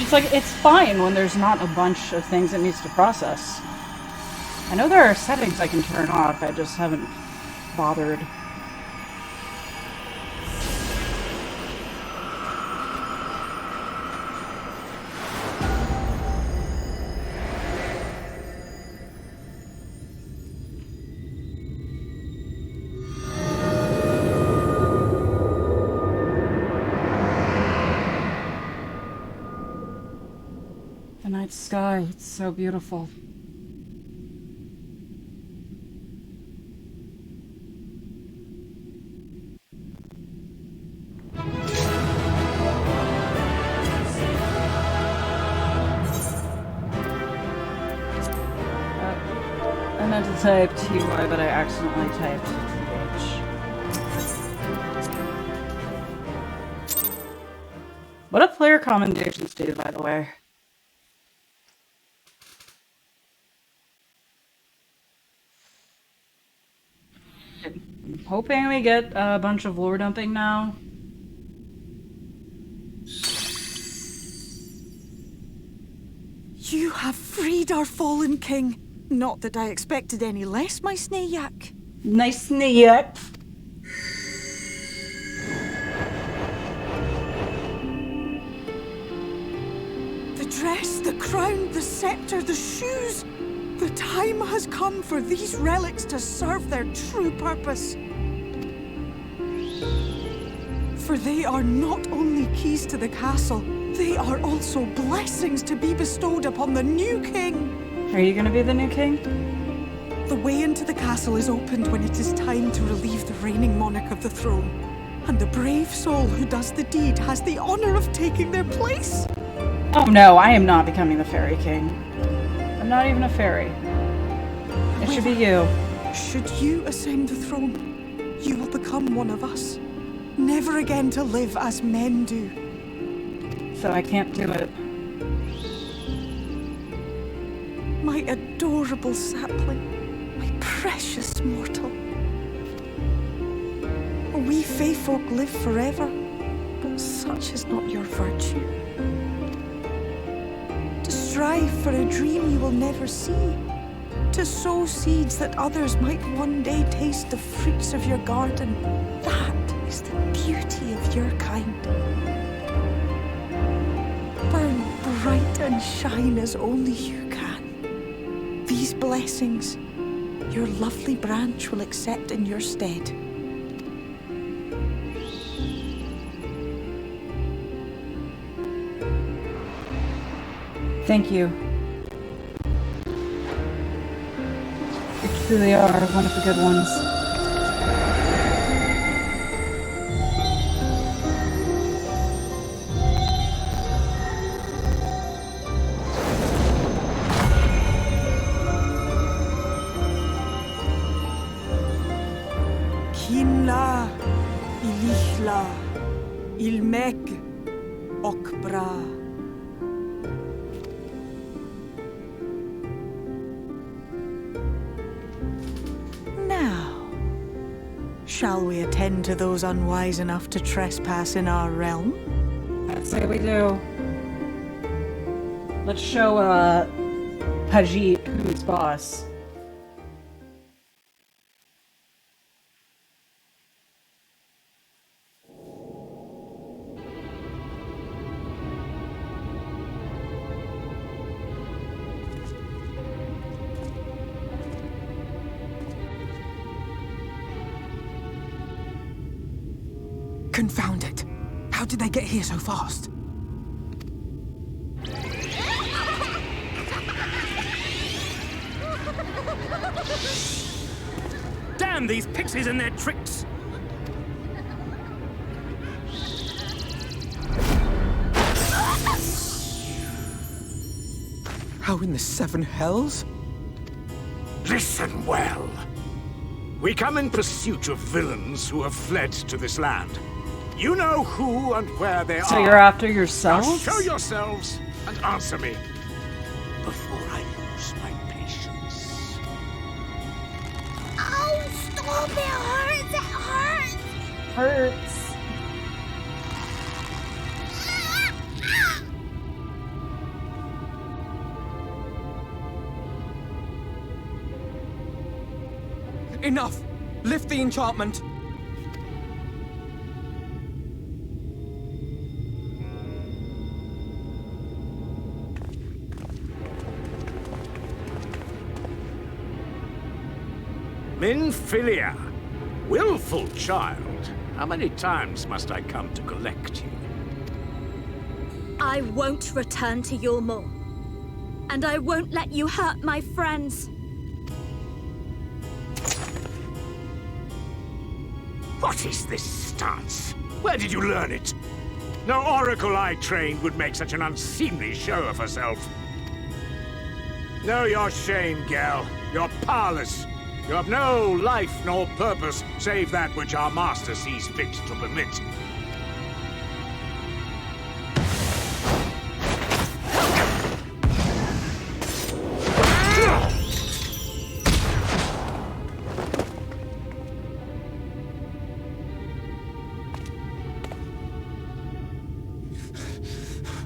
It's like, it's fine when there's not a bunch of things it needs to process. I know there are settings I can turn off, I just haven't bothered. The night sky, it's so beautiful. I meant to type TY, but I accidentally typed TH. What do player commendations do, by the way? I'm hoping we get a bunch of lore dumping now. You have freed our fallen king. Not that I expected any less, my Snayak. Nice Snayak. The dress, the crown, the scepter, the shoes. The time has come for these relics to serve their true purpose. For they are not only keys to the castle, they are also blessings to be bestowed upon the new king. Are you gonna be the new king? The way into the castle is opened when it is time to relieve the reigning monarch of the throne. And the brave soul who does the deed has the honor of taking their place. Oh no, I am not becoming the fairy king. I'm not even a fairy. It should be you. Should you ascend the throne, you will become one of us. Never again to live as men do. So I can't do it. My adorable sapling, my precious mortal. We Fae folk live forever, but such is not your virtue. To strive for a dream you will never see, to sow seeds that others might one day taste the fruits of your garden, that is the beauty of your kind. Burn bright and shine as only you can. These blessings, your lovely branch will accept in your stead. Thank you. You truly are one of the good ones. Kinla, Ilichla, Ilmek, Okbra. Now, shall we attend to those unwise enough to trespass in our realm? I'd say we do. Let's show Pajit who's boss. Confound it. How did they get here so fast? Damn these pixies and their tricks! How in the seven hells? Listen well. We come in pursuit of villains who have fled to this land. You know who and where they are. So you're after yourselves? Now show yourselves and answer me before I lose my patience. Oh, stop! It hurts! It hurts! Hurts. Enough! Lift the enchantment! Minfilia, willful child. How many times must I come to collect you? I won't return to Yulmore. And I won't let you hurt my friends. What is this stance? Where did you learn it? No oracle I trained would make such an unseemly show of herself. Know your shame, gal. You're powerless. You have no life nor purpose, save that which our master sees fit to permit.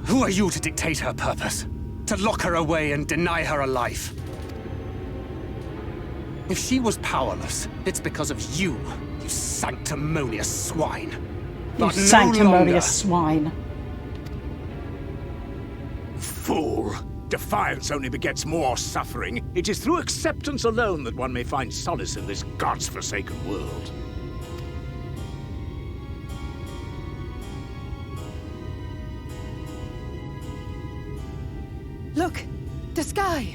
Who are you to dictate her purpose? To lock her away and deny her a life? If she was powerless, it's because of you, you sanctimonious swine. You sanctimonious swine. Fool! Defiance only begets more suffering. It is through acceptance alone that one may find solace in this god's-forsaken world. Look! The sky!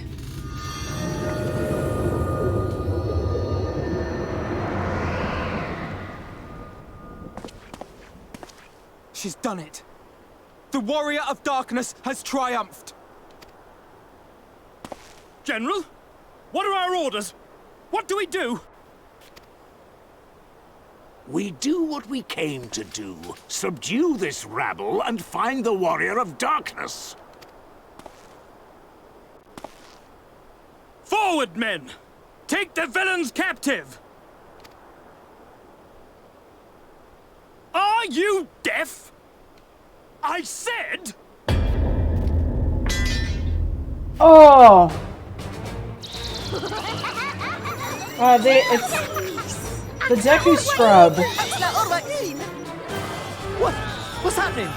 She's done it. The Warrior of Darkness has triumphed. General? What are our orders? What do we do? We do what we came to do. Subdue this rabble and find the Warrior of Darkness. Forward, men! Take the villains captive! Are you deaf? I said... Oh! It's the Deku Scrub. What's happening?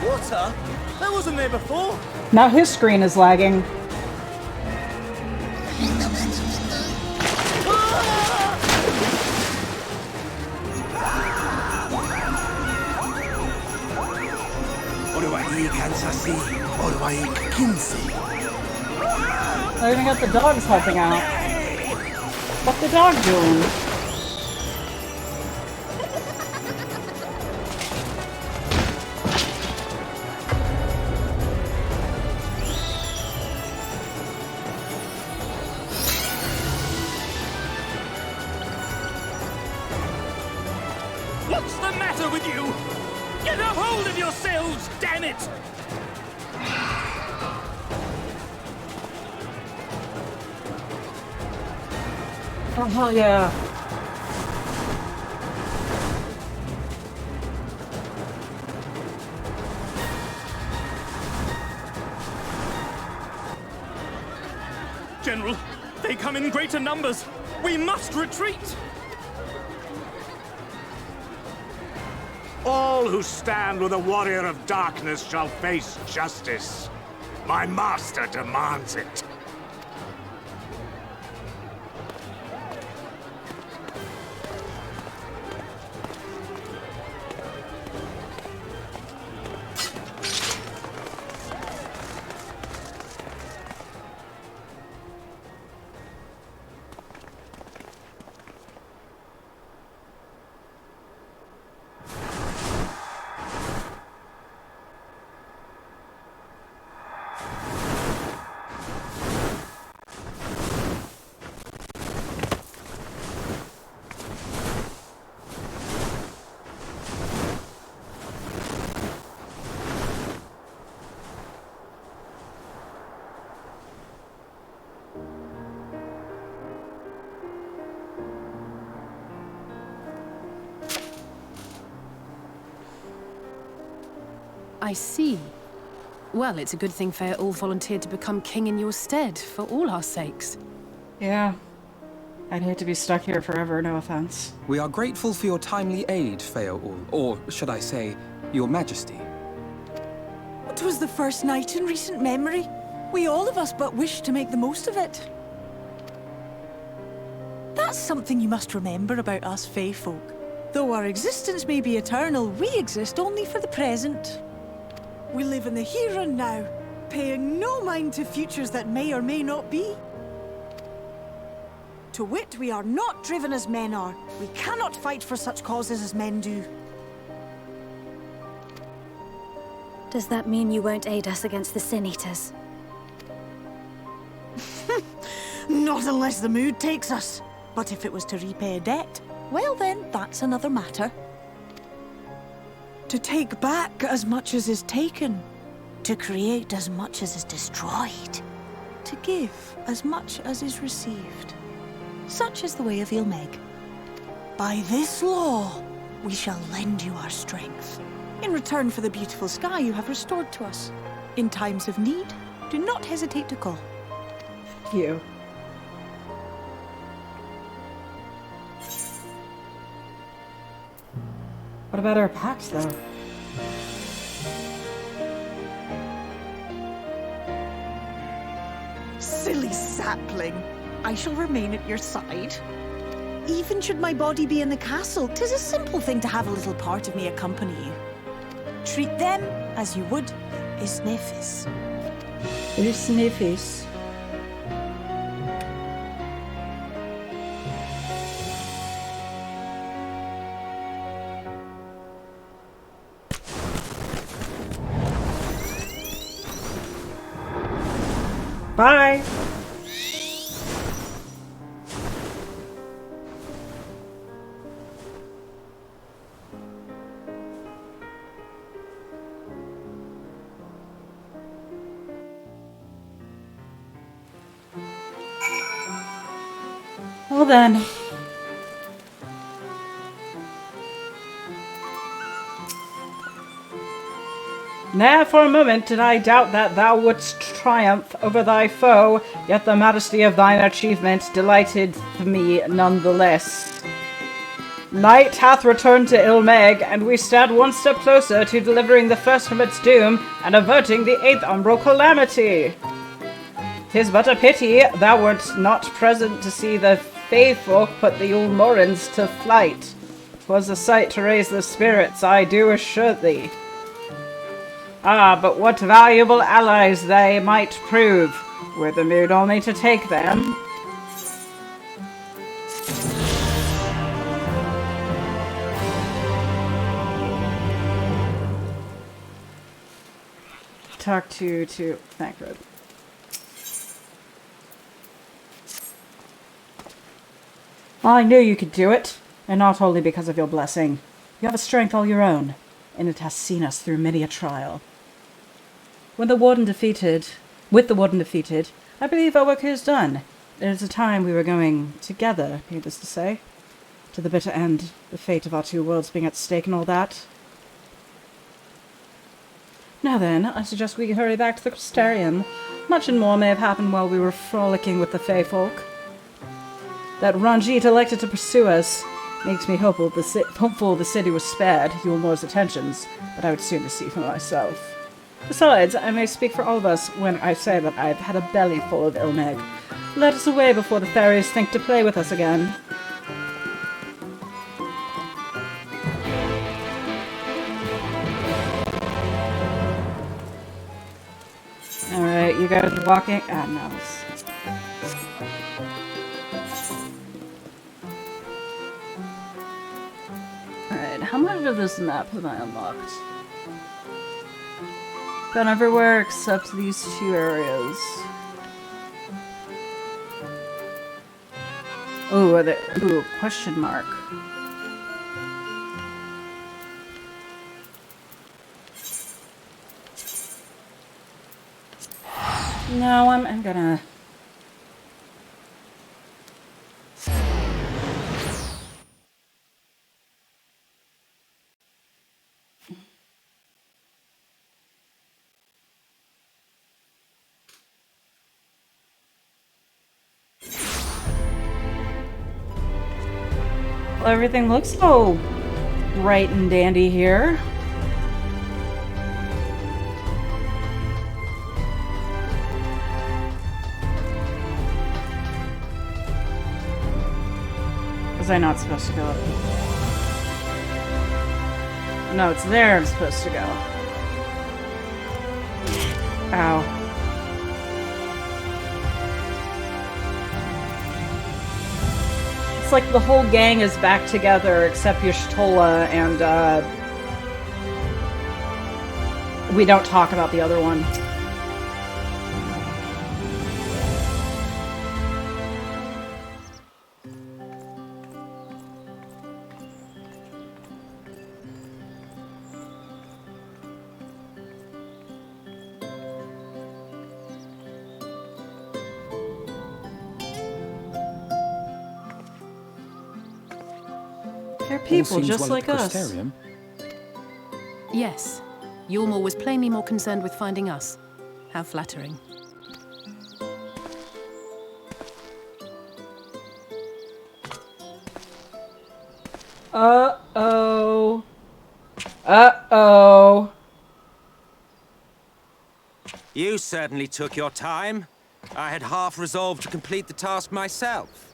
Water? That wasn't there before. Now his screen is lagging. I even got the dogs helping out. What's the dog doing? What's the matter with you? Get a hold of yourselves, damn it! Oh, hell yeah. General, they come in greater numbers. We must retreat. All who stand with a warrior of darkness shall face justice. My master demands it. I see. Well, it's a good thing Feor volunteered to become king in your stead, for all our sakes. Yeah. I'd hate to be stuck here forever, no offense. We are grateful for your timely aid, Feor, or should I say, your majesty. It was the first night in recent memory. We all of us but wished to make the most of it. That's something you must remember about us Fae folk. Though our existence may be eternal, we exist only for the present. We live in the here and now, paying no mind to futures that may or may not be. To wit, we are not driven as men are. We cannot fight for such causes as men do. Does that mean you won't aid us against the Sin Eaters? Not unless the mood takes us. But if it was to repay a debt, well then, that's another matter. To take back as much as is taken. To create as much as is destroyed. To give as much as is received. Such is the way of Ilmeg. By this law, we shall lend you our strength. In return for the beautiful sky you have restored to us. In times of need, do not hesitate to call. You. What about our pacts, though? Silly sapling. I shall remain at your side. Even should my body be in the castle, 'tis a simple thing to have a little part of me accompany you. Treat them as you would Isnefis. Isnefis. Bye! Well then. Ne'er for a moment did I doubt that thou wouldst triumph over thy foe, yet the majesty of thine achievement delighted me none the less. Night hath returned to Ilmeg, and we stand one step closer to delivering the first from its doom and averting the 8th umbral calamity. 'Tis but a pity thou wert not present to see the faithful put the Ulmorans to flight. 'Twas a sight to raise the spirits, I do assure thee. Ah, but what valuable allies they might prove, were the mood only to take them. Talk to Thancred. I knew you could do it, and not only because of your blessing. You have a strength all your own, and it has seen us through many a trial. With the warden defeated, I believe our work is done. There's a time we were going together, needless to say. To the bitter end, the fate of our two worlds being at stake and all that. Now then, I suggest we hurry back to the Crystarium. Much and more may have happened while we were frolicking with the Fey folk. That Ranjit elected to pursue us makes me hopeful the city was spared Yulnor's attentions, but I would sooner see for myself. Besides, I may speak for all of us when I say that I've had a belly full of Ilmeg. Let us away before the fairies think to play with us again. Alright, you guys are walking. Ah, no. Alright, how much of this map have I unlocked? Gone everywhere except these two areas. Ooh, are there, ooh, question mark. No, I'm gonna... Well, everything looks so bright and dandy here. Was I not supposed to go up? No, it's there I'm supposed to go. Ow. It's like the whole gang is back together except Y'shtola and, we don't talk about the other one. They're people just like us. Yes. Yulmor was plainly more concerned with finding us. How flattering. Uh-oh. Uh-oh. You certainly took your time. I had half resolved to complete the task myself.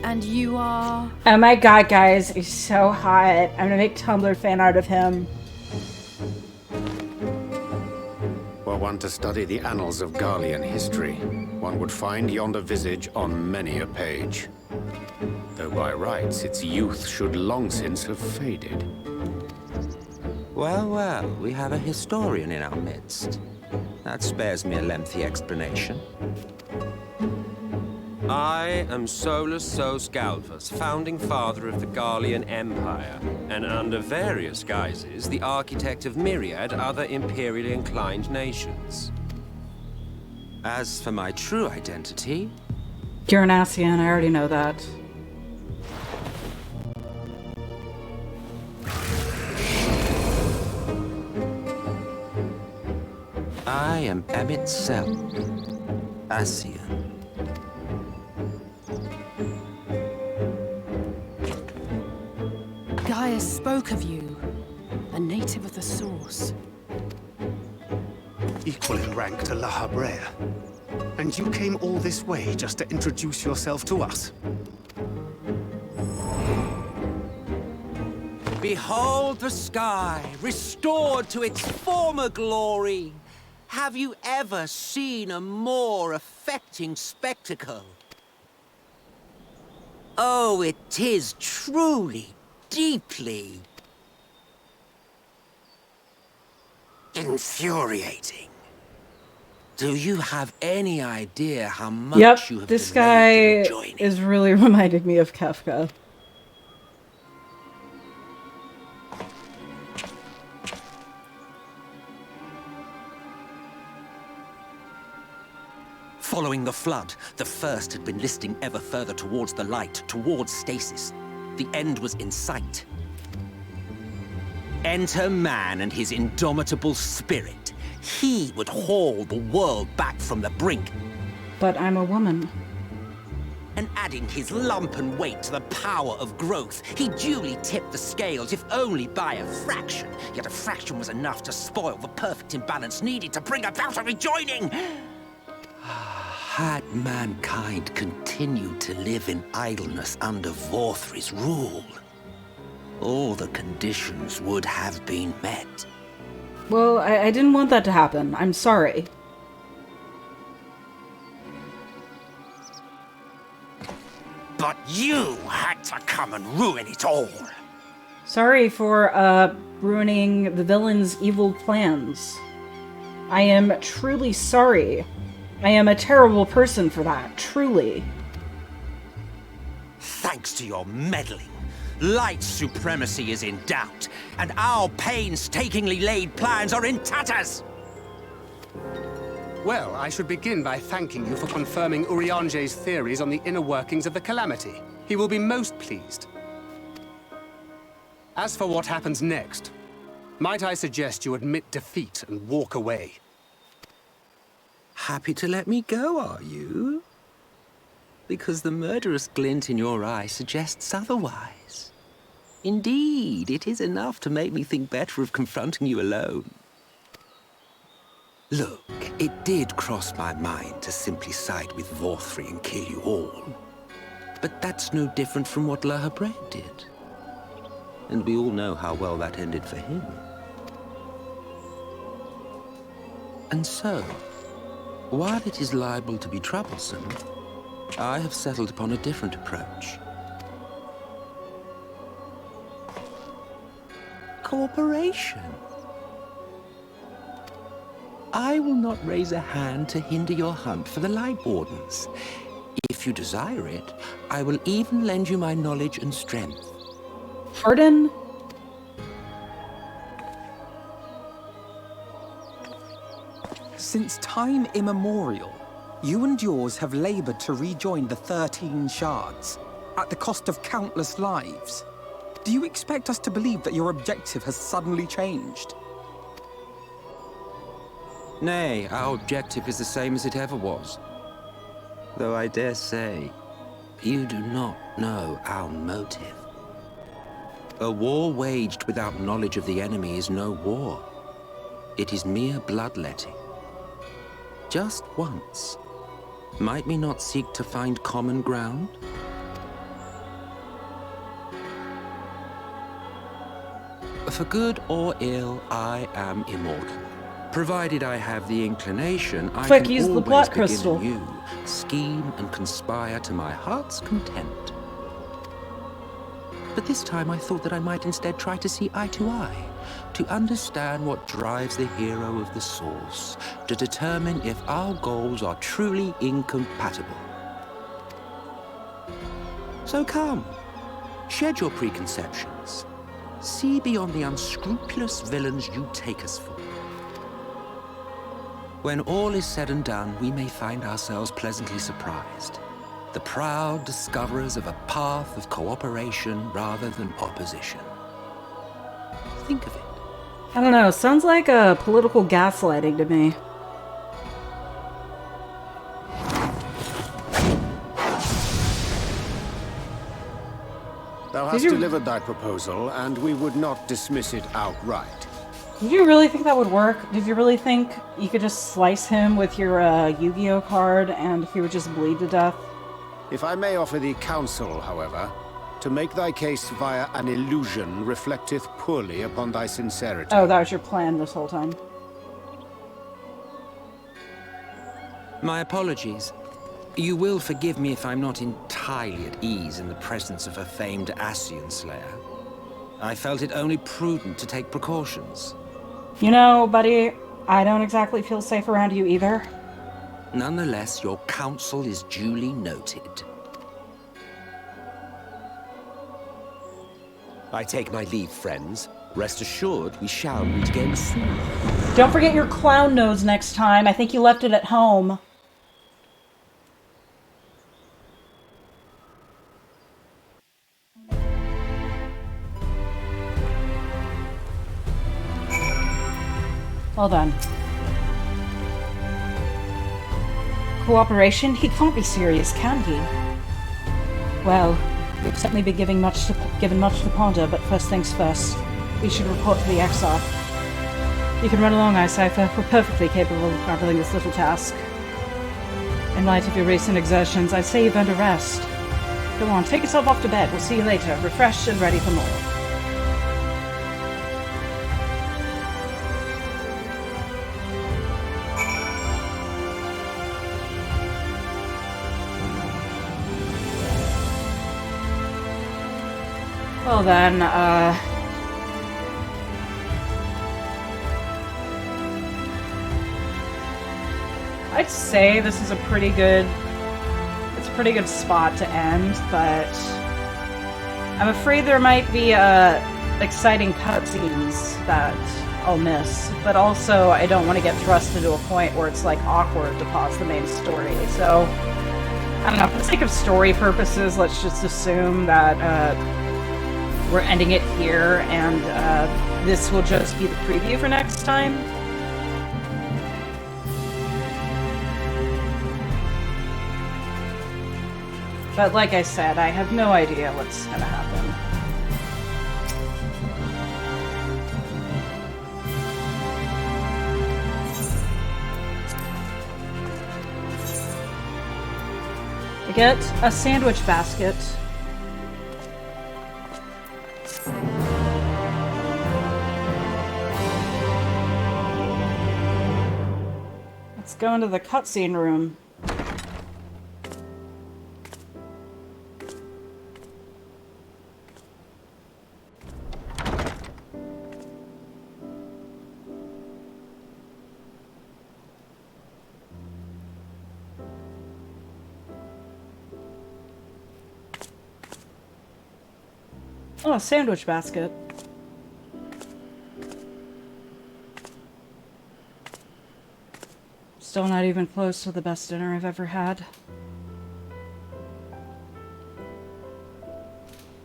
And you are... Oh my god, guys, he's so hot. I'm gonna make Tumblr fan art of him. Were one to study the annals of Garlean history, one would find yonder visage on many a page. Though by rights its youth should long since have faded. Well, well, we have a historian in our midst. That spares me a lengthy explanation. I am Solus Sos Galvus, founding father of the Garlean Empire, and under various guises, the architect of myriad other imperially inclined nations. As for my true identity... You're an Asian, I already know that. I am Emmett Sel, Asian. Gaia spoke of you, a native of the Source. Equal in rank to La Habrea. And you came all this way just to introduce yourself to us? Behold the sky, restored to its former glory. Have you ever seen a more affecting spectacle? Oh, it is truly, deeply infuriating. Do you have any idea how much you have this guy is really reminding me of Kafka. Following the flood, the first had been listing ever further towards the light, towards stasis. The end was in sight. Enter man and his indomitable spirit. He would haul the world back from the brink. But I'm a woman. And adding his lump and weight to the power of growth, he duly tipped the scales, if only by a fraction. Yet a fraction was enough to spoil the perfect imbalance needed to bring about a rejoining. Had mankind continued to live in idleness under Vorthri's rule, all the conditions would have been met. Well, I didn't want that to happen. I'm sorry. But you had to come and ruin it all. Sorry for, ruining the villain's evil plans. I am truly sorry. I am a terrible person for that, truly. Thanks to your meddling, Light's supremacy is in doubt, and our painstakingly laid plans are in tatters! Well, I should begin by thanking you for confirming Urianger's theories on the inner workings of the Calamity. He will be most pleased. As for what happens next, might I suggest you admit defeat and walk away? Happy to let me go, are you? Because the murderous glint in your eye suggests otherwise. Indeed, it is enough to make me think better of confronting you alone. Look, it did cross my mind to simply side with Vorthri and kill you all. But that's no different from what Lahabret did. And we all know how well that ended for him. And so, while it is liable to be troublesome, I have settled upon a different approach. Cooperation. I will not raise a hand to hinder your hunt for the Light Wardens. If you desire it, I will even lend you my knowledge and strength. Pardon? Since time immemorial, you and yours have labored to rejoin the 13 shards, at the cost of countless lives. Do you expect us to believe that your objective has suddenly changed? Nay, our objective is the same as it ever was. Though I dare say, you do not know our motive. A war waged without knowledge of the enemy is no war. It is mere bloodletting. Just once, might we not seek to find common ground? For good or ill, I am immortal. Provided I have the inclination, I can use the always plot begin crystal. anew, scheme and conspire to my heart's content. But this time I thought that I might instead try to see eye to eye, to understand what drives the hero of the source, to determine if our goals are truly incompatible. So come, shed your preconceptions. See beyond the unscrupulous villains you take us for. When all is said and done, we may find ourselves pleasantly surprised. The proud discoverers of a path of cooperation rather than opposition. Think of it. I don't know, sounds like a political gaslighting to me. Thou hast delivered thy proposal, and we would not dismiss it outright. Did you really think that would work? Did you really think you could just slice him with your Yu-Gi-Oh card and he would just bleed to death? If I may offer thee counsel, however, to make thy case via an illusion reflecteth poorly upon thy sincerity. Oh, that was your plan this whole time. My apologies. You will forgive me if I'm not entirely at ease in the presence of a famed Ascian Slayer. I felt it only prudent to take precautions. You know, buddy, I don't exactly feel safe around you either. Nonetheless, your counsel is duly noted. I take my leave, friends. Rest assured, we shall meet again soon. Don't forget your clown nose next time. I think you left it at home. Well done. Cooperation? He can't be serious, can he? Well, we've certainly been given much to ponder, but first things first. We should report to the Exarch. You can run along, Icipher. We're perfectly capable of handling this little task. In light of your recent exertions, I'd say you've earned a rest. Go on, take yourself off to bed. We'll see you later, refreshed and ready for more. Well then, I'd say this is a pretty good spot to end, but I'm afraid there might be exciting cutscenes that I'll miss, but also I don't want to get thrust into a point where it's like awkward to pause the main story. So I don't know, for the sake of story purposes, let's just assume that we're ending it here, and this will just be the preview for next time. But like I said, I have no idea what's gonna happen. I get a sandwich basket. Let's go into the cutscene room. Oh, a sandwich basket. Still not even close to the best dinner I've ever had.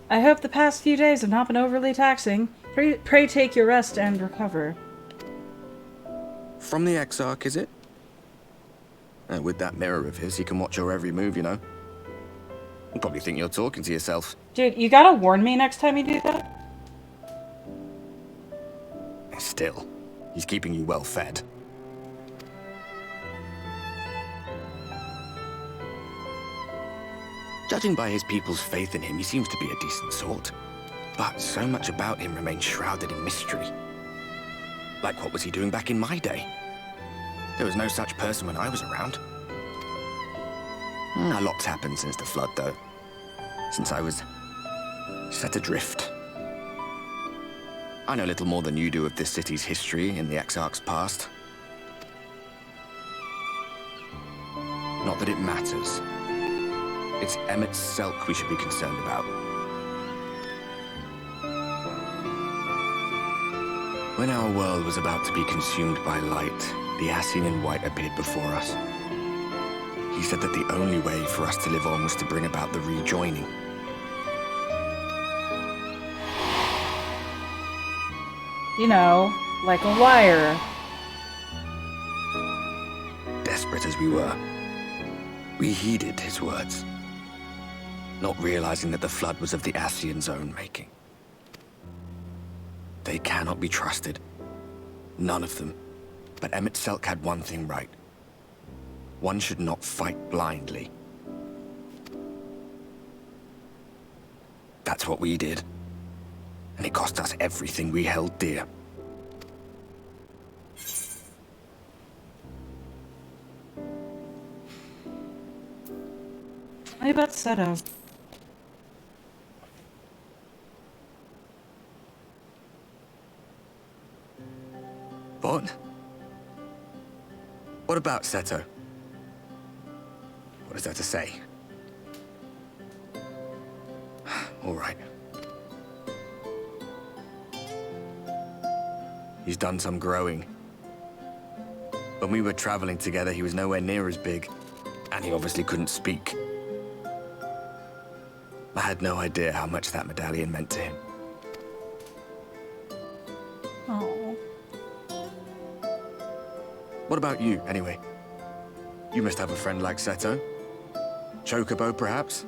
I hope the past few days have not been overly taxing. Pray take your rest and recover. From the Exarch, is it? With that mirror of his, he can watch your every move, you know. You'll probably think you're talking to yourself. Dude, you gotta warn me next time you do that. Still, he's keeping you well fed. Judging by his people's faith in him, he seems to be a decent sort. But so much about him remains shrouded in mystery. Like, what was he doing back in my day? There was no such person when I was around. A lot's happened since the flood, though. Since I was set adrift. I know little more than you do of this city's history in the Exarch's past. Not that it matters. It's Emmett Selk we should be concerned about. When our world was about to be consumed by light, the Ascian in white appeared before us. He said that the only way for us to live on was to bring about the rejoining. You know, like a wire. Desperate as we were, we heeded his words, not realizing that the flood was of the Ascian's own making. They cannot be trusted. None of them. But Emmett Selk had one thing right. One should not fight blindly. That's what we did. And it cost us everything we held dear. Tell me about Seto. What? What about Seto? What is there to say? All right. He's done some growing. When we were traveling together, he was nowhere near as big, and he obviously couldn't speak. I had no idea how much that medallion meant to him. Oh. What about you, anyway? You must have a friend like Seto. Chocobo, perhaps?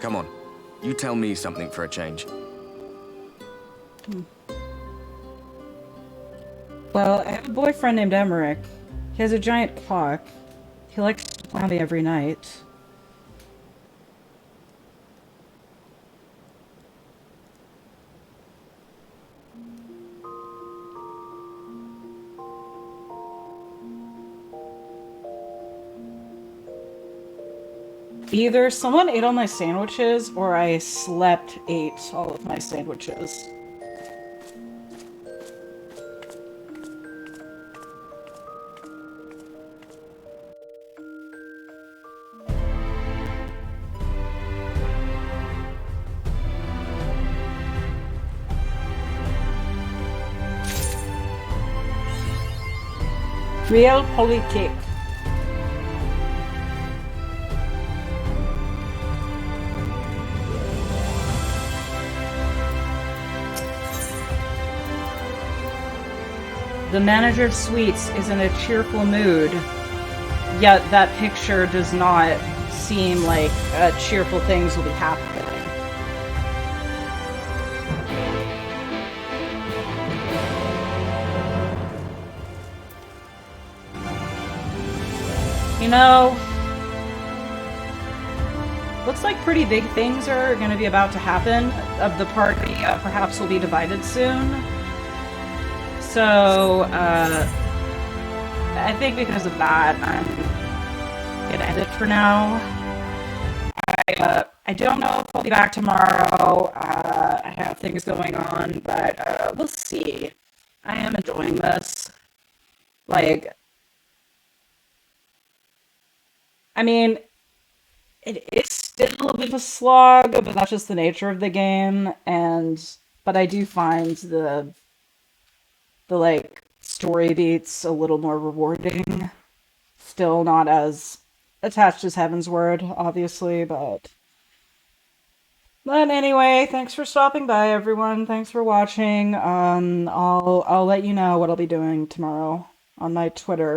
Come on, you tell me something for a change. Well, I have a boyfriend named Emmerich. He has a giant cock. He likes to plow me every night. Either someone ate all my sandwiches, or I ate all of my sandwiches. Realpolitik. The manager of Sweets is in a cheerful mood, yet that picture does not seem like cheerful things will be happening. You know, looks like pretty big things are going to be about to happen. Of the party, perhaps will be divided soon. So, I think because of that, I'm gonna end it for now. I don't know if I'll be back tomorrow. I have things going on, but we'll see. I am enjoying this. Like, I mean, it is still a bit of a slog, but that's just the nature of the game. But I do find the like story beats a little more rewarding. Still not as attached as Heaven's Word, obviously, but anyway, thanks for stopping by, everyone. Thanks for watching. I'll let you know what I'll be doing tomorrow on my Twitter.